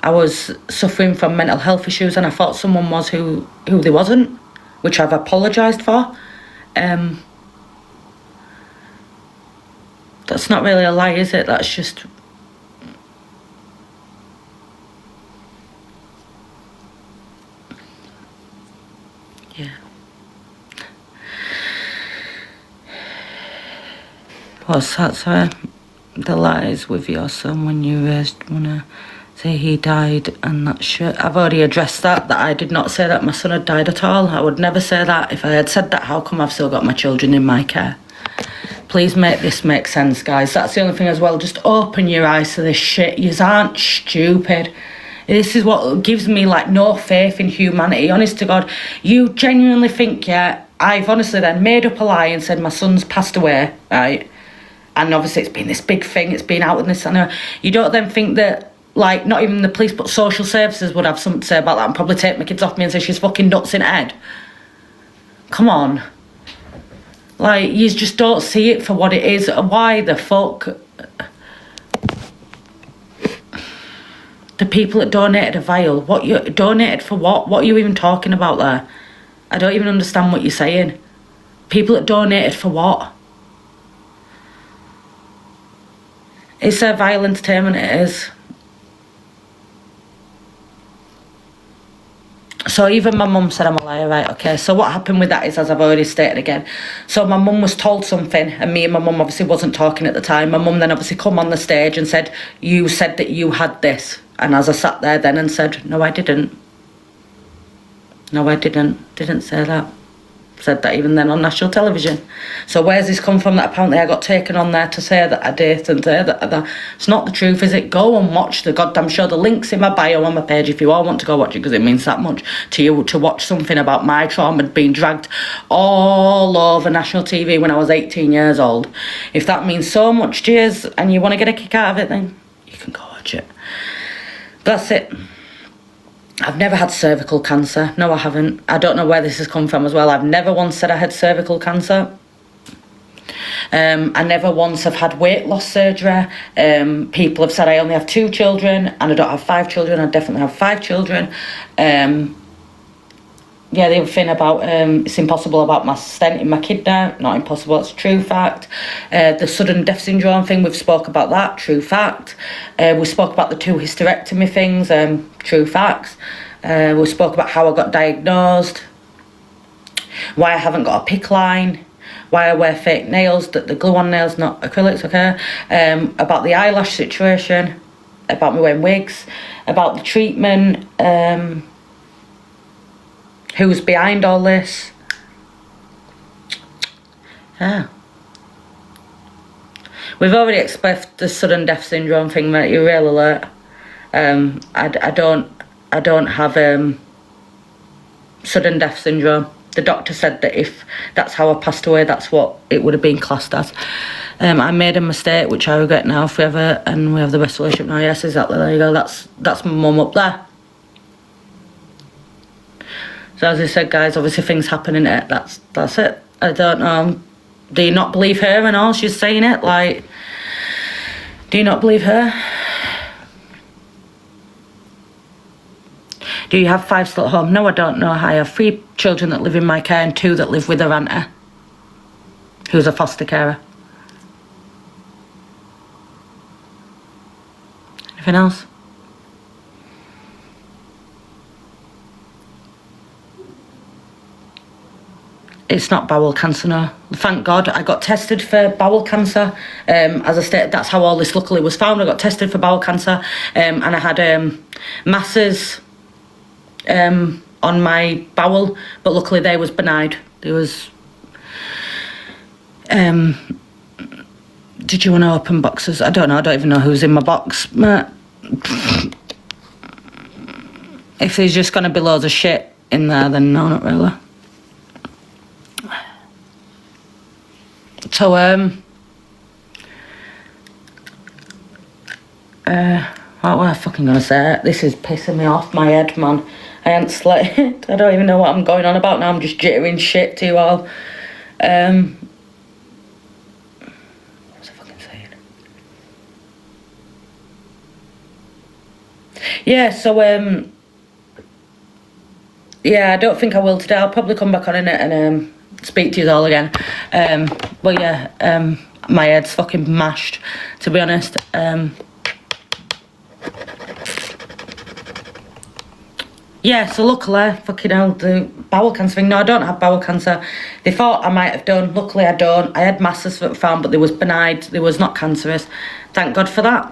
I was suffering from mental health issues and I thought someone was who they wasn't, which I've apologised for. That's not really a lie, is it? That's just... yeah. What's that, sorry? The lies with your son when you raised wanna say he died and that shit. I've already addressed that I did not say that my son had died at all. I would never say that. If I had said that, how come I've still got my children in my care? Please make this make sense, guys. That's the only thing as well. Just open your eyes to this shit. Yous aren't stupid. This is what gives me, like, no faith in humanity. Honest to God, you genuinely think, yeah, I've honestly then made up a lie and said my son's passed away, right? And obviously it's been this big thing, it's been out in this, and you don't then think that, like, not even the police but social services would have something to say about that and probably take my kids off me and say she's fucking nuts in the head. Come on. Like, you just don't see it for what it is. Why the fuck... The people that donated a vial, what you donated for what? What are you even talking about there? I don't even understand what you're saying. People that donated for what? It's a vile entertainment, it is. So even my mum said I'm a liar, right? Okay, so what happened with that is, as I've already stated again, so my mum was told something and me and my mum obviously wasn't talking at the time. My mum then obviously come on the stage and said, you said that you had this. And as I sat there then and said, no, I didn't. No, I didn't say that. Said that even then on national television. So where's this come from that apparently I got taken on there to say that I did and say that it's not the truth, is it? Go and watch the goddamn show. The link's in my bio on my page if you all want to go watch it, because it means that much to you to watch something about my trauma being dragged all over national TV when I was 18 years old. If that means so much to you and you want to get a kick out of it, then you can go watch it. That's it. I've never had cervical cancer. No, I haven't. I don't know where this has come from as well. I've never once said I had cervical cancer. I never once have had weight loss surgery. People have said I only have 2 children and I don't have 5 children. I definitely have 5 children. Yeah, the other thing about it's impossible about my stent in my kidney. Not impossible, it's a true fact. The sudden death syndrome thing, we've spoke about that, true fact. We spoke about the 2 hysterectomy things, true facts. We spoke about how I got diagnosed. why I haven't got a pick line, why I wear fake nails, that the glue on nails, not acrylics, okay? About the eyelash situation, about me wearing wigs, about the treatment, who's behind all this. Yeah. We've already expressed the sudden death syndrome thing, mate. You're real alert. I don't have sudden death syndrome. The doctor said that if that's how I passed away, that's what it would have been classed as. I made a mistake, which I regret now forever, and we have the best relationship now. Yes, exactly. There you go. That's my mum up there. So as I said, guys, obviously things happen in it. That's it. I don't know. Do you not believe her and all? She's saying it, like, do you not believe her? Do you have 5 still at home? No, I don't know. I have 3 children that live in my care and 2 that live with their auntie, who's a foster carer. Anything else? It's not bowel cancer, no. Thank God. I got tested for bowel cancer. As I stated, that's how all this luckily was found. I got tested for bowel cancer, and I had masses on my bowel, but luckily they was benign. There was... did you want to open boxes? I don't know. I don't even know who's in my box. If there's just going to be loads of shit in there, then no, not really. So, what was I fucking gonna say? This is pissing me off my head, man. I ain't slept. I don't even know what I'm going on about now. I'm just jittering shit to you all. What was I fucking saying? Yeah, so, yeah, I don't think I will today. I'll probably come back on in it and, speak to you all again. But yeah, my head's fucking mashed, to be honest. Yeah, so luckily, fucking hell, the bowel cancer thing. No, I don't have bowel cancer. They thought I might have done. Luckily, I don't. I had masses that were found, but they was benign. They was not cancerous. Thank God for that.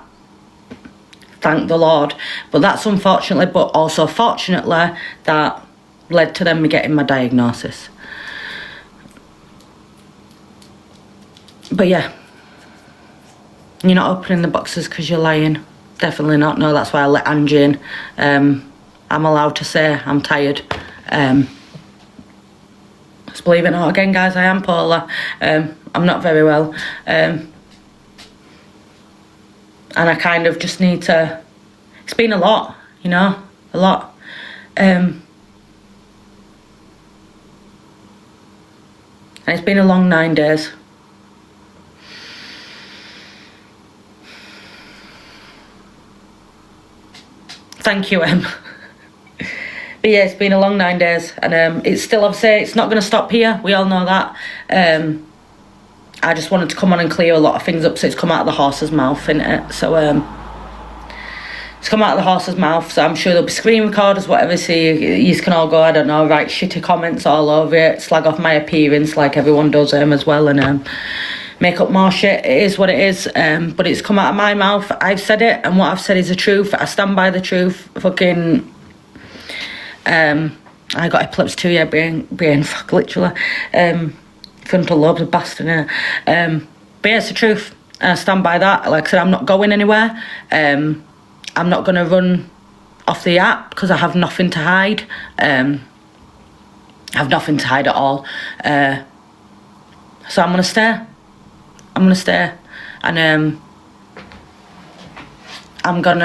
Thank the Lord. But that's unfortunately, but also fortunately, that led to them me getting my diagnosis. But yeah, you're not opening the boxes because you're lying. Definitely not. No, that's why I let Angie in. I'm allowed to say I'm tired. Just believe it or not, again, guys, I am poorly. I'm not very well. And I kind of just need to... It's been a lot, you know, a lot. And it's been a long 9 days. Thank you, Em. But yeah, it's been a long 9 days, and it's still, obviously, it's not going to stop here. We all know that. I just wanted to come on and clear a lot of things up, so it's come out of the horse's mouth, innit? So, it's come out of the horse's mouth, so I'm sure there'll be screen recorders, whatever, so you can all go, I don't know, write shitty comments all over it, slag off my appearance like everyone does as well, and make up more shit. It is what it is, but it's come out of my mouth. I've said it, and what I've said is the truth. I stand by the truth. Fucking, I got epilepsy 2 year brain fuck, literally. Frontal lobe's a bastard, innit? But yeah, it's the truth. And I stand by that. Like I said, I'm not going anywhere. I'm not going to run off the app because I have nothing to hide. I have nothing to hide at all. So I'm going to stay. I'm going to stay. And I'm going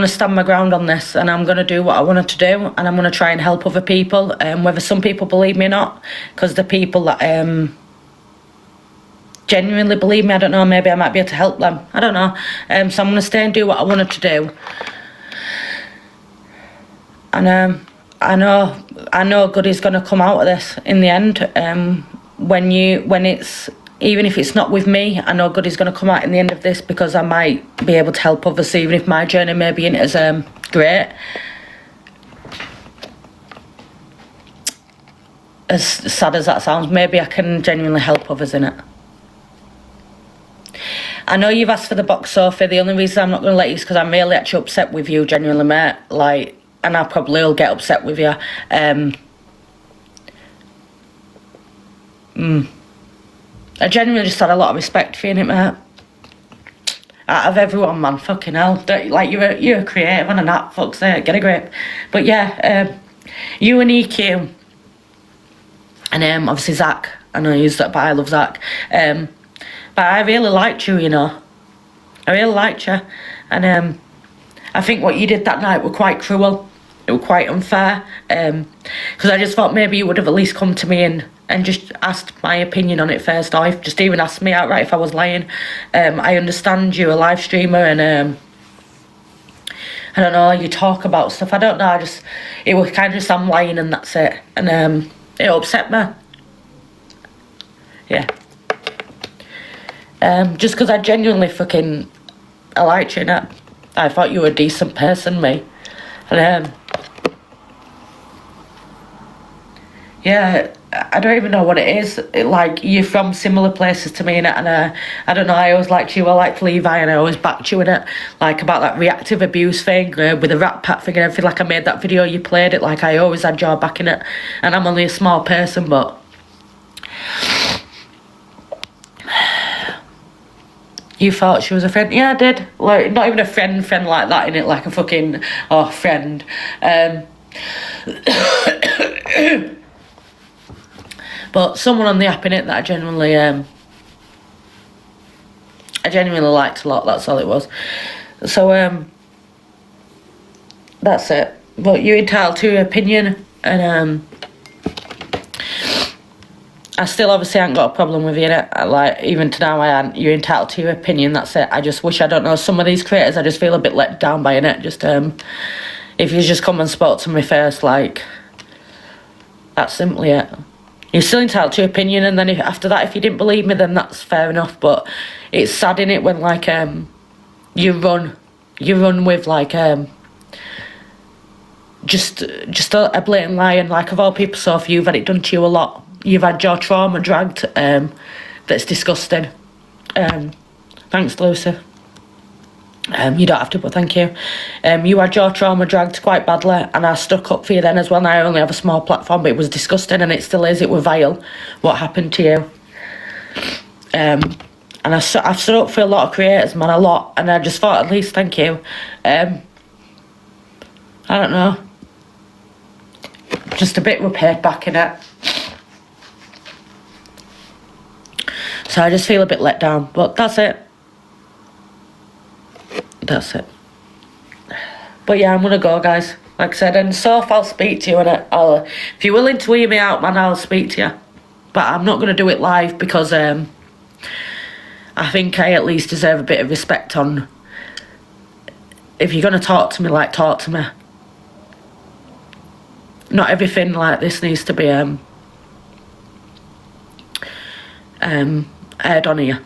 to stand my ground on this, and I'm going to do what I wanted to do, and I'm going to try and help other people, whether some people believe me or not, because the people that genuinely believe me, I don't know, maybe I might be able to help them. I don't know. So I'm going to stay and do what I wanted to do. And I know good is going to come out of this in the end. When it's, even if it's not with me, I know good is going to come out in the end of this, because I might be able to help others, even if my journey maybe isn't as great. as sad as that sounds, maybe I can genuinely help others in it. I know you've asked for the box, Sophie. The only reason I'm not going to let you is because I'm really actually upset with you, genuinely, mate. Like, and I probably will get upset with you. I genuinely just had a lot of respect for you, innit, mate? Out of everyone, man, fucking hell. Like, you're a creative and that, fuck's sake, get a grip. But yeah, you and EQ, and obviously Zach. I know you, but I love Zach. But I really liked you, you know. I really liked you. And I think what you did that night were quite cruel. It was quite unfair. Because I just thought maybe you would have at least come to me and just asked my opinion on it first off. Just even asked me outright if I was lying. I understand you're a live streamer and I don't know, you talk about stuff. I don't know, it was kind of just I'm lying and that's it. And it upset me. Yeah. Just because I genuinely I liked you, innit? I thought you were a decent person, me. And yeah, I don't even know what it is. Like, you're from similar places to me, innit? And I don't know, I always liked you. I liked Levi and I always backed you, innit? Like, about that reactive abuse thing with the Rat Pack thing and everything. Like, I made that video, you played it. Like, I always had your back in it. And I'm only a small person, but you thought she was a friend? Yeah, I did. Like, not even a friend like that, innit? Like a fucking, friend. But someone on the app, innit, that I genuinely liked a lot, that's all it was. So, that's it. But you're entitled to your opinion, and, I still obviously ain't got a problem with you, innit? Like, even to now I ain't. You're entitled to your opinion, that's it. I just wish, I don't know, some of these creators I just feel a bit let down by, innit? Just, if you just come and spoke to me first, like, that's simply it. You're still entitled to your opinion, and then after that, if you didn't believe me, then that's fair enough, but it's sad, innit, when, like, you run with, like, just a blatant lie, and, like, of all people, Sophie, you've had it done to you a lot. You've had your trauma dragged, that's disgusting. Thanks, Lucy. You don't have to, but thank you. You had your trauma dragged quite badly, and I stuck up for you then as well. And I only have a small platform, but it was disgusting, and it still is. It was vile, what happened to you. And I've stood up for a lot of creators, man, a lot, and I just thought, at least, thank you. I don't know. Just a bit were paid back in it. So I just feel a bit let down, but that's it. That's it. But yeah, I'm gonna go, guys. Like I said, and Soph, I'll speak to you, and if you're willing to hear me out, man, I'll speak to you. But I'm not gonna do it live because I think I at least deserve a bit of respect on. If you're gonna talk to me, like, talk to me. Not everything like this needs to be aired on here.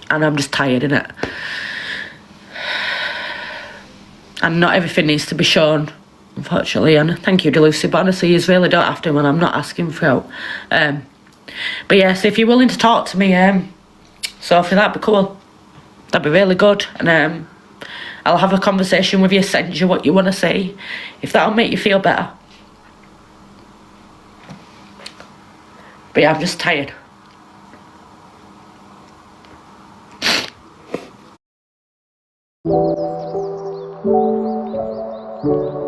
And I'm just tired, innit? And not everything needs to be shown, unfortunately. And thank you, Delucy, but honestly, you really don't have to, and I'm not asking for it. But yes, if you're willing to talk to me, Sophie, that'd be cool. That'd be really good. And I'll have a conversation with you, send you what you want to say, if that'll make you feel better. But yeah, I'm just tired. Thank you.